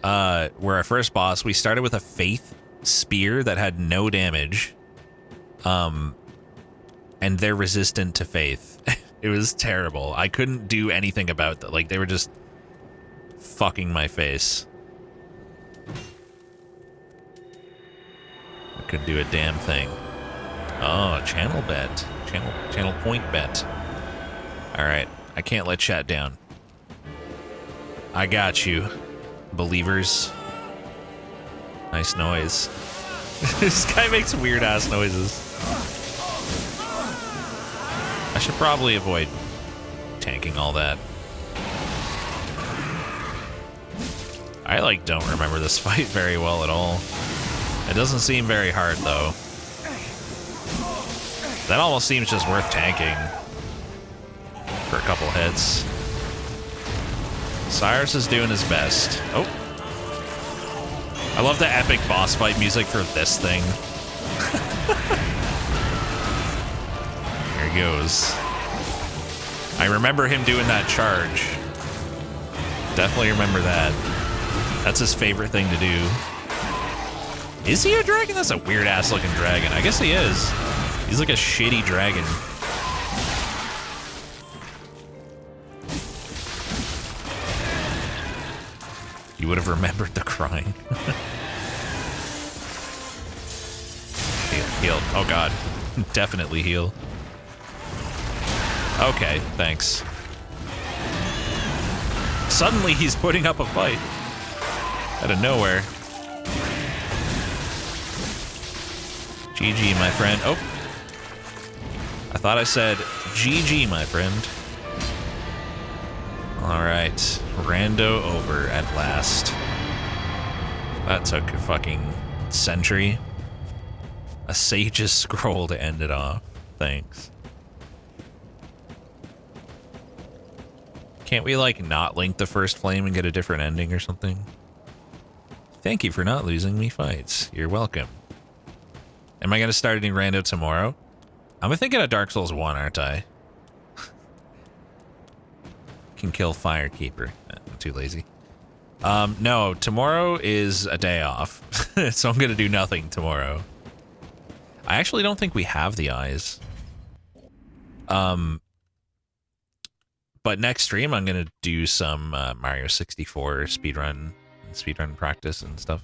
Speaker 1: were our first boss. We started with a Faith Spear that had no damage. And they're resistant to Faith. It was terrible. I couldn't do anything about that. Like, they were just fucking my face. I couldn't do a damn thing. Oh, channel bet. Channel point bet. Alright, I can't let chat down. I got you, believers. Nice noise. This guy makes weird ass noises. I should probably avoid tanking all that. I, like, don't remember this fight very well at all. It doesn't seem very hard, though. That almost seems just worth tanking for a couple hits. Cyrus is doing his best. Oh. I love the epic boss fight music for this thing. Here he goes. I remember him doing that charge. Definitely remember that. That's his favorite thing to do. Is he a dragon? That's a weird-ass looking dragon. I guess he is. He's like a shitty dragon. You would have remembered the crying. Heal. Oh god. Definitely heal. Okay, thanks. Suddenly he's putting up a fight. Out of nowhere. GG, my friend. Oh. I thought I said GG, my friend. Alright. Rando over at last. That took a fucking century. A sage's scroll to end it off. Thanks. Can't we, like, not link the first flame and get a different ending or something? Thank you for not losing me fights. You're welcome. Am I going to start a new rando tomorrow? I'm thinking of Dark Souls 1, aren't I? Can kill Firekeeper. I'm too lazy. No, tomorrow is a day off. So I'm going to do nothing tomorrow. I actually don't think we have the eyes. But next stream, I'm going to do some Mario 64 speedrun practice and stuff.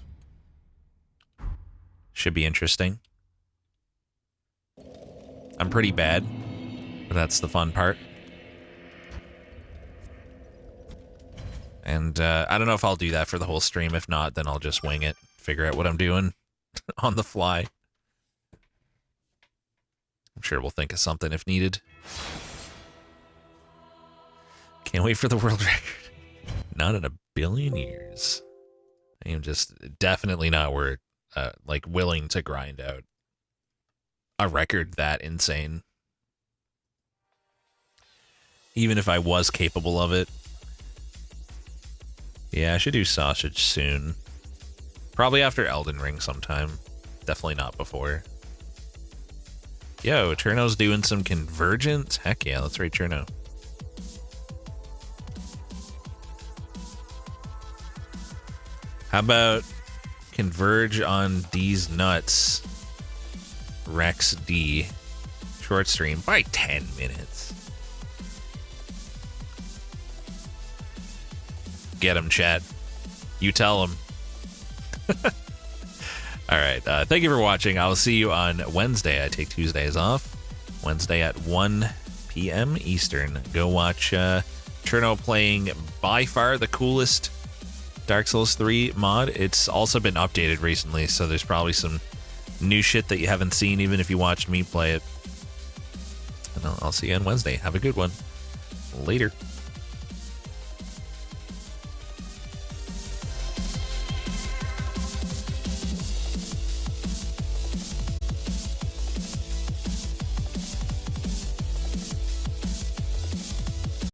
Speaker 1: Should be interesting. I'm pretty bad, but that's the fun part. And I don't know if I'll do that for the whole stream. If not, then I'll just wing it, figure out what I'm doing on the fly. I'm sure we'll think of something if needed. Can't wait for the world record. Not in a billion years. I am just definitely not like willing to grind out a record that insane. Even if I was capable of it. Yeah, I should do sausage soon. Probably after Elden Ring sometime. Definitely not before. Yo, Cherno's doing some Convergence? Heck yeah, let's rate Cherno. How about Converge on D's nuts? Rex D. Short stream by 10 minutes. Get him, chat. You tell him. Alright, thank you for watching. I will see you on Wednesday. I take Tuesdays off. Wednesday at 1 p.m. Eastern. Go watch Cherno playing by far the coolest Dark Souls 3 mod. It's also been updated recently, so there's probably some new shit that you haven't seen, even if you watched me play it. And I'll see you on Wednesday. Have a good one. Later.